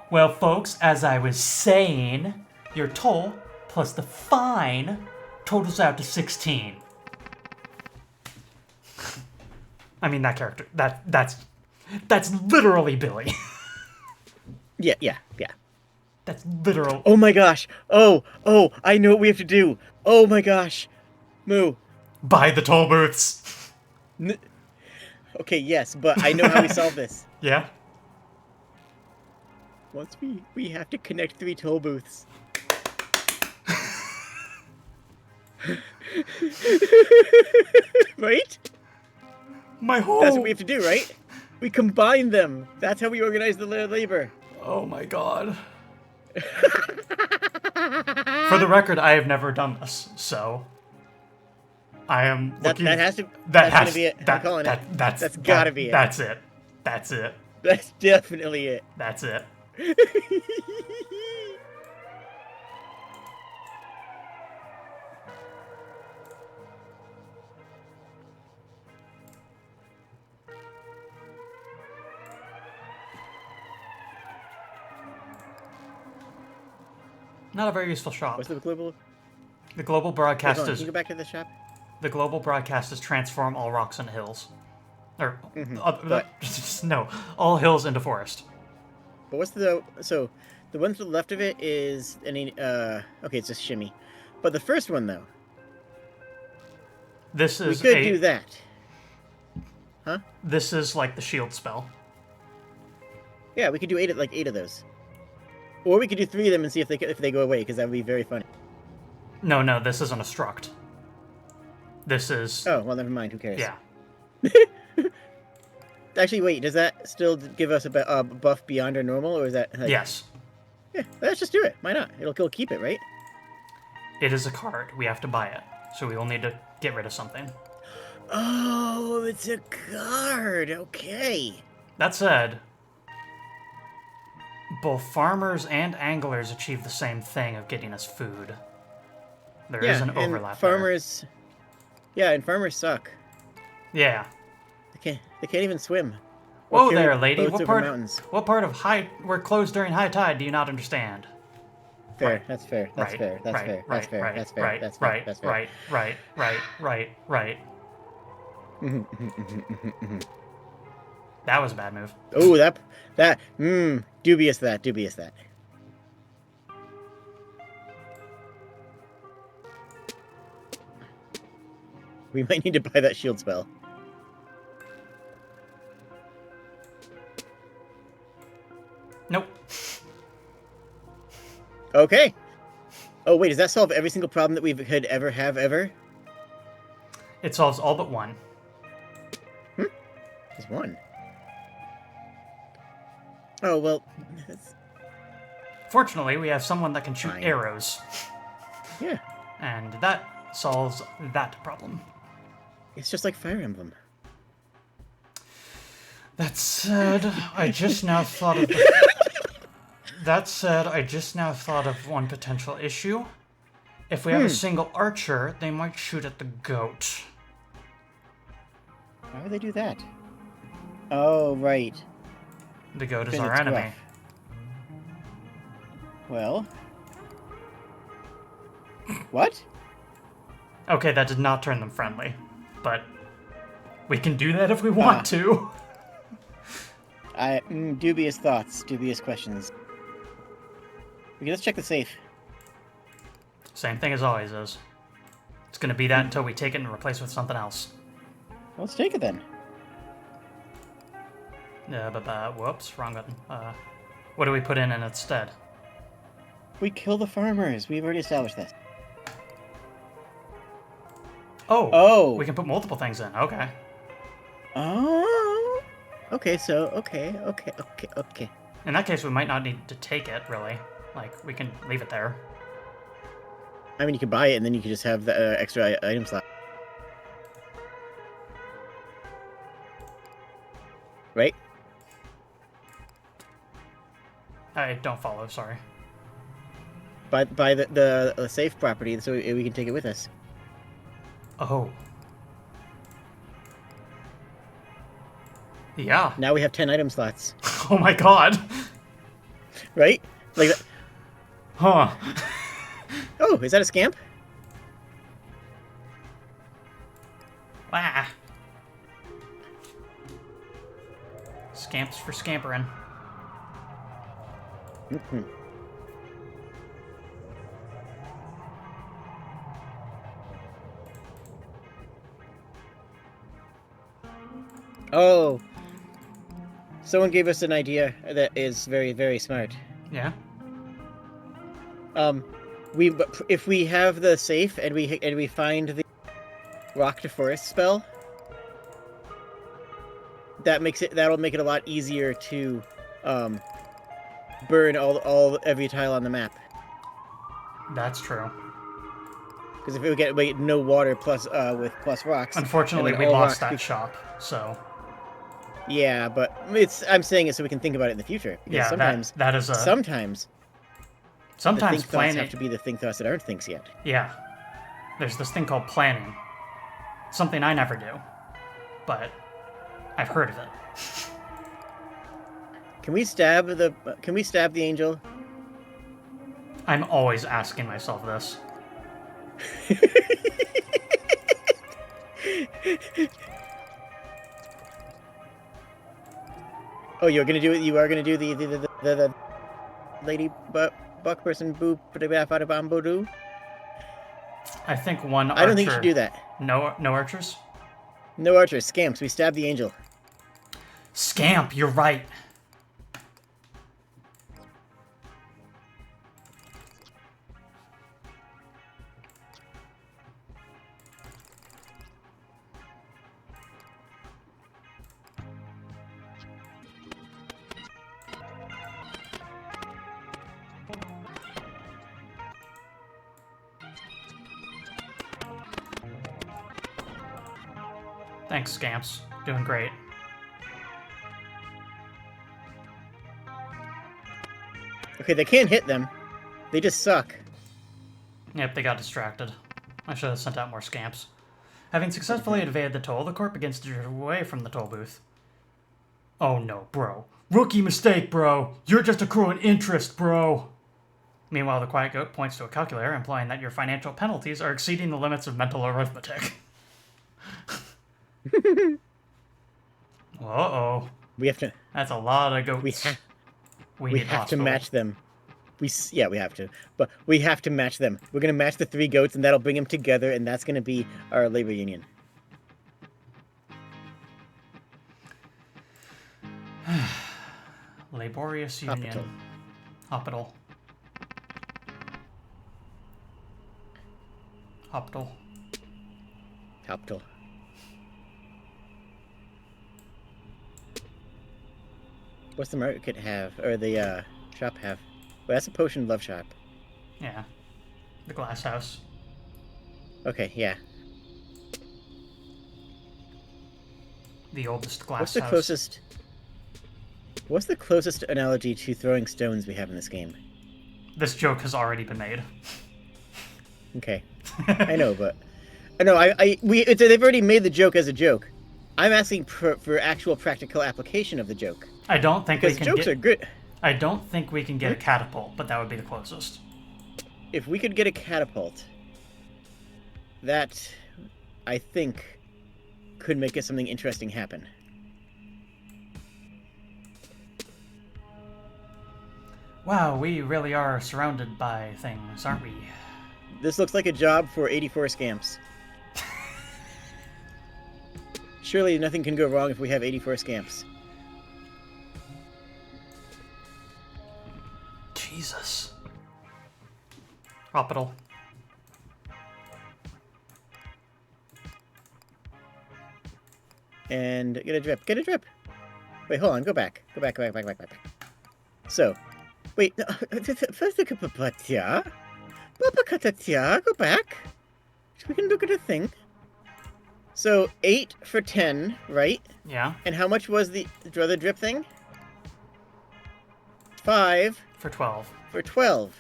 Well, folks, as I was saying, your toll plus the fine totals out to 16. I mean, that character, that's literally Billy. Yeah. That's literal. Oh my gosh. Oh, I know what we have to do. Oh my gosh. Moo. Buy the toll booths. Okay, yes, but I know how we solve this. Yeah? Once we have to connect 3 toll booths. Right? My whole... That's what we have to do, right? We combine them. That's how we organize the labor. Oh my god. For the record, I have never done this, so... I am looking... That has to... That's gonna be it. I'm calling it. That's gotta be it. That's it. That's it. That's definitely it. That's it. Not a very useful shop. What's the global... The global Wait, broadcast hold on, is... Can you go back to the shop? The global broadcast is transform all rocks into hills. Or... no. All hills into forest. But what's the... So, the one to the left of it is... Okay, it's just shimmy. But the first one, though... This is we could do that. Huh? This is like the shield spell. Yeah, we could do 8 of those. Or we could do 3 of them and see if they go away, because that would be very funny. No, this isn't a struct. This is... Oh, well, never mind. Who cares? Yeah. Actually, wait. Does that still give us a buff beyond our normal, or is that... Like... Yes. Yeah, let's just do it. Why not? It'll keep it, right? It is a card. We have to buy it. So we will need to get rid of something. Oh, it's a card. Okay. That said, both farmers and anglers achieve the same thing of getting us food. There is an overlap and farmers... Yeah, and farmers suck. Yeah. They can't even swim. Whoa there, lady. What part of we're closed during high tide do you not understand? Fair. Right. That's fair. That's Right. fair. That's Right. fair. Right. That's fair. Right. That's fair. Right. That's fair. Right. That's fair. Right. That was a bad move. Oh, dubious that. We might need to buy that shield spell. Nope. Okay. Oh, wait, does that solve every single problem that we could ever have, ever? It solves all but one. Just one. Oh, well... Fortunately, we have someone that can shoot Fine. arrows. Yeah. And that solves that problem. It's just like Fire Emblem. That said, I just now thought of one potential issue. If we have a single archer, they might shoot at the goat. Why would they do that? Oh, right. The goat is Because our it's enemy. rough. Well... What? Okay, that did not turn them friendly, but we can do that if we want to. Dubious thoughts, dubious questions. Okay, let's check the safe. Same thing as always is. It's gonna be that until we take it and replace it with something else. Well, let's take it then. Whoops, wrong button. What do we put in its stead? We kill the farmers. We've already established this. Oh! We can put multiple things in. Okay. Oh! Okay, so, okay. In that case, we might not need to take it, really. Like, we can leave it there. I mean, you could buy it, and then you could just have the extra item slot. Right? I don't follow, sorry. Buy the safe property, so we can take it with us. Oh. Yeah. Now we have 10 item slots. Oh my god. Right? Like that. Huh. Oh Oh, is that a scamp? Wah! Scamps for scampering. Mhm. Oh, someone gave us an idea that is very, very smart. Yeah? If we have the safe and we find the rock to forest spell, that'll make it a lot easier to burn every tile on the map. That's true. Because if we get no water plus with plus rocks, Unfortunately, and we then all lost rocks that shop, so... Yeah, but I'm saying it so we can think about it in the future. Because Yeah, sometimes that is a... sometimes the Sometimes think thoughts planning... have to be the think thoughts that aren't thinks yet. Yeah. There's this thing called planning. Something I never do. But I've heard of it. Can we stab the angel? I'm always asking myself this. Oh, you're gonna do it. You are gonna do the lady buck person boo out of bamboo do. I think one archer... I don't think you should do that. No archers? No archers, scamps. We stab the angel. Scamp, you're right. Thanks, Scamps. Doing great. Okay, they can't hit them. They just suck. Yep, they got distracted. I should have sent out more Scamps. Having successfully evaded the toll, the corp begins to drift away from the toll booth. Oh no, bro. Rookie mistake, bro! You're just accruing interest, bro! Meanwhile, the quiet goat points to a calculator, implying that your financial penalties are exceeding the limits of mental arithmetic. Uh-oh. We have to. That's a lot of goats. We need have to hospital. match them. We have to. But we have to match them. We're gonna match the 3 goats, and that'll bring them together, and that's gonna be our labor union. Laborious union. Hospital. Hospital. Hospital. What's the market have, or the shop have? Well, that's a potion love shop. Yeah. The glass house. Okay, yeah. The oldest glass What's the house. closest? What's the closest analogy to throwing stones we have in this game? This joke has already been made. Okay, I know, but they've already made the joke as a joke. I'm asking for actual practical application of the joke. I don't think Because we can jokes are good. I don't think we can get a catapult, but that would be the closest. If we could get a catapult, that, I think, could make us something interesting happen. Wow, we really are surrounded by things, aren't we? This looks like a job for 84 scamps. Surely nothing can go wrong if we have 84 scamps. Jesus. Hospital. And get a drip. Get a drip. Wait, hold on. Go back. Go back. So, wait. First, go back. We can look at a thing. So 8 for 10, right? Yeah. And how much was the other drip thing? 5 For 12. for 12.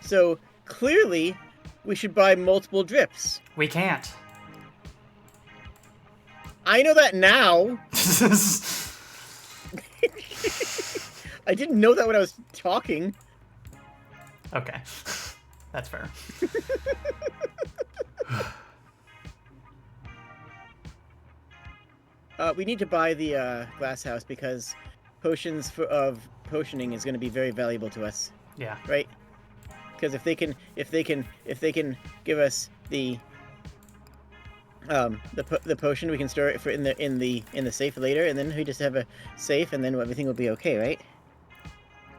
So clearly, we should buy multiple drips. We can't. I know that now. I didn't know that when I was talking. Okay. That's fair. We need to buy the glass house because of potioning is going to be very valuable to us, Yeah. right? Because if they can give us the potion, we can store it in the safe later, and then we just have a safe, and then everything will be okay, right?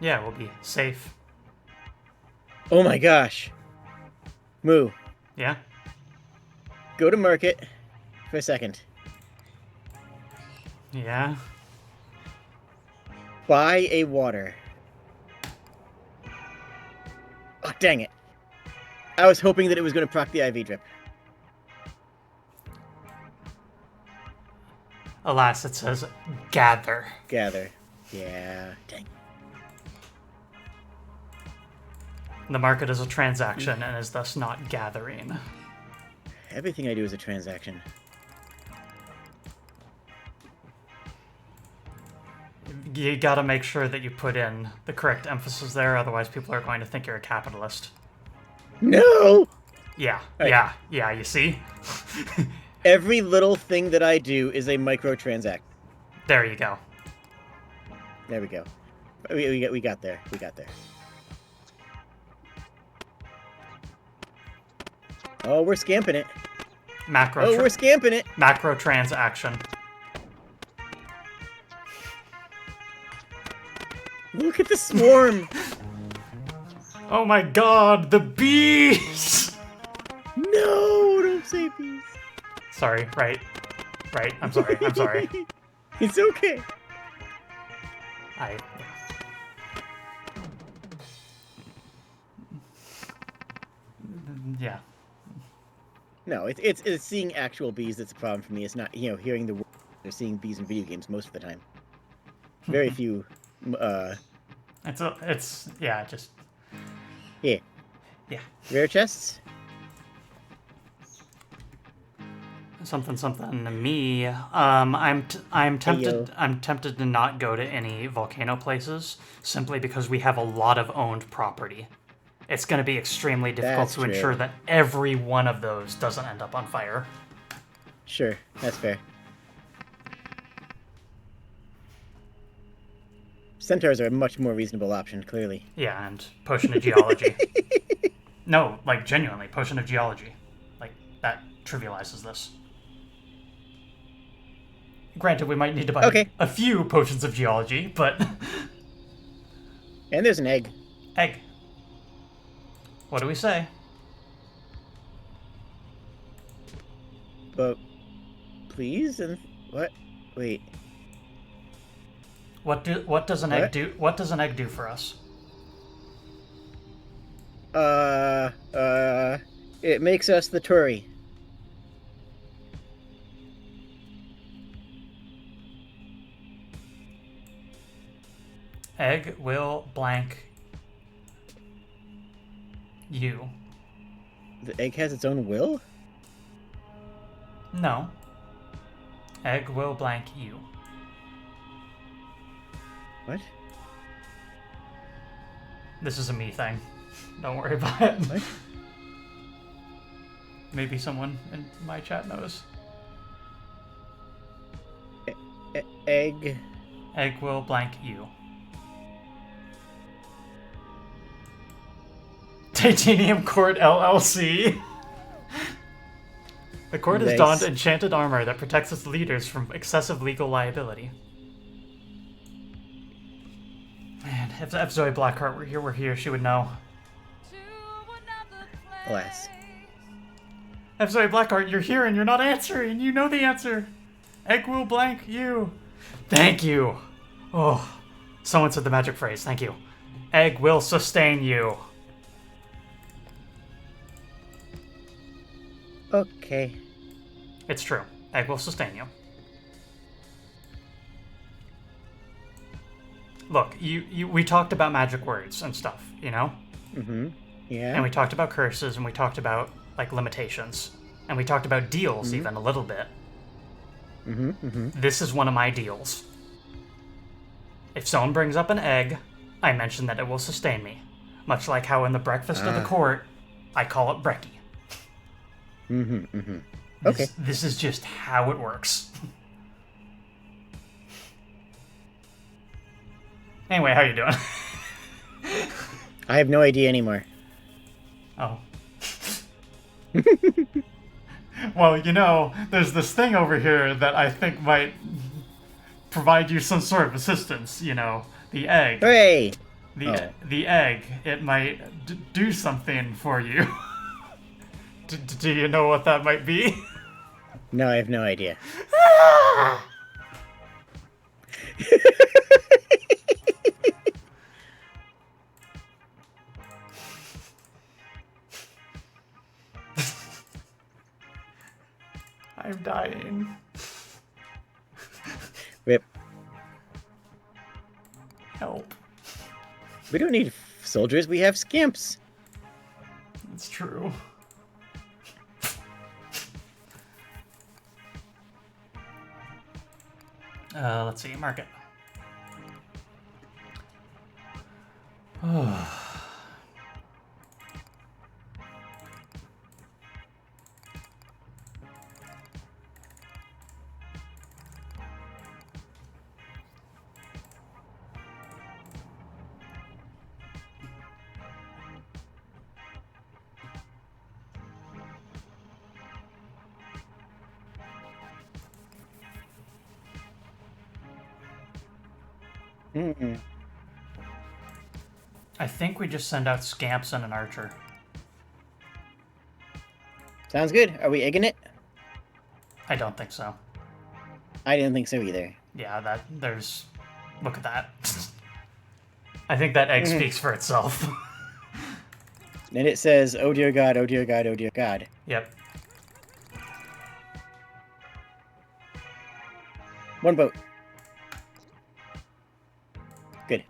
Yeah, we'll be safe. Oh my gosh, Moo, Yeah? go to market for a second. Yeah? Buy a water. Oh, dang it. I was hoping that it was going to proc the IV drip. Alas, it says gather. Gather. Yeah, dang. The market is a transaction and is thus not gathering. Everything I do is a transaction. You gotta make sure that you put in the correct emphasis there, otherwise people are going to think you're a capitalist. No! Yeah, Right. yeah, you see? Every little thing that I do is a microtransaction. There you go. There we go. We got there. We got there. Oh, we're scamping it. Macro, We're scamping it. macro transaction. Look at the swarm. Oh my god, the bees! No, don't say bees. Sorry, right. I'm sorry. It's okay. Yeah. No, it's seeing actual bees that's a problem for me. It's not, hearing the word or seeing bees in video games most of the time. Very few, Just... yeah. Yeah. Rare chests? Something to me. I'm tempted. Heyo. I'm tempted to not go to any volcano places simply because we have a lot of owned property. It's going to be extremely difficult That's to true. ensure that every one of those doesn't end up on fire. Sure, that's fair. Centaurs are a much more reasonable option, clearly. Yeah, and potion of geology. No, like genuinely, potion of geology. Like that trivializes this. Granted, we might need to buy a few potions of geology, but And there's an egg. egg. What do we say? But please and what? Wait. What does an egg do? What does an egg do for us? It makes us the Tory. Egg will blank you. The egg has its own will? No. Egg will blank you. What? This is a me thing. Don't worry about it. What? Maybe someone in my chat knows. Egg. Egg will blank you. Titanium Court LLC. The court has Nice. donned enchanted armor that protects its leaders from excessive legal liability. Man, if Zoe Blackheart were here, she would know. Alas. If Zoe Blackheart, you're here and you're not answering. You know the answer. Egg will blank you. Thank you. Oh, someone said the magic phrase. Thank you. Egg will sustain you. Okay. It's true. Egg will sustain you. Look, we talked about magic words and stuff, you know? Mm-hmm. Yeah. And we talked about curses, and we talked about, like, limitations. And we talked about deals, even, a little bit. Mm-hmm. Mm-hmm. This is one of my deals. If someone brings up an egg, I mention that it will sustain me. Much like how in the Breakfast of the Court, I call it brekkie. Okay. This is just how it works. Anyway, how you doing? I have no idea anymore. Oh. Well, you know, there's this thing over here that I think might provide you some sort of assistance, you know, the egg. Hooray! The egg, it might do something for you. Do you know what that might be? No, I have no idea. I'm dying. Rip. Help. We don't need soldiers, we have scamps. It's true. Let's see, market. I think we just send out scamps and an archer. Sounds good. Are we egging it? I don't think so. I didn't think so either. Yeah, look at that. I think that egg speaks for itself. Then it says, oh dear God, oh dear God, oh dear God. Yep. One boat. Good.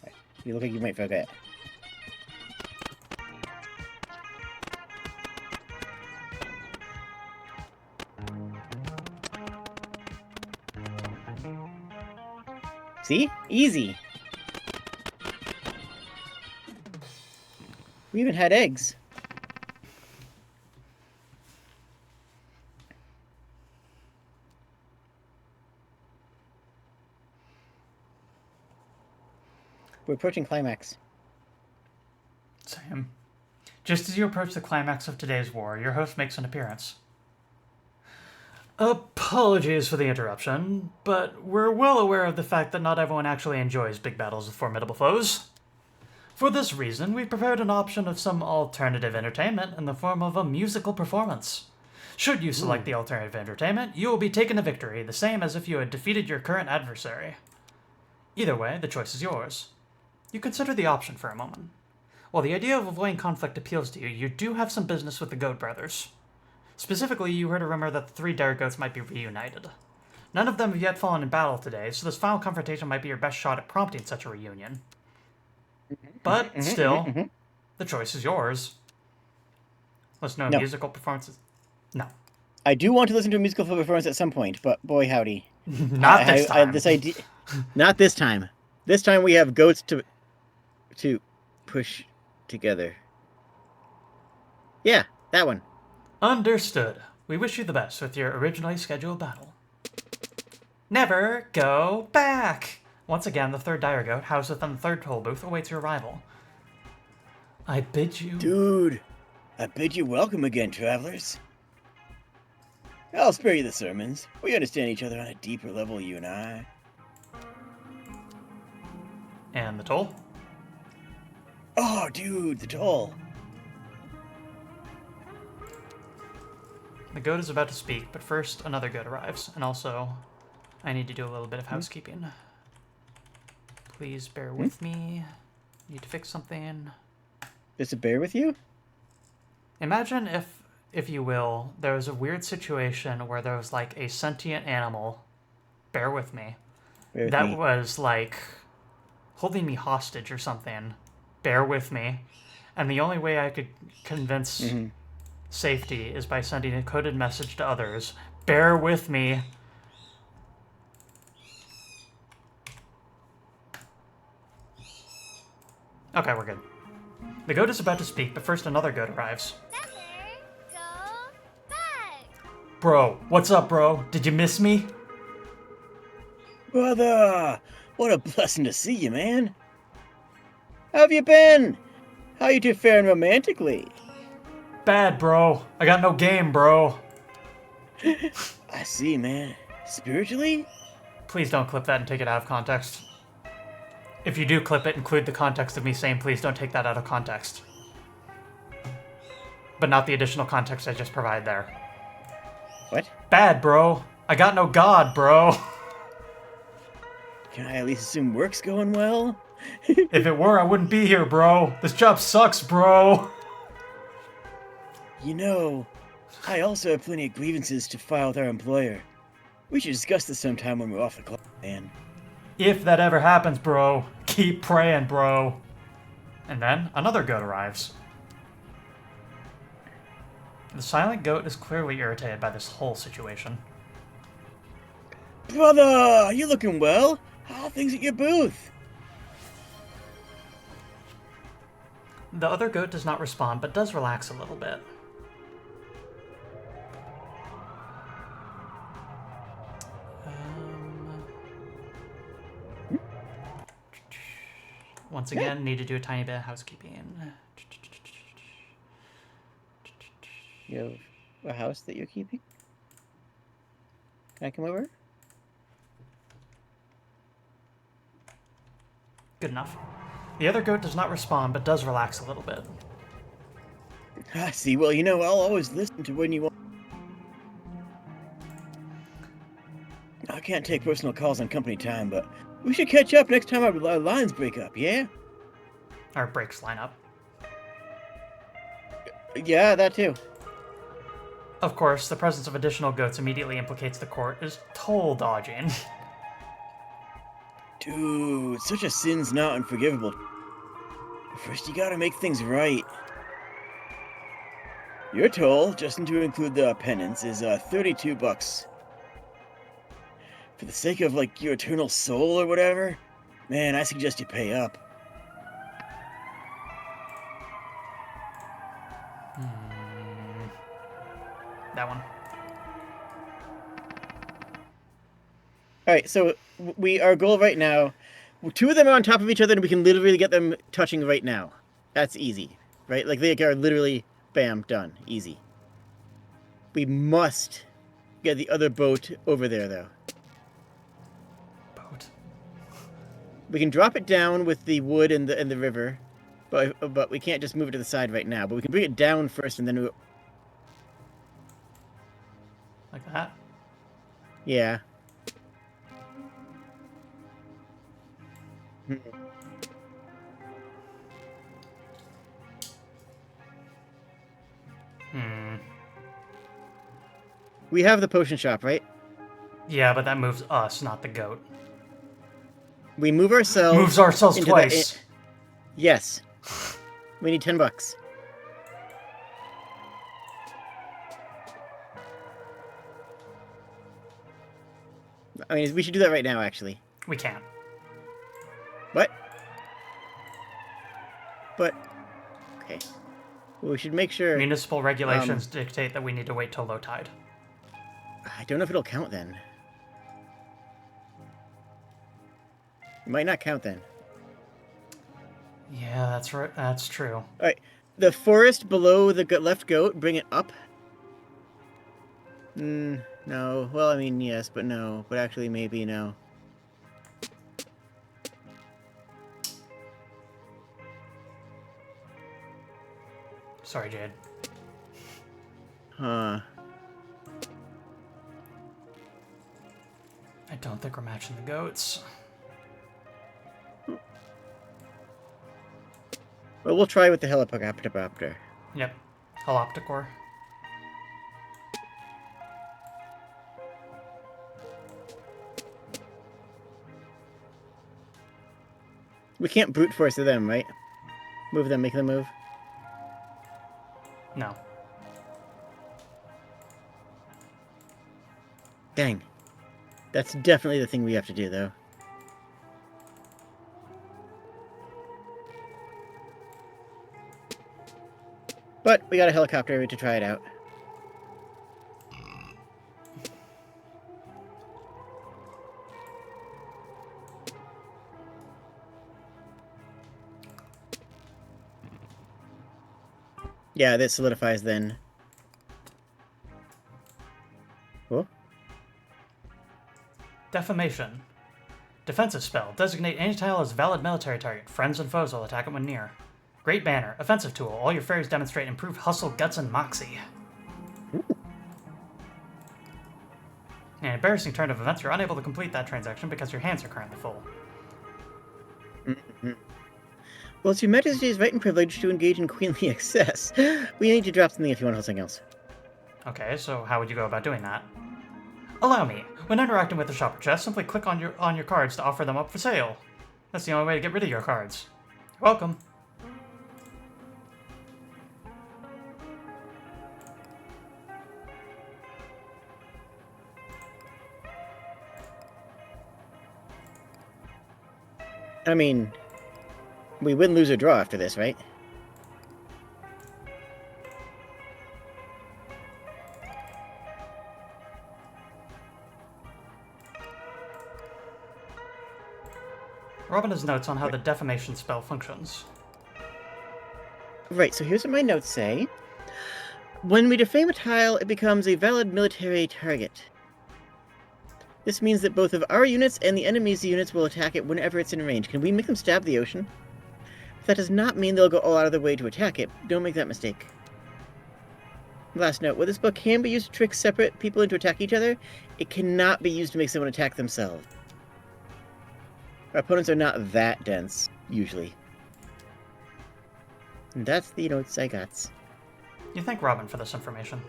Right. You look like you might forget. See? Easy. We even had eggs. We're approaching climax. Same. Just as you approach the climax of today's war, your host makes an appearance. Apologies for the interruption, but we're well aware of the fact that not everyone actually enjoys big battles with formidable foes. For this reason, we've prepared an option of some alternative entertainment in the form of a musical performance. Should you select the alternative entertainment, you will be taken to victory, the same as if you had defeated your current adversary. Either way, the choice is yours. You consider the option for a moment. While the idea of avoiding conflict appeals to you, you do have some business with the Goat brothers. Specifically, you heard a rumor that the 3 dire goats might be reunited. None of them have yet fallen in battle today, so this final confrontation might be your best shot at prompting such a reunion. But, still, the choice is yours. Listen to a musical performance. No. I do want to listen to a musical performance at some point, but boy howdy. Not this time. This idea, not this time. This time we have goats to push together. Yeah, that one. Understood. We wish you the best with your originally scheduled battle. Never go back! Once again, the 3rd dire goat, housed within the 3rd toll booth, awaits your arrival. I bid you... Dude, I bid you welcome again, travelers. I'll spare you the sermons. We understand each other on a deeper level, you and I. And the toll? Oh, dude, the toll. The goat is about to speak, but first another goat arrives, and also I need to do a little bit of housekeeping. Please bear with me. Need to fix something. Does it bear with you? Imagine if you will, there was a weird situation where there was like a sentient animal, bear with me, that was like holding me hostage or something, bear with me, and the only way I could convince safety is by sending a coded message to others, bear with me. Okay, we're good. The goat is about to speak, but first another goat arrives. Never go back. Bro, what's up, bro? Did you miss me? Brother, what a blessing to see you, man. How have you been? How you two faring romantically? Bad, bro. I got no game, bro. I see, man. Spiritually? Please don't clip that and take it out of context. If you do clip it, include the context of me saying please don't take that out of context. But not the additional context I just provided there. What? Bad, bro. I got no god, bro. Can I at least assume work's going well? If it were, I wouldn't be here, bro. This job sucks, bro. You know, I also have plenty of grievances to file with our employer. We should discuss this sometime when we're off the clock, man. If that ever happens, bro, keep praying, bro. And then another goat arrives. The silent goat is clearly irritated by this whole situation. Brother, you looking well? How are things at your booth? The other goat does not respond, but does relax a little bit. Once again, need to do a tiny bit of housekeeping. You have a house that you're keeping? Can I come over? Good enough. The other goat does not respond, but does relax a little bit. I see. Well, you know, I'll always listen to when you want. I can't take personal calls on company time, but we should catch up next time our lines break up, yeah? Our breaks line up. Yeah, that too. Of course, the presence of additional goats immediately implicates the court is toll dodging. Dude, such a sin's not unforgivable. First, you gotta make things right. Your toll, just to include the penance, is $32. For the sake of, like, your eternal soul or whatever, man, I suggest you pay up. That one. Alright, so our goal right now, two of them are on top of each other and we can literally get them touching right now. That's easy, right? Like, they are literally, bam, done. Easy. We must get the other boat over there, though. Boat. We can drop it down with the wood and the river, but we can't just move it to the side right now. But we can bring it down first and then... Like that? Yeah. We have the potion shop, right? Yeah, but that moves us, not the goat. We move ourselves... Moves ourselves into twice. Yes. We need $10. I mean, we should do that right now, actually. We can't. What? But... Okay. Well, we should make sure... Municipal regulations dictate that we need to wait till low tide. I don't know if it'll count then. It might not count then. Yeah, that's right. That's true. Alright. The forest below the left goat, bring it up. No. Well, I mean, yes, but no. But actually, maybe no. Sorry, Jade. Huh. I don't think we're matching the goats. Well, we'll try with the helicopter. Yep. Holopticor. We can't brute force them, right? Move them, make them move. No. Dang. That's definitely the thing we have to do, though. But we got a helicopter to try it out. Yeah, this solidifies then. Oh, Defamation. Defensive spell. Designate any tile as valid military target. Friends and foes will attack it when near. Great banner. Offensive tool. All your fairies demonstrate improved hustle, guts, and moxie. In an embarrassing turn of events, you're unable to complete that transaction because your hands are currently full. well, it's your Majesty's right and privilege to engage in queenly excess. We need to drop something if you want something else. Okay, so how would you go about doing that? Allow me. When interacting with the shopper chest, simply click on your cards to offer them up for sale. That's the only way to get rid of your cards. You're welcome. I mean, we win, lose, or draw after this, right? Robin has notes on how the defamation spell functions. Right, so here's what my notes say. When we defame a tile, it becomes a valid military target. This means that both of our units and the enemy's units will attack it whenever it's in range. Can we make them stab the ocean? That does not mean they'll go all out of their way to attack it. Don't make that mistake. Last note, while this book can be used to trick separate people into attacking each other, it cannot be used to make someone attack themselves. Our opponents are not that dense, usually. And that's the notes I got. You thank Robin for this information.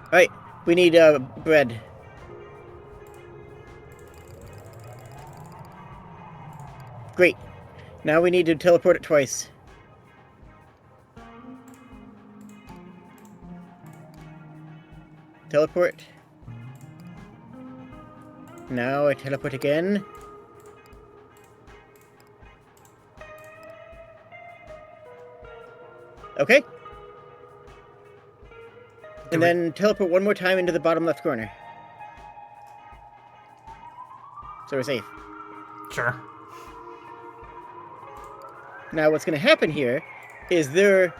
Alright, we need bread. Great. Now we need to teleport it twice. Teleport. Now I teleport again. Okay. And then teleport one more time into the bottom left corner. So we're safe. Sure. Now what's going to happen here is they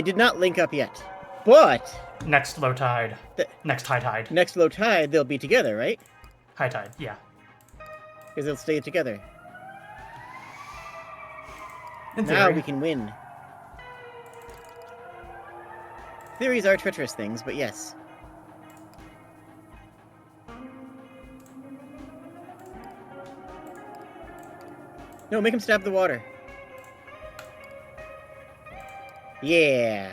did not link up yet. But Next low tide. Next high tide. next low tide, they'll be together, right? High tide, yeah. Because they'll stay together. In Now theory. we can win. Theories are treacherous things, but yes. No, make him stab the water. Yeah.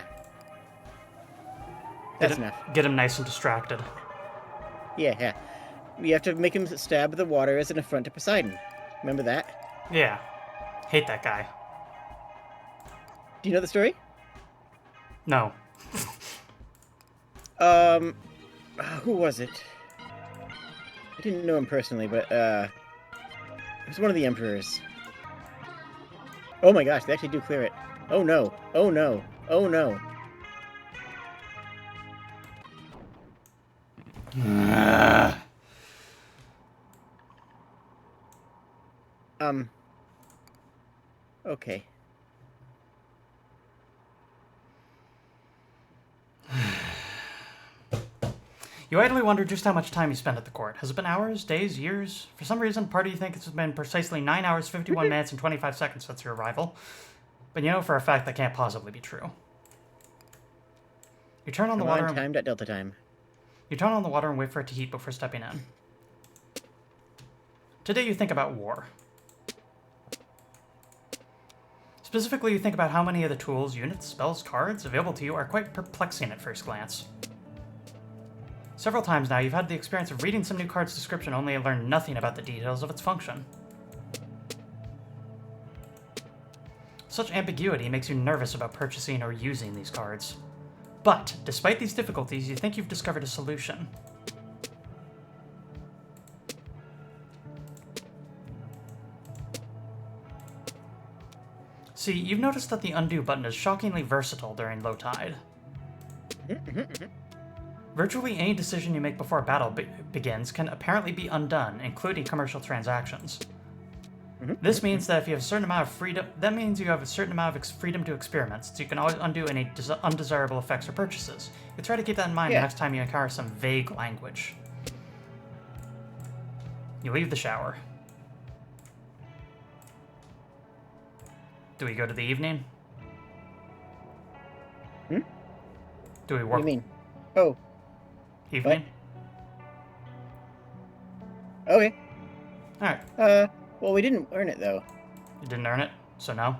That's enough. Get him nice and distracted. Yeah. You have to make him stab the water as an affront to Poseidon. Remember that? Yeah. Hate that guy. Do you know the story? No. Who was it? I didn't know him personally, but, it was one of the emperors. Oh my gosh, they actually do clear it. Oh no. Oh no. Oh no. Okay. You idly wonder just how much time you spent at the court. Has it been hours, days, years? For some reason, part of you thinks it's been precisely 9 hours, 51 minutes, and 25 seconds since your arrival. But you know for a fact that can't possibly be true. You turn on the water. Timed at Delta time. You turn on the water and wait for it to heat before stepping in. Today you think about war. Specifically, you think about how many of the tools, units, spells, cards available to you are quite perplexing at first glance. Several times now, you've had the experience of reading some new card's description only to learn nothing about the details of its function. Such ambiguity makes you nervous about purchasing or using these cards. But, despite these difficulties, you think you've discovered a solution. See, you've noticed that the undo button is shockingly versatile during low tide. Virtually any decision you make before a battle begins can apparently be undone, including commercial transactions. This means that if you have a certain amount of freedom, freedom to experiment, so you can always undo any undesirable effects or purchases. You try to keep that in mind the next time you encounter some vague language. You leave the shower. Do we go to the evening? Hmm? Do we work? What do you mean? Oh. Evening? What? Okay. Alright. Well, we didn't earn it, though. You didn't earn it, so no?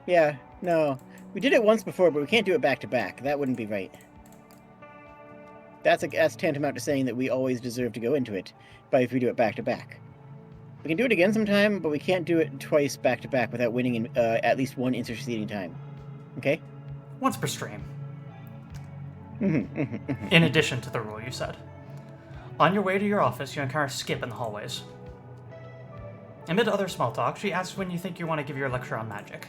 Yeah, no. We did it once before, but we can't do it back to back. That wouldn't be right. That's tantamount to saying that we always deserve to go into it, but if we do it back to back. We can do it again sometime, but we can't do it twice back to back without winning in at least one interceding time. Okay? Once per stream. In addition to the rule you said. On your way to your office, you encounter Skip in the hallways. Amid other small talk, she asks when you think you want to give your lecture on magic.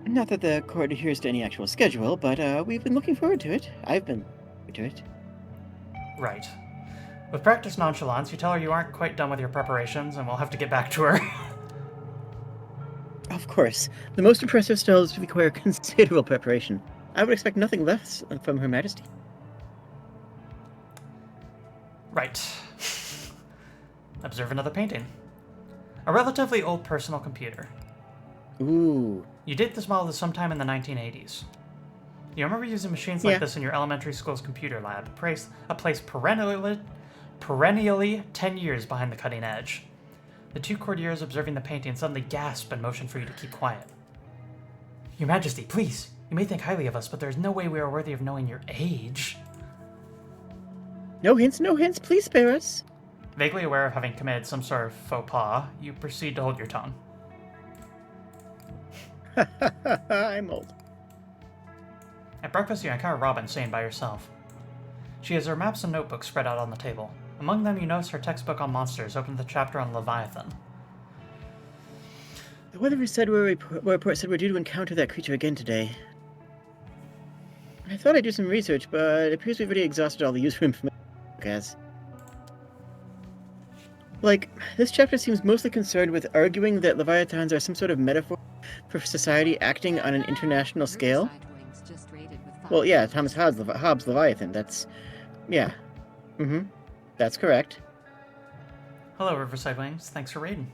Not that the court adheres to any actual schedule, but we've been looking forward to it. I've been looking to it. Right. With practiced nonchalance, you tell her you aren't quite done with your preparations and we'll have to get back to her. Of course. The most impressive spells require considerable preparation. I would expect nothing less from Her Majesty. Right. Observe another painting. A relatively old personal computer. Ooh. You did this model sometime in the 1980s. You remember using machines like this in your elementary school's computer lab, a place perennially 10 years behind the cutting edge. The two courtiers observing the painting suddenly gasp and motion for you to keep quiet. Your Majesty, please. You may think highly of us, but there is no way we are worthy of knowing your age. No hints, please spare us. Vaguely aware of having committed some sort of faux pas, you proceed to hold your tongue. I'm old. At breakfast, you encounter Robin sitting by herself. She has her maps and notebooks spread out on the table. Among them, you notice her textbook on monsters open to the chapter on Leviathan. The weather report said we're due to encounter that creature again today. I thought I'd do some research, but it appears we've already exhausted all the useful information. Guys. Like, this chapter seems mostly concerned with arguing that Leviathans are some sort of metaphor for society acting on an international scale. Well, yeah, Thomas Hobbes' Leviathan, that's... yeah. That's correct. Hello, Riverside Wings. Thanks for raiding.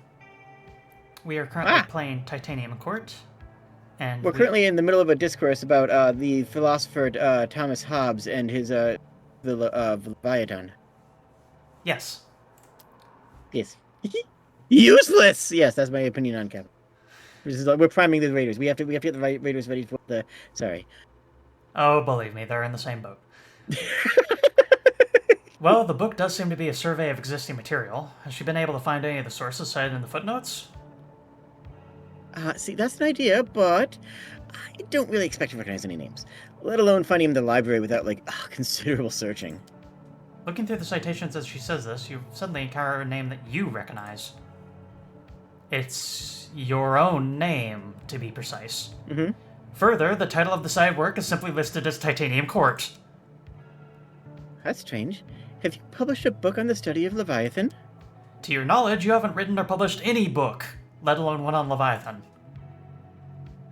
We are currently playing Titanium Court, and we're currently in the middle of a discourse about the philosopher Thomas Hobbes and his the Leviathan. Yes. Yes. Useless. Yes, that's my opinion on Kevin. We're priming the Raiders. We have to get the Raiders ready for the. Sorry. Oh, believe me, they're in the same boat. Well, the book does seem to be a survey of existing material. Has she been able to find any of the sources cited in the footnotes? See, that's an idea, but I don't really expect to recognize any names, let alone finding them in the library without, considerable searching. Looking through the citations as she says this, you suddenly encounter a name that you recognize. It's your own name, to be precise. Further, the title of the side work is simply listed as Titanium Court. That's strange. Have you published a book on the study of Leviathan? To your knowledge, you haven't written or published any book, let alone one on Leviathan.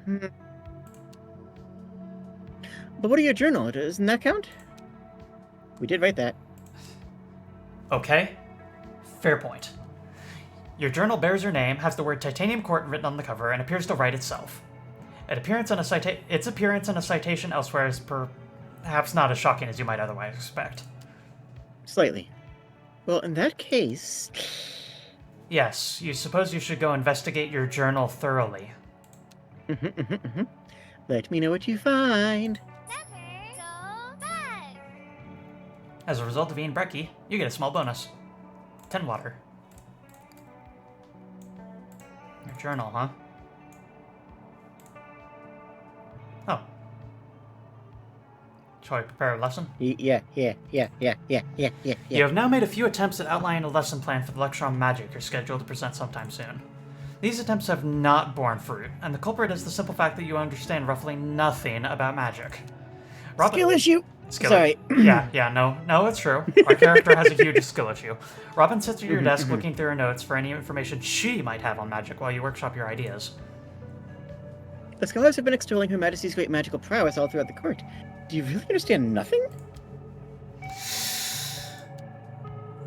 But what are your journal? Doesn't that count? We did write that. Okay. Fair point. Your journal bears your name, has the word Titanium Court written on the cover, and appears to write itself. Its appearance in a citation elsewhere is perhaps not as shocking as you might otherwise expect. Slightly. Well, in that case... Yes, you suppose you should go investigate your journal thoroughly. Let me know what you find. Never go back. As a result of being Brecky, you get a small bonus. 10 water. Your journal, huh? Oh. Shall I prepare a lesson? Yeah. You have now made a few attempts at outlining a lesson plan for the lecture on magic you're scheduled to present sometime soon. These attempts have not borne fruit, and the culprit is the simple fact that you understand roughly nothing about magic. Skill issue. Skill. Sorry. Yeah, no, it's true. Our character has a huge skill issue. Robin sits at your desk looking through her notes for any information she might have on magic while you workshop your ideas. The scholars have been extolling Her Majesty's great magical prowess all throughout the court. Do you really understand nothing?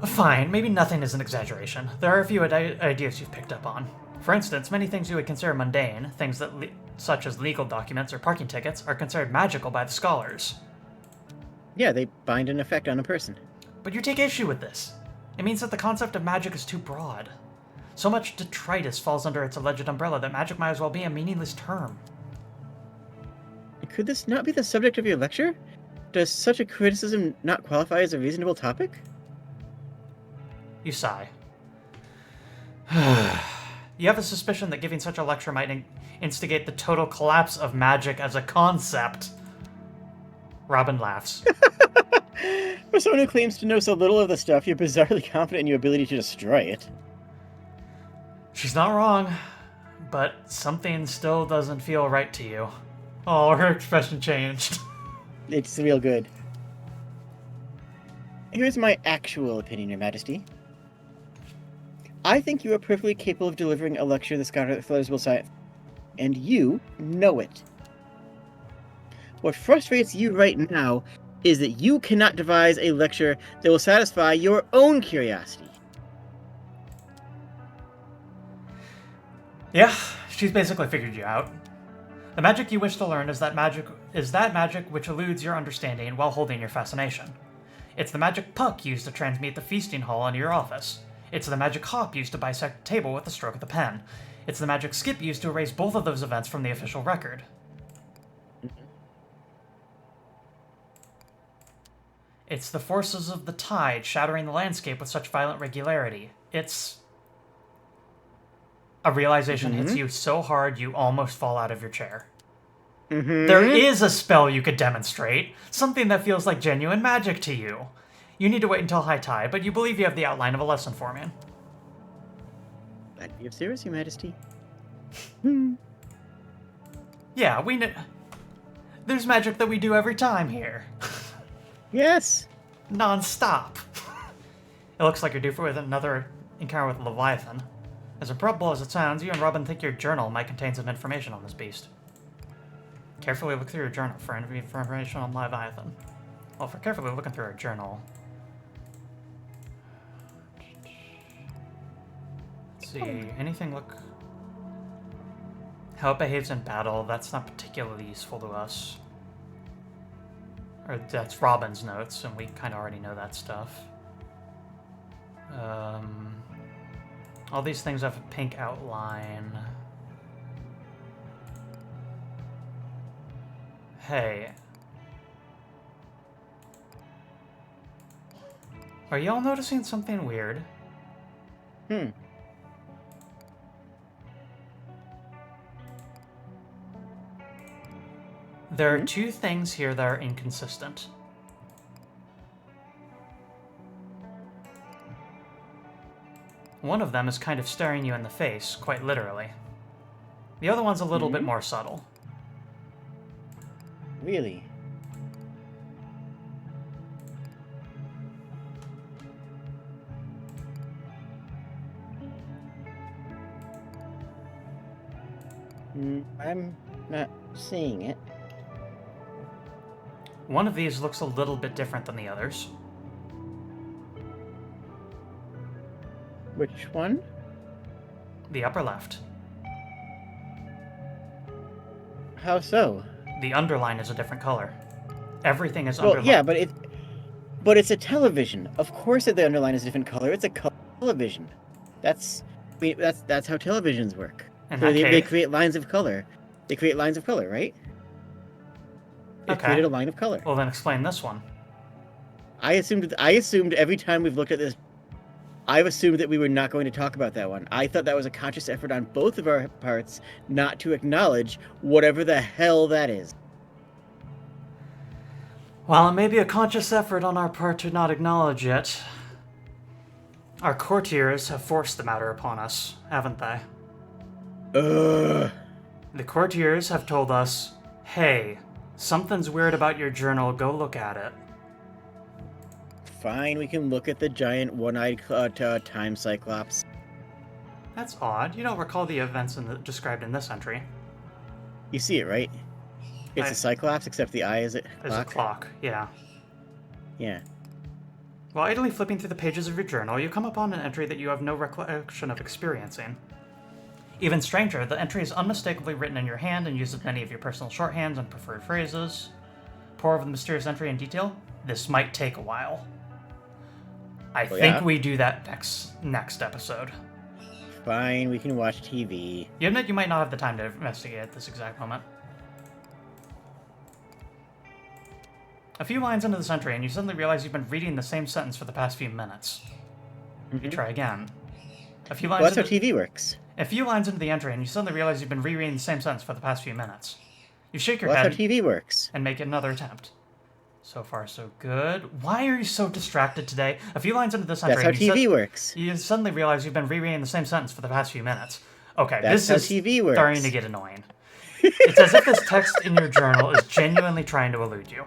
Fine, maybe nothing is an exaggeration. There are a few ideas you've picked up on. For instance, many things you would consider mundane, things that such as legal documents or parking tickets, are considered magical by the scholars. Yeah, they bind an effect on a person. But you take issue with this. It means that the concept of magic is too broad. So much detritus falls under its alleged umbrella that magic might as well be a meaningless term. Could this not be the subject of your lecture? Does such a criticism not qualify as a reasonable topic? You sigh. You have a suspicion that giving such a lecture might instigate the total collapse of magic as a concept. Robin laughs. For someone who claims to know so little of the stuff, you're bizarrely confident in your ability to destroy it. She's not wrong, but something still doesn't feel right to you. Oh, her expression changed. It's real good. Here's my actual opinion, Your Majesty. I think you are perfectly capable of delivering a lecture the scholars will cite, and you know it. What frustrates you right now is that you cannot devise a lecture that will satisfy your own curiosity. Yeah, she's basically figured you out. The magic you wish to learn is that magic which eludes your understanding while holding your fascination. It's the magic puck used to transmute the feasting hall into your office. It's the magic hop used to bisect the table with the stroke of the pen. It's the magic skip used to erase both of those events from the official record. It's the forces of the tide shattering the landscape with such violent regularity. It's... A realization hits you so hard you almost fall out of your chair. There is a spell you could demonstrate, something that feels like genuine magic to you. You need to wait until high tide, but you believe you have the outline of a lesson for me. I'd be of service, Your Majesty. Yeah, we know. There's magic that we do every time here. Yes. Non-stop. It looks like you're due for another encounter with Leviathan. As improbable as it sounds, you and Robin think your journal might contain some information on this beast. Carefully look through your journal for information on Leviathan. Well, for carefully looking through our journal... Let's see, anything look... How it behaves in battle, that's not particularly useful to us. Or that's Robin's notes, and we kind of already know that stuff. All these things have a pink outline. Hey. Are y'all noticing something weird? There are two things here that are inconsistent. One of them is kind of staring you in the face, quite literally. The other one's a little bit more subtle. Really? I'm not seeing it. One of these looks a little bit different than the others. Which one? The upper left. How so? The underline is a different color. Everything is Well, underlined. yeah, but it's a television. Of course that the underline is a different color. It's a television. That's how televisions work. In So that they case, create lines of color. They create lines of color, right? It Okay. created a line of color. well then explain this one. I assumed every time we've looked at this, I've assumed that we were not going to talk about that one. I thought that was a conscious effort on both of our parts not to acknowledge whatever the hell that is. While it may be a conscious effort on our part to not acknowledge it, our courtiers have forced the matter upon us, haven't they? Ugh. The courtiers have told us, hey, something's weird about your journal, go look at it. Fine, we can look at the giant one-eyed time cyclops. That's odd. You don't recall the events described in this entry. You see it, right? It's a cyclops, except the eye is a clock. There's a clock, yeah. Yeah. While idly flipping through the pages of your journal, you come upon an entry that you have no recollection of experiencing. Even stranger, the entry is unmistakably written in your hand and uses many of your personal shorthands and preferred phrases. Pour over the mysterious entry in detail. This might take a while. I think we do that next episode. Fine, we can watch TV. You admit you might not have the time to investigate at this exact moment. A few lines into this entry, and you suddenly realize you've been reading the same sentence for the past few minutes. You try again. That's how TV works. A few lines into the entry, and you suddenly realize you've been rereading the same sentence for the past few minutes. You shake your head. That's how TV works. And make another attempt. So far, so good. Why are you so distracted today? A few lines into this entry. That's how TV works. You suddenly realize you've been rereading the same sentence for the past few minutes. Okay, this is TV works. Starting to get annoying. It's as if this text in your journal is genuinely trying to elude you.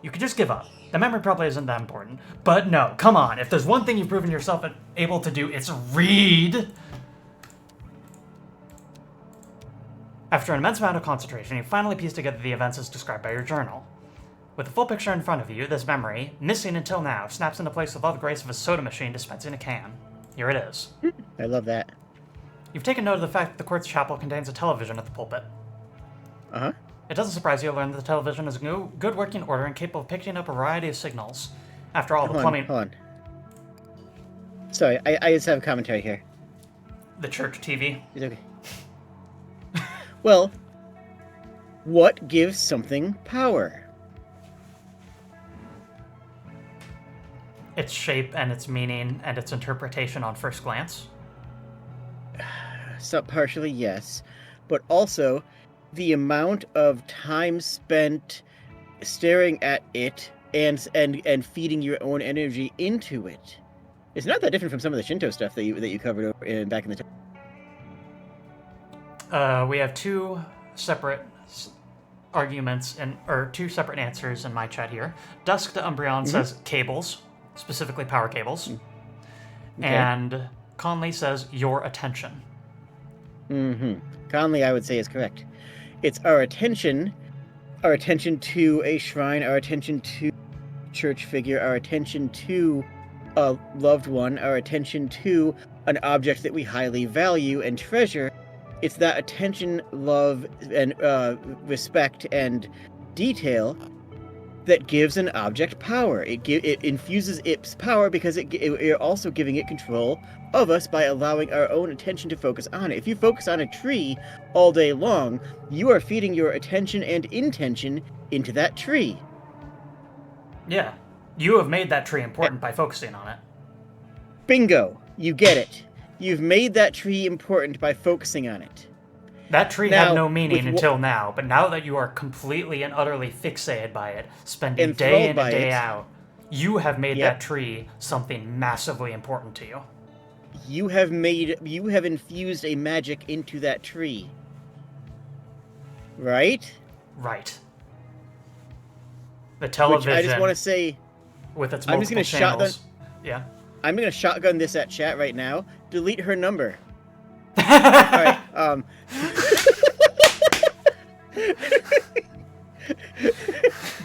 You could just give up. The memory probably isn't that important. But no, come on. If there's one thing you've proven yourself able to do, it's read. After an immense amount of concentration, you finally piece together the events as described by your journal. With the full picture in front of you, this memory, missing until now, snaps into place with all the grace of a soda machine dispensing a can. Here it is. I love that. You've taken note of the fact that the quartz chapel contains a television at the pulpit. Uh-huh. It doesn't surprise you to learn that the television is in good working order and capable of picking up a variety of signals. After all, the plumbing... Hold on. Sorry, I just have a commentary here. The church TV. It's okay. Well, what gives something power? Its shape and its meaning and its interpretation on first glance? So partially, yes. But also, the amount of time spent staring at it and feeding your own energy into it. It's not that different from some of the Shinto stuff that you covered over back in the time. We have two separate arguments or two separate answers in my chat here. Dusk to Umbreon says cables, specifically power cables. Okay. And Conley says your attention. Conley, I would say, is correct. It's our attention to a shrine, our attention to a church figure, our attention to a loved one, our attention to an object that we highly value and treasure. It's that attention, love, and respect and detail that gives an object power. It infuses its power because you're also giving it control of us by allowing our own attention to focus on it. If you focus on a tree all day long, you are feeding your attention and intention into that tree. Yeah. You have made that tree important by focusing on it. Bingo. You get it. You've made that tree important by focusing on it. That tree had no meaning until now, but now that you are completely and utterly fixated by it, spending day in and day out, you have made that tree something massively important to you. You have infused a magic into that tree. Right? Right. The television. Which I just want to say, with its multiple channels. Yeah. I'm going to shotgun this at chat right now. Delete her number. All right.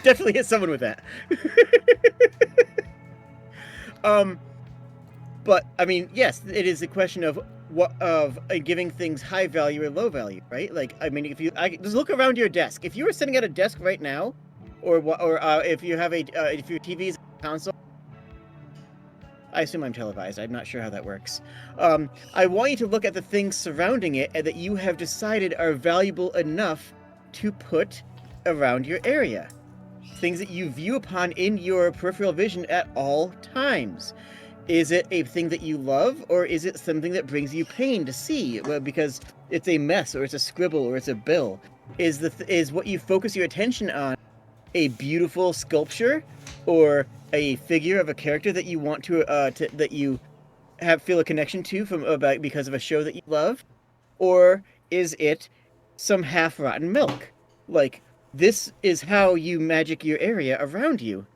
Definitely hit someone with that. But I mean, yes, it is a question of giving things high value or low value, right? Like, I mean, just look around your desk. If you were sitting at a desk right now, or if you have if your TV is a console. I assume I'm televised. I'm not sure how that works. I want you to look at the things surrounding it that you have decided are valuable enough to put around your area. Things that you view upon in your peripheral vision at all times. Is it a thing that you love, or is it something that brings you pain to see? Well, because it's a mess, or it's a scribble, or it's a bill. Is what you focus your attention on a beautiful sculpture, or a figure of a character that you want feel a connection to because of a show that you love, or is it some half-rotten milk? Like, this is how you magic your area around you.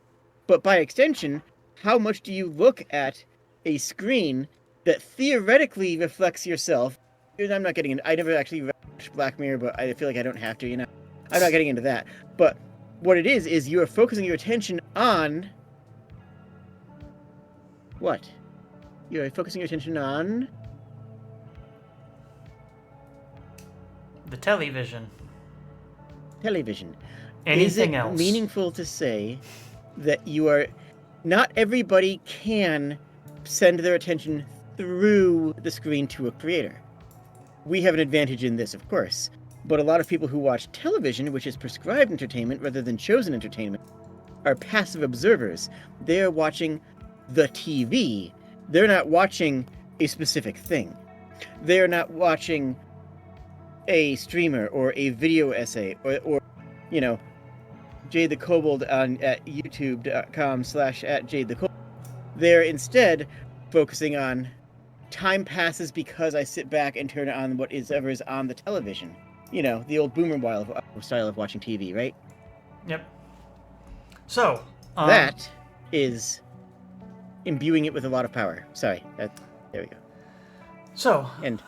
But by extension, how much do you look at a screen that theoretically reflects yourself? I'm not getting into, I never actually watched Black Mirror, but I feel like I don't have to, I'm not getting into that. But what it is you are focusing your attention on... What? You are focusing your attention on... The television. Television. Anything Is it else? meaningful to say that you are... Not everybody can send their attention through the screen to a creator. We have an advantage in this, of course. But a lot of people who watch television, which is prescribed entertainment rather than chosen entertainment, are passive observers. They're watching the TV. They're not watching a specific thing. They're not watching a streamer or a video essay or Jade the Kobold at youtube.com/@JadeTheKobold. They're instead focusing on time passes because I sit back and turn on whatever is on the television. The old boomer style of watching TV, right? Yep. So, that is imbuing it with a lot of power. Sorry. There we go. So, and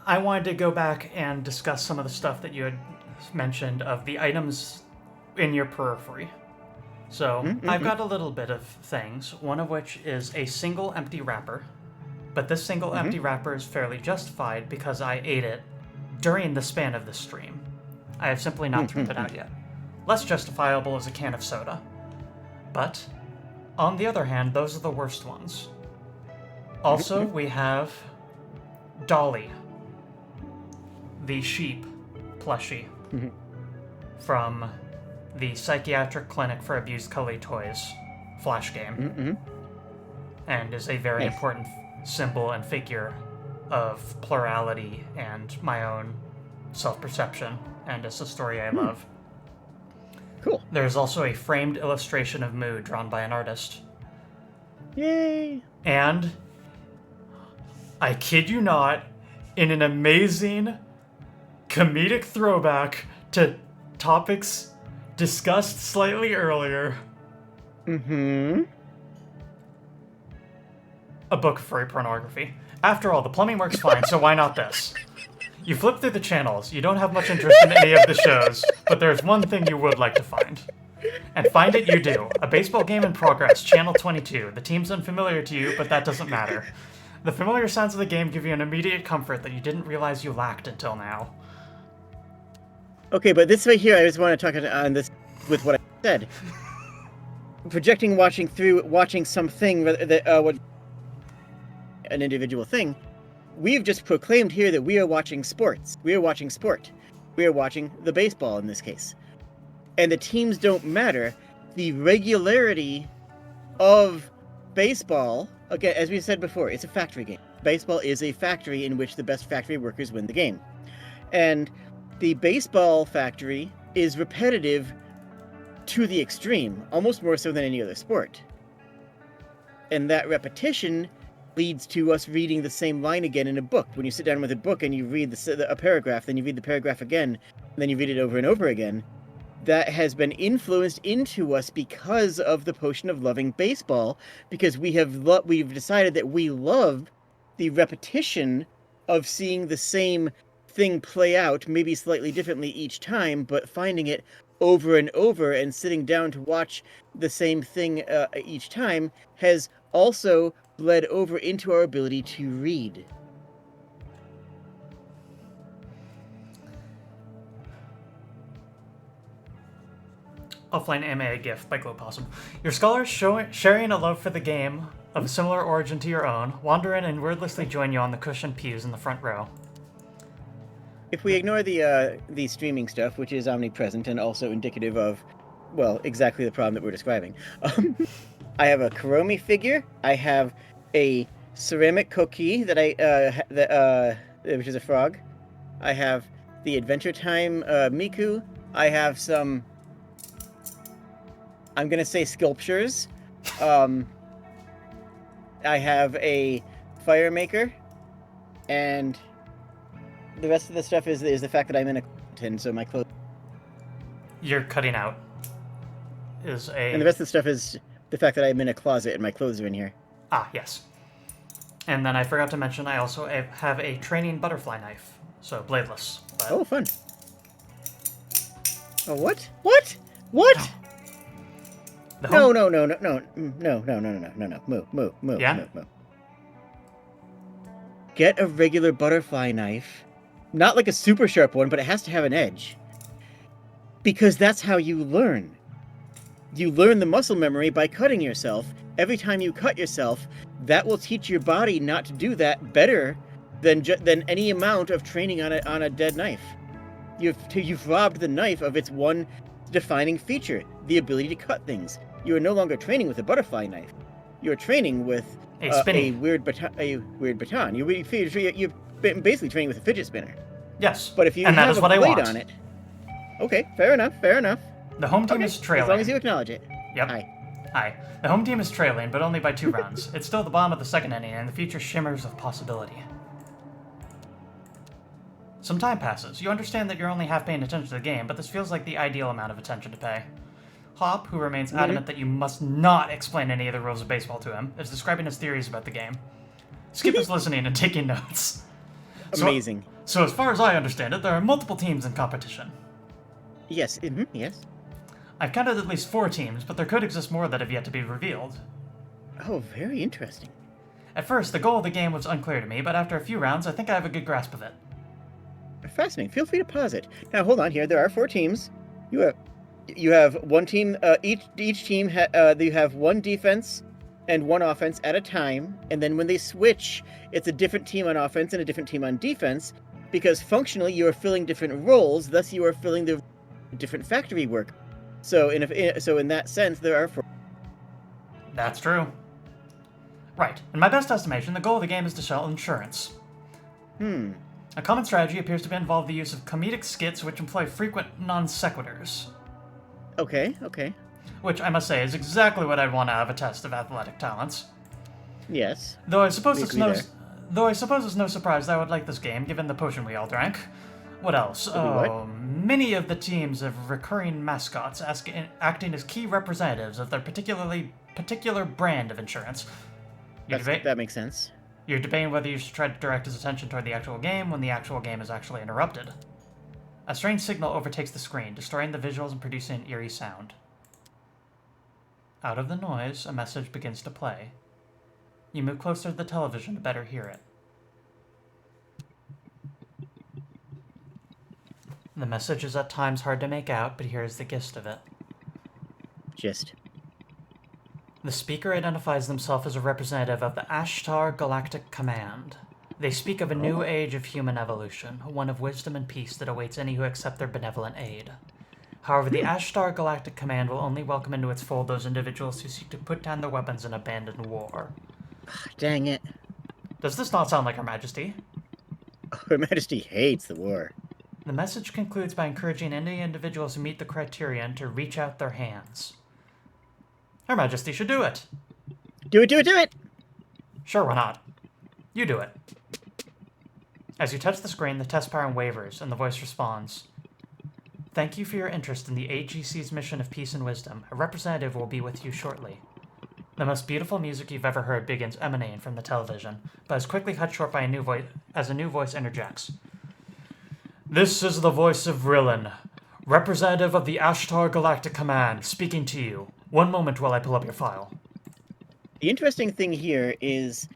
I wanted to go back and discuss some of the stuff that you had mentioned of the items in your periphery. So, I've got a little bit of things, one of which is a single empty wrapper. But this single empty wrapper is fairly justified because I ate it during the span of the stream. I have simply not thrown it out yet. Less justifiable is a can of soda. But, on the other hand, those are the worst ones. Also, we have Dolly, the sheep plushie from the Psychiatric Clinic for Abused Cuddly Toys Flash game, and is a very important symbol and figure of plurality and my own self-perception, and it's a story I love. Cool. There's also a framed illustration of Moo drawn by an artist. Yay! And, I kid you not, in an amazing comedic throwback to topics discussed slightly earlier, a book of furry pornography. After all, the plumbing works fine, so why not this? You flip through the channels, you don't have much interest in any of the shows, but there's one thing you would like to find. And find it you do. A baseball game in progress, channel 22. The team's unfamiliar to you, but that doesn't matter. The familiar sounds of the game give you an immediate comfort that you didn't realize you lacked until now. Okay, but this right here, I just want to talk on this with what I said. Projecting watching something rather than what an individual thing. We've just proclaimed here that we are watching sports. We are watching sport. We are watching the baseball in this case. And the teams don't matter. The regularity of baseball, again, as we said before, it's a factory game. Baseball is a factory in which the best factory workers win the game. And the baseball factory is repetitive to the extreme, almost more so than any other sport. And that repetition leads to us reading the same line again in a book. When you sit down with a book and you read a paragraph, then you read the paragraph again, and then you read it over and over again, that has been influenced into us because of the potion of loving baseball, because we've decided that we love the repetition of seeing the same thing play out, maybe slightly differently each time, but finding it over and over and sitting down to watch the same thing each time has also bled over into our ability to read. Offline AMA gift by Glowpossum. Your scholars sharing a love for the game of a similar origin to your own, wander in and wordlessly join you on the cushioned pews in the front row. If we ignore the streaming stuff, which is omnipresent and also indicative of, well, exactly the problem that we're describing, I have a Kuromi figure. I have a ceramic Koki that which is a frog. I have the Adventure Time Miku. I have some, I'm gonna say, sculptures. I have a fire maker, and the rest of the stuff is the fact that I'm in a tin, so my clothes. You're cutting out. And the rest of the stuff is the fact that I'm in a closet and my clothes are in here. Ah, yes. And then I forgot to mention I also have a training butterfly knife, so bladeless. But... Oh, fun. Oh, what? What? What? No. Move. Yeah? Move. Get a regular butterfly knife. Not like a super sharp one, but it has to have an edge. Because that's how you learn. You learn the muscle memory by cutting yourself. Every time you cut yourself, that will teach your body not to do that better than any amount of training on a dead knife. You've robbed the knife of its one defining feature, the ability to cut things. You are no longer training with a butterfly knife. You're training with a weird baton. You're basically training with a fidget spinner. Yes, but if you and that have is what a I blade want. on it, okay, fair enough. The home team is trailing. As long as you acknowledge it. Yep. Hi. The home team is trailing, but only by 2 rounds. It's still the bottom of the second inning, and the future shimmers with possibility. Some time passes. You understand that you're only half paying attention to the game, but this feels like the ideal amount of attention to pay. Hop, who remains adamant that you must not explain any of the rules of baseball to him, is describing his theories about the game. Skip is listening and taking notes. Amazing. So as far as I understand it, there are multiple teams in competition. Yes, yes. I've counted at least 4 teams, but there could exist more that have yet to be revealed. Oh, very interesting. At first, the goal of the game was unclear to me, but after a few rounds, I think I have a good grasp of it. Fascinating. Feel free to pause it. Now, hold on here. There are 4 teams. You have one team. Each team you have one defense and one offense at a time, and then when they switch, it's a different team on offense and a different team on defense, because functionally you are filling different roles. Thus, you are filling the different factory work. So in that sense, there are 4. That's true. Right. In my best estimation, the goal of the game is to sell insurance. A common strategy appears to involve the use of comedic skits which employ frequent non sequiturs. Okay. Which, I must say, is exactly what I'd want out of a test of athletic talents. Yes. Though I suppose it's no surprise that I would like this game, given the potion we all drank. What else? Many of the teams have recurring mascots acting as key representatives of their particular brand of insurance. That makes sense. You're debating whether you should try to direct his attention toward the actual game when the actual game is actually interrupted. A strange signal overtakes the screen, distorting the visuals and producing an eerie sound. Out of the noise, a message begins to play. You move closer to the television to better hear it. The message is at times hard to make out, but here is the gist of it. The speaker identifies themselves as a representative of the Ashtar Galactic Command. They speak of a new age of human evolution, one of wisdom and peace that awaits any who accept their benevolent aid. However, the Ashtar Galactic Command will only welcome into its fold those individuals who seek to put down their weapons and abandon war. Dang it. Does this not sound like Her Majesty? Her Majesty hates the war. The message concludes by encouraging any individuals who meet the criterion to reach out their hands. Her Majesty should do it. Do it! Sure, why not? You do it. As you touch the screen, the test pattern wavers, and the voice responds. Thank you for your interest in the AGC's mission of peace and wisdom. A representative will be with you shortly. The most beautiful music you've ever heard begins emanating from the television, but is quickly cut short by a new voice interjects. This is the voice of Rillen, representative of the Ashtar Galactic Command, speaking to you. One moment while I pull up your file. The interesting thing here is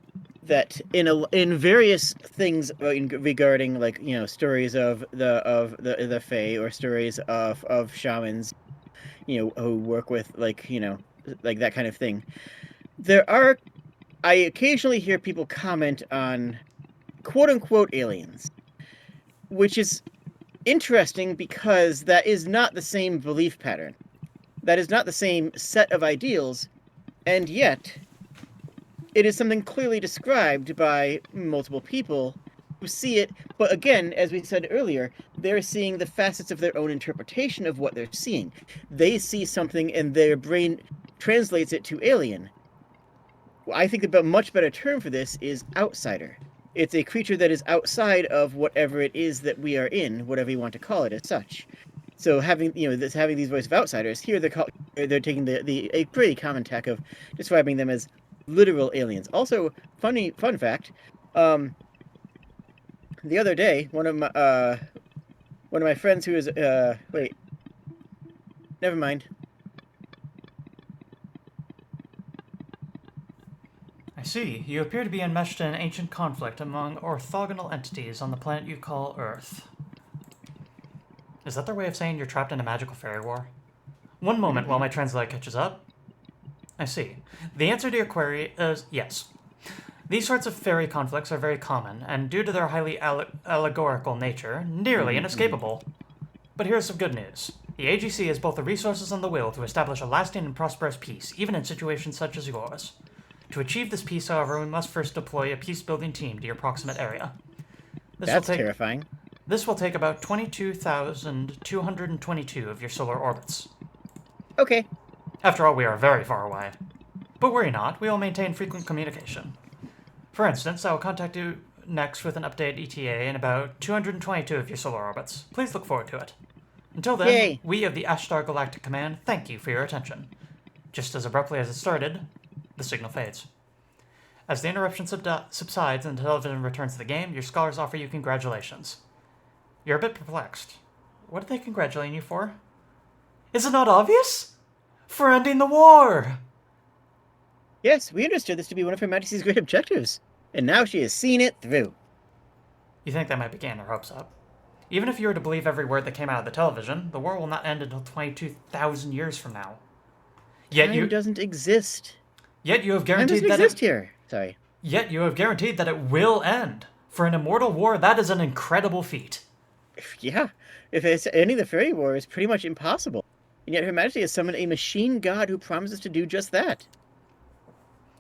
that in various things regarding, like, stories of the Fae, or stories of shamans, who work with, like that kind of thing, I occasionally hear people comment on quote unquote aliens, which is interesting because that is not the same belief pattern. That is not the same set of ideals, and yet it is something clearly described by multiple people who see it, but again, as we said earlier, they're seeing the facets of their own interpretation of what they're seeing. They see something and their brain translates it to alien. I think the much better term for this is outsider. It's a creature that is outside of whatever it is that we are in, whatever you want to call it as such. So having having these voice of outsiders here, they're taking a pretty common tack of describing them as literal aliens. Also, fun fact, the other day, one of my friends who is wait, never mind. I see. You appear to be enmeshed in an ancient conflict among orthogonal entities on the planet you call Earth. Is that their way of saying you're trapped in a magical fairy war? One moment while my translator catches up. I see. The answer to your query is yes. These sorts of fairy conflicts are very common, and due to their highly allegorical nature, nearly inescapable. But here's some good news. The AGC has both the resources and the will to establish a lasting and prosperous peace, even in situations such as yours. To achieve this peace, however, we must first deploy a peace-building team to your proximate area. That's terrifying. This will take about 22,222 of your solar orbits. Okay. After all, we are very far away. But worry not, we will maintain frequent communication. For instance, I will contact you next with an updated ETA in about 222 of your solar orbits. Please look forward to it. Until then, Yay. we of the Ashtar Galactic Command thank you for your attention. Just as abruptly as it started, the signal fades. As the interruption subsides and the television returns to the game, your scholars offer you congratulations. You're a bit perplexed. What are they congratulating you for? Is it not obvious? For ending the war! Yes, we understood this to be one of Her Majesty's great objectives, and now she has seen it through. You think that might be getting their hopes up. Even if you were to believe every word that came out of the television, the war will not end until 22,000 years from now. Time doesn't exist. Yet you have Time guaranteed doesn't that exist here. Sorry. Yet you have guaranteed that it will end. For an immortal war, that is an incredible feat. Yeah, if it's ending the fairy war is pretty much impossible. And yet Her Majesty has summoned a machine god who promises to do just that.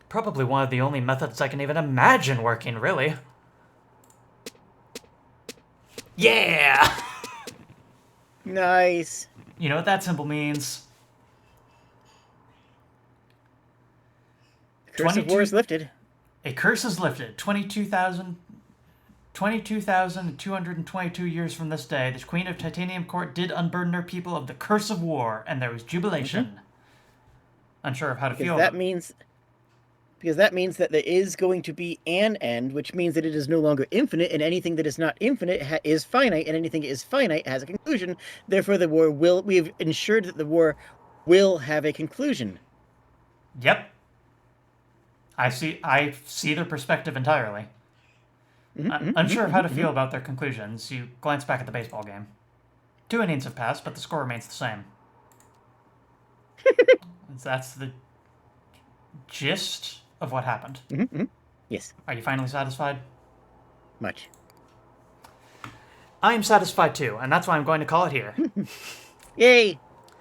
Probably one of the only methods I can even imagine working, really. Yeah! Nice. You know what that symbol means? Curse of war is lifted. A curse is lifted. 22,222 years from this day, the Queen of Titanium Court did unburden her people of the curse of war, and there was jubilation. Unsure of how to feel. Because that means that there is going to be an end, which means that it is no longer infinite, and anything that is not infinite is finite, and anything that is finite has a conclusion. Therefore, we've ensured that the war will have a conclusion. Yep. I see their perspective entirely. Unsure of how to feel about their conclusions, you glance back at the baseball game. 2 innings have passed, but the score remains the same. That's the gist of what happened. Yes. Are you finally satisfied? Much. I am satisfied too, and that's why I'm going to call it here. Yay!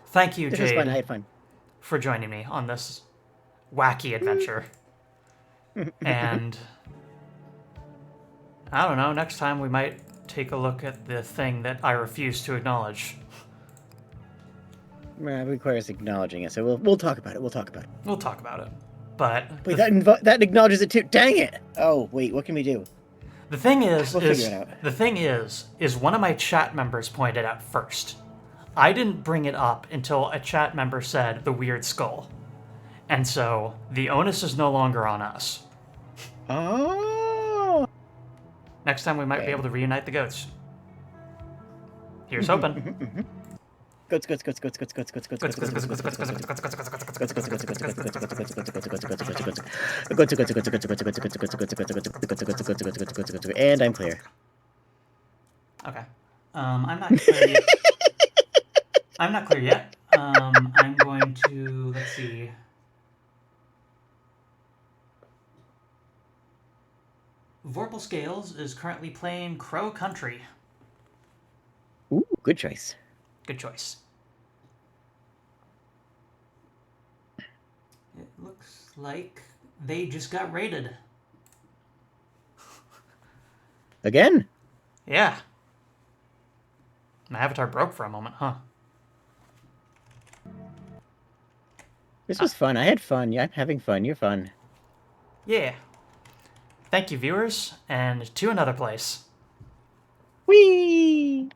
Thank you, This was Jade, fun. I had fun. for joining me on this wacky adventure. And I don't know, next time we might take a look at the thing that I refuse to acknowledge. It requires acknowledging it, so we'll talk about it. We'll talk about it. But wait, that acknowledges it too. Dang it! Oh wait, what can we do? The thing is, we'll figure it out. The thing is one of my chat members pointed out first. I didn't bring it up until a chat member said the weird skull. And so the onus is no longer on us. Oh. Next time we might be able to reunite the goats. Here's hoping. Goats. And I'm clear. Okay. I'm not clear yet. I'm not clear yet. I'm going to, let's see. Vorpal Scales is currently playing Crow Country. Ooh, good choice. Good choice. It looks like they just got raided. Again? Yeah. My avatar broke for a moment, huh? This was fun. I had fun. Yeah, I'm having fun. You're fun. Yeah. Thank you, viewers, and to another place. Whee!